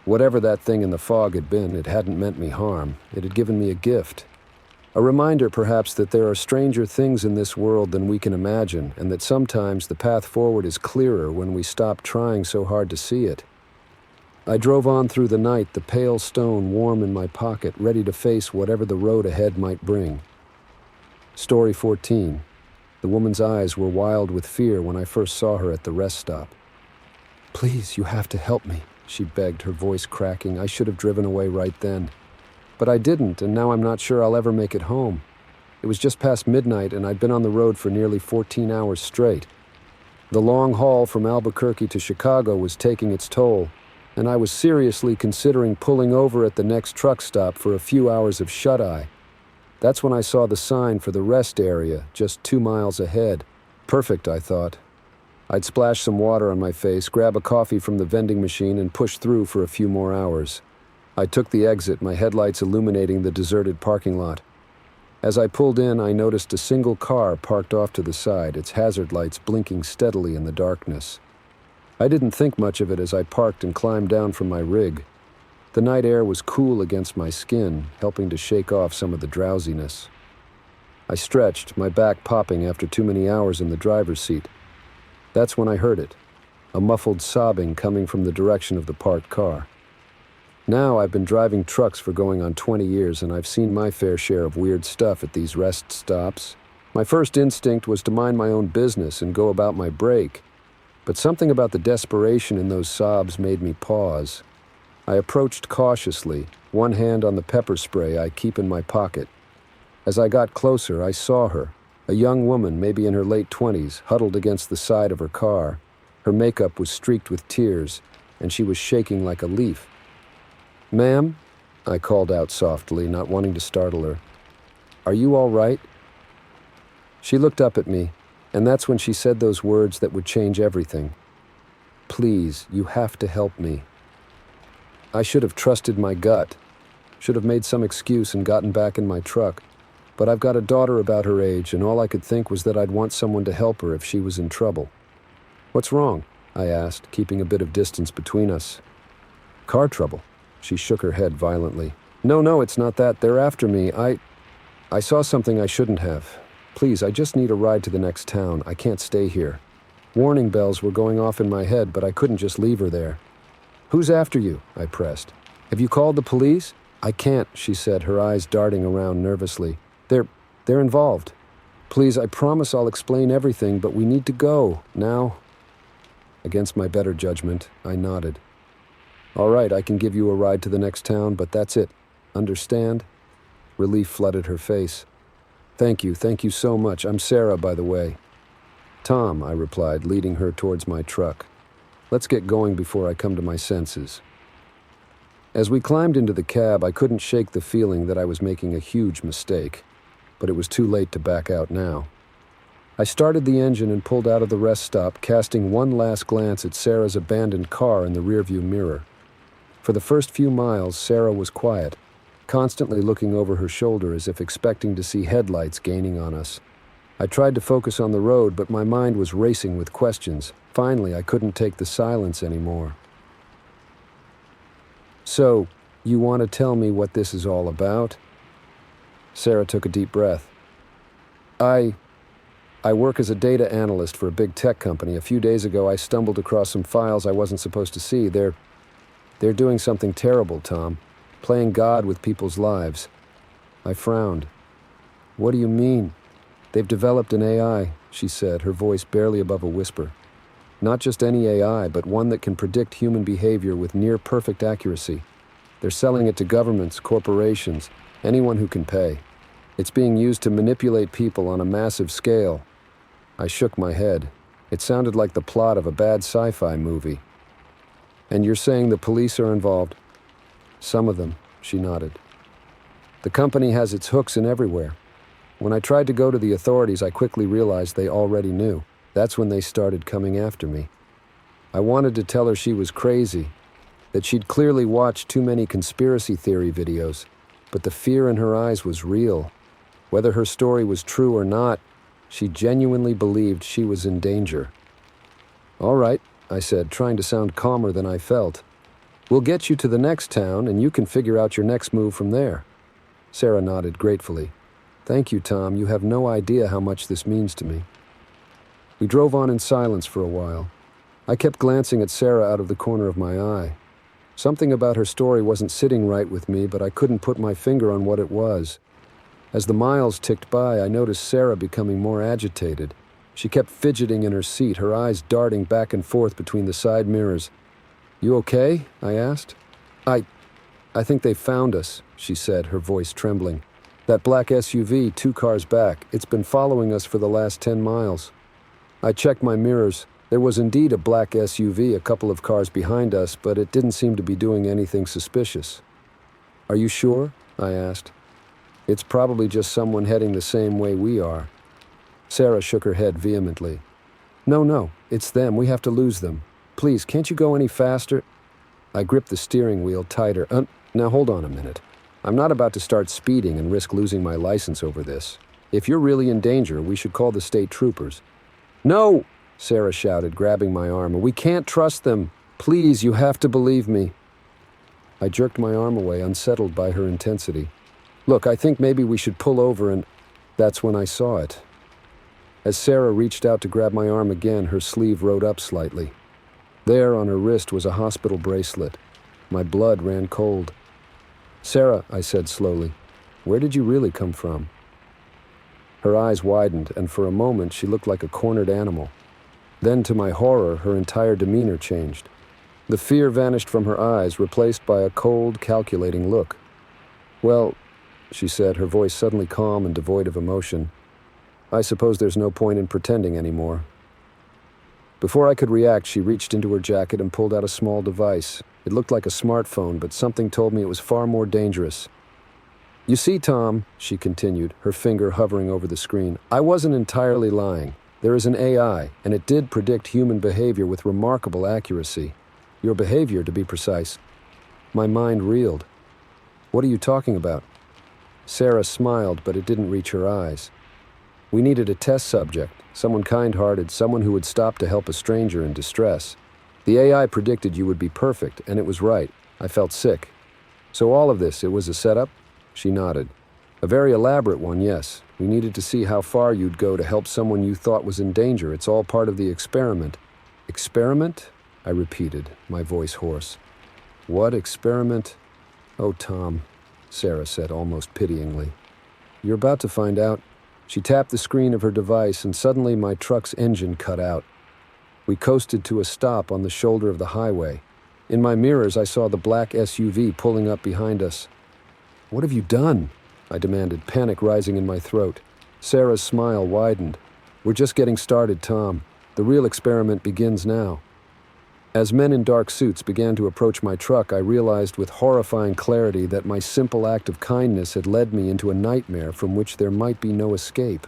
Whatever that thing in the fog had been, it hadn't meant me harm. It had given me a gift. A reminder, perhaps, that there are stranger things in this world than we can imagine, and that sometimes the path forward is clearer when we stop trying so hard to see it. I drove on through the night, the pale stone warm in my pocket, ready to face whatever the road ahead might bring. Story 14. The woman's eyes were wild with fear when I first saw her at the rest stop. "Please, you have to help me," she begged, her voice cracking. I should have driven away right then. But I didn't, and now I'm not sure I'll ever make it home. It was just past midnight, and I'd been on the road for nearly 14 hours straight. The long haul from Albuquerque to Chicago was taking its toll, and I was seriously considering pulling over at the next truck stop for a few hours of shut-eye. That's when I saw the sign for the rest area, just 2 miles ahead. Perfect, I thought. I'd splash some water on my face, grab a coffee from the vending machine, and push through for a few more hours. I took the exit, my headlights illuminating the deserted parking lot. As I pulled in, I noticed a single car parked off to the side, its hazard lights blinking steadily in the darkness. I didn't think much of it as I parked and climbed down from my rig. The night air was cool against my skin, helping to shake off some of the drowsiness. I stretched, my back popping after too many hours in the driver's seat. That's when I heard it, a muffled sobbing coming from the direction of the parked car. Now I've been driving trucks for going on 20 years, and I've seen my fair share of weird stuff at these rest stops. My first instinct was to mind my own business and go about my break, but something about the desperation in those sobs made me pause. I approached cautiously, one hand on the pepper spray I keep in my pocket. As I got closer, I saw her, a young woman, maybe in her late 20s, huddled against the side of her car. Her makeup was streaked with tears, and she was shaking like a leaf. "Ma'am," I called out softly, not wanting to startle her. "Are you all right?" She looked up at me, and that's when she said those words that would change everything. "Please, you have to help me." I should have trusted my gut, should have made some excuse and gotten back in my truck. But I've got a daughter about her age, and all I could think was that I'd want someone to help her if she was in trouble. "What's wrong?" I asked, keeping a bit of distance between us. "Car trouble." She shook her head violently. No, it's not that. They're after me. I saw something I shouldn't have. Please, I just need a ride to the next town. I can't stay here." Warning bells were going off in my head, but I couldn't just leave her there. "Who's after you?" I pressed. "Have you called the police?" "I can't," she said, her eyes darting around nervously. They're involved. Please, I promise I'll explain everything, but we need to go, now." Against my better judgment, I nodded. "All right, I can give you a ride to the next town, but that's it. Understand?" Relief flooded her face. Thank you so much. I'm Sarah, by the way." "Tom," I replied, leading her towards my truck. "Let's get going before I come to my senses." As we climbed into the cab, I couldn't shake the feeling that I was making a huge mistake, but it was too late to back out now. I started the engine and pulled out of the rest stop, casting one last glance at Sarah's abandoned car in the rearview mirror. For the first few miles, Sarah was quiet, constantly looking over her shoulder as if expecting to see headlights gaining on us. I tried to focus on the road, but my mind was racing with questions. Finally, I couldn't take the silence anymore. "So, you want to tell me what this is all about?" Sarah took a deep breath. I work as a data analyst for a big tech company. A few days ago, I stumbled across some files I wasn't supposed to see. They're doing something terrible, Tom. Playing God with people's lives." I frowned. "What do you mean?" "They've developed an AI," she said, her voice barely above a whisper. "Not just any AI, but one that can predict human behavior with near-perfect accuracy. They're selling it to governments, corporations, anyone who can pay. It's being used to manipulate people on a massive scale." I shook my head. It sounded like the plot of a bad sci-fi movie. "And you're saying the police are involved?" Some of them, she nodded. The company has its hooks in everywhere. When I tried to go to the authorities, I quickly realized they already knew. That's when they started coming after me. I wanted to tell her she was crazy, that she'd clearly watched too many conspiracy theory videos, but the fear in her eyes was real. Whether her story was true or not, she genuinely believed she was in danger. "All right," I said, trying to sound calmer than I felt. "We'll get you to the next town, and you can figure out your next move from there." Sarah nodded gratefully. "Thank you, Tom. You have no idea how much this means to me." We drove on in silence for a while. I kept glancing at Sarah out of the corner of my eye. Something about her story wasn't sitting right with me, but I couldn't put my finger on what it was. As the miles ticked by, I noticed Sarah becoming more agitated. She kept fidgeting in her seat, her eyes darting back and forth between the side mirrors. "You okay?" I asked. I think they found us," she said, her voice trembling. "That black SUV, 2 cars back. It's been following us for the last 10 miles. I checked my mirrors. There was indeed a black SUV a couple of cars behind us, but it didn't seem to be doing anything suspicious." "Are you sure?" I asked. "It's probably just someone heading the same way we are." Sarah shook her head vehemently. No, it's them. We have to lose them. Please, can't you go any faster?" I gripped the steering wheel tighter. Now hold on a minute. I'm not about to start speeding and risk losing my license over this. If you're really in danger, we should call the state troopers." "No!" Sarah shouted, grabbing my arm. "We can't trust them. Please, you have to believe me." I jerked my arm away, unsettled by her intensity. "Look, I think maybe we should pull over and—" That's when I saw it. As Sarah reached out to grab my arm again, her sleeve rode up slightly. There on her wrist was a hospital bracelet. My blood ran cold. "Sarah," I said slowly, "where did you really come from?" Her eyes widened, and for a moment she looked like a cornered animal. Then, to my horror, her entire demeanor changed. The fear vanished from her eyes, replaced by a cold, calculating look. "Well," she said, her voice suddenly calm and devoid of emotion, "I suppose there's no point in pretending anymore." Before I could react, she reached into her jacket and pulled out a small device. It looked like a smartphone, but something told me it was far more dangerous. "You see, Tom," she continued, her finger hovering over the screen, "I wasn't entirely lying. There is an AI, and it did predict human behavior with remarkable accuracy. Your behavior, to be precise." My mind reeled. "What are you talking about?" Sarah smiled, but it didn't reach her eyes. "We needed a test subject, someone kind-hearted, someone who would stop to help a stranger in distress. The AI predicted you would be perfect, and it was right. I felt sick. So all of this, it was a setup?" She nodded. "A very elaborate one, yes. We needed to see how far you'd go to help someone you thought was in danger. It's all part of the experiment." "Experiment?" I repeated, my voice hoarse. "What experiment?" "Oh, Tom," Sarah said almost pityingly. "You're about to find out." She tapped the screen of her device, and suddenly my truck's engine cut out. We coasted to a stop on the shoulder of the highway. In my mirrors, I saw the black SUV pulling up behind us. "What have you done?" I demanded, panic rising in my throat. Sarah's smile widened. "We're just getting started, Tom. The real experiment begins now." As men in dark suits began to approach my truck, I realized with horrifying clarity that my simple act of kindness had led me into a nightmare from which there might be no escape.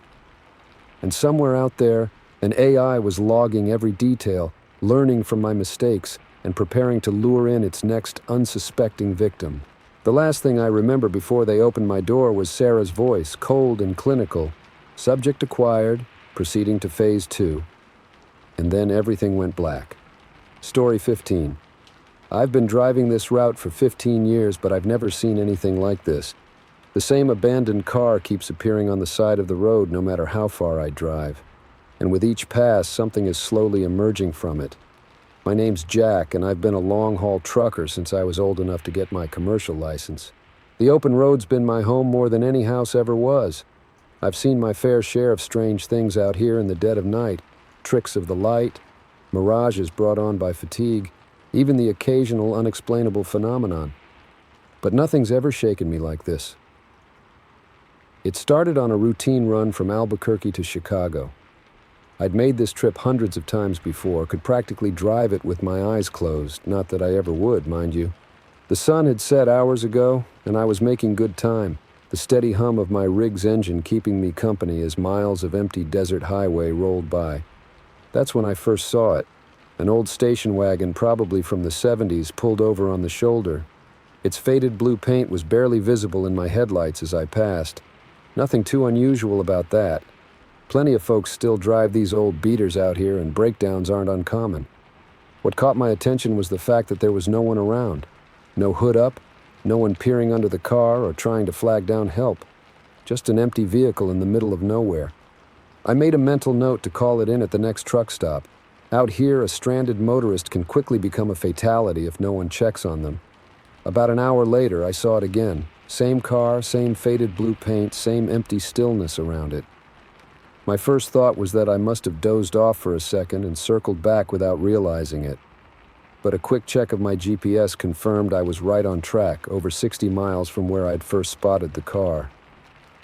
And somewhere out there, an AI was logging every detail, learning from my mistakes, and preparing to lure in its next unsuspecting victim. The last thing I remember before they opened my door was Sarah's voice, cold and clinical. "Subject acquired, proceeding to phase 2. And then everything went black. Story 15. I've been driving this route for 15 years, but I've never seen anything like this. The same abandoned car keeps appearing on the side of the road no matter how far I drive. And with each pass, something is slowly emerging from it. My name's Jack, and I've been a long-haul trucker since I was old enough to get my commercial license. The open road's been my home more than any house ever was. I've seen my fair share of strange things out here in the dead of night, tricks of the light, mirages brought on by fatigue, even the occasional unexplainable phenomenon. But nothing's ever shaken me like this. It started on a routine run from Albuquerque to Chicago. I'd made this trip hundreds of times before, could practically drive it with my eyes closed, not that I ever would, mind you. The sun had set hours ago, and I was making good time, the steady hum of my rig's engine keeping me company as miles of empty desert highway rolled by. That's when I first saw it. An old station wagon, probably from the 70s, pulled over on the shoulder. Its faded blue paint was barely visible in my headlights as I passed. Nothing too unusual about that. Plenty of folks still drive these old beaters out here, and breakdowns aren't uncommon. What caught my attention was the fact that there was no one around. No hood up, no one peering under the car or trying to flag down help. Just an empty vehicle in the middle of nowhere. I made a mental note to call it in at the next truck stop. Out here, a stranded motorist can quickly become a fatality if no one checks on them. About an hour later, I saw it again. Same car, same faded blue paint, same empty stillness around it. My first thought was that I must have dozed off for a second and circled back without realizing it. But a quick check of my GPS confirmed I was right on track, over 60 miles from where I'd first spotted the car.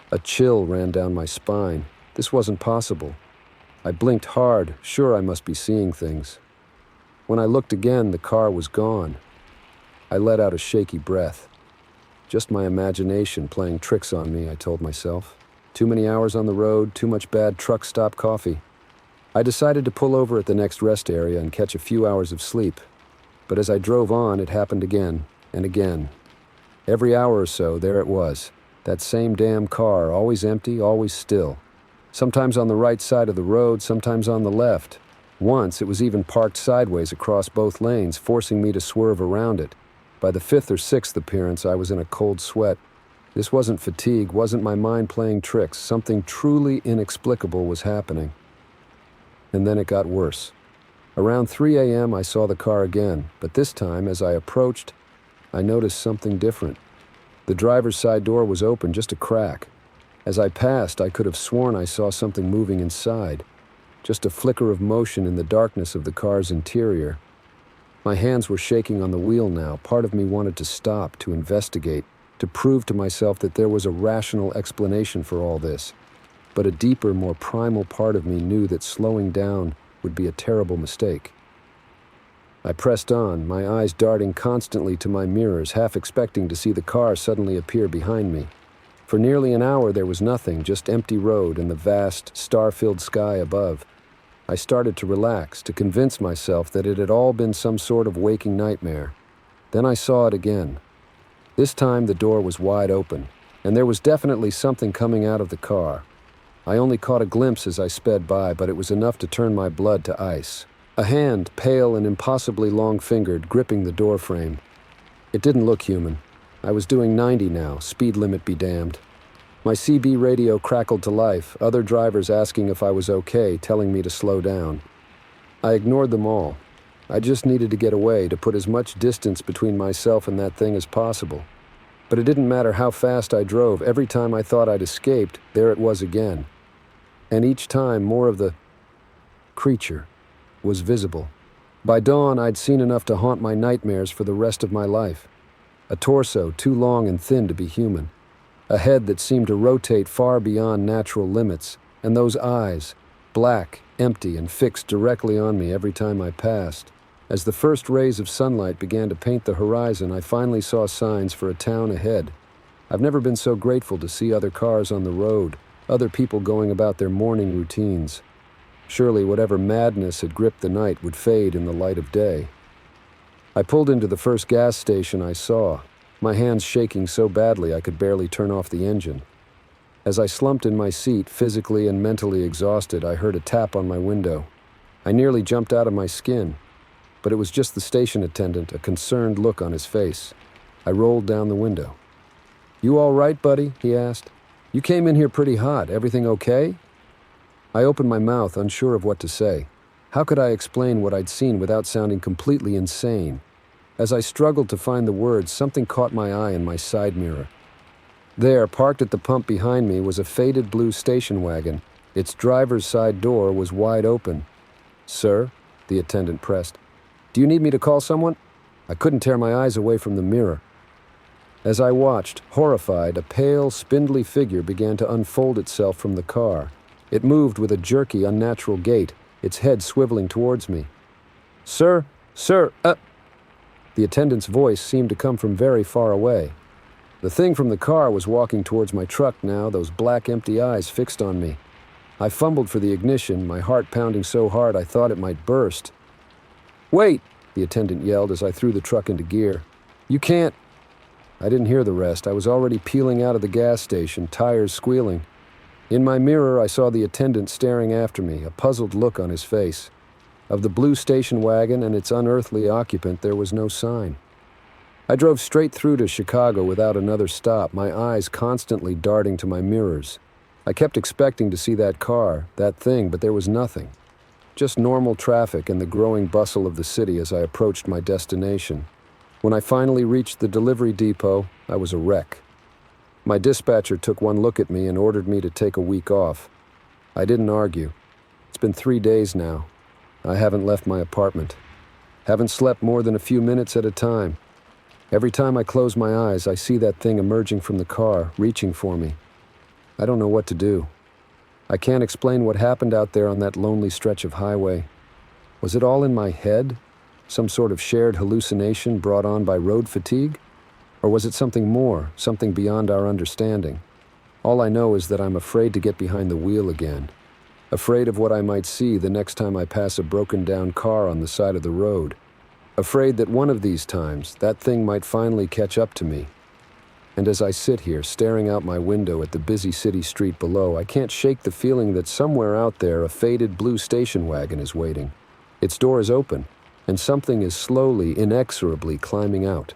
A chill ran down my spine. This wasn't possible. I blinked hard, sure I must be seeing things. When I looked again, the car was gone. I let out a shaky breath. Just my imagination playing tricks on me, I told myself. Too many hours on the road, too much bad truck stop coffee. I decided to pull over at the next rest area and catch a few hours of sleep. But as I drove on, it happened again and again. Every hour or so, there it was. That same damn car, always empty, always still. Sometimes on the right side of the road, sometimes on the left. Once, it was even parked sideways across both lanes, forcing me to swerve around it. By the fifth or sixth appearance, I was in a cold sweat. This wasn't fatigue, wasn't my mind playing tricks. Something truly inexplicable was happening. And then it got worse. Around 3 a.m., I saw the car again, but this time, as I approached, I noticed something different. The driver's side door was open, just a crack. As I passed, I could have sworn I saw something moving inside, just a flicker of motion in the darkness of the car's interior. My hands were shaking on the wheel now. Part of me wanted to stop, to investigate, to prove to myself that there was a rational explanation for all this. But a deeper, more primal part of me knew that slowing down would be a terrible mistake. I pressed on, my eyes darting constantly to my mirrors, half expecting to see the car suddenly appear behind me. For nearly an hour there was nothing, just empty road and the vast, star-filled sky above. I started to relax, to convince myself that it had all been some sort of waking nightmare. Then I saw it again. This time the door was wide open, and there was definitely something coming out of the car. I only caught a glimpse as I sped by, but it was enough to turn my blood to ice. A hand, pale and impossibly long-fingered, gripping the door frame. It didn't look human. I was doing 90 now, speed limit be damned. My CB radio crackled to life, other drivers asking if I was okay, telling me to slow down. I ignored them all. I just needed to get away, to put as much distance between myself and that thing as possible. But it didn't matter how fast I drove. Every time I thought I'd escaped, there it was again. And each time, more of the creature was visible. By dawn, I'd seen enough to haunt my nightmares for the rest of my life. A torso too long and thin to be human. A head that seemed to rotate far beyond natural limits. And those eyes, black, empty, and fixed directly on me every time I passed. As the first rays of sunlight began to paint the horizon, I finally saw signs for a town ahead. I've never been so grateful to see other cars on the road, other people going about their morning routines. Surely whatever madness had gripped the night would fade in the light of day. I pulled into the first gas station I saw, my hands shaking so badly I could barely turn off the engine. As I slumped in my seat, physically and mentally exhausted, I heard a tap on my window. I nearly jumped out of my skin, but it was just the station attendant, a concerned look on his face. I rolled down the window. "You all right, buddy?" he asked. "You came in here pretty hot. Everything okay?" I opened my mouth, unsure of what to say. How could I explain what I'd seen without sounding completely insane? As I struggled to find the words, something caught my eye in my side mirror. There, parked at the pump behind me, was a faded blue station wagon. Its driver's side door was wide open. "Sir?" the attendant pressed. "Do you need me to call someone?" I couldn't tear my eyes away from the mirror. As I watched, horrified, a pale, spindly figure began to unfold itself from the car. It moved with a jerky, unnatural gait, its head swiveling towards me. "Sir, sir, The attendant's voice seemed to come from very far away. The thing from the car was walking towards my truck now, those black empty eyes fixed on me. I fumbled for the ignition, my heart pounding so hard I thought it might burst. "Wait!" the attendant yelled as I threw the truck into gear. "You can't—" I didn't hear the rest. I was already peeling out of the gas station, tires squealing. In my mirror, I saw the attendant staring after me, a puzzled look on his face. Of the blue station wagon and its unearthly occupant, there was no sign. I drove straight through to Chicago without another stop, my eyes constantly darting to my mirrors. I kept expecting to see that car, that thing, but there was nothing. Just normal traffic and the growing bustle of the city as I approached my destination. When I finally reached the delivery depot, I was a wreck. My dispatcher took one look at me and ordered me to take a week off. I didn't argue. It's been 3 days now. I haven't left my apartment. Haven't slept more than a few minutes at a time. Every time I close my eyes, I see that thing emerging from the car, reaching for me. I don't know what to do. I can't explain what happened out there on that lonely stretch of highway. Was it all in my head? Some sort of shared hallucination brought on by road fatigue? Or was it something more, something beyond our understanding? All I know is that I'm afraid to get behind the wheel again. Afraid of what I might see the next time I pass a broken-down car on the side of the road. Afraid that one of these times, that thing might finally catch up to me. And as I sit here, staring out my window at the busy city street below, I can't shake the feeling that somewhere out there a faded blue station wagon is waiting. Its door is open, and something is slowly, inexorably climbing out.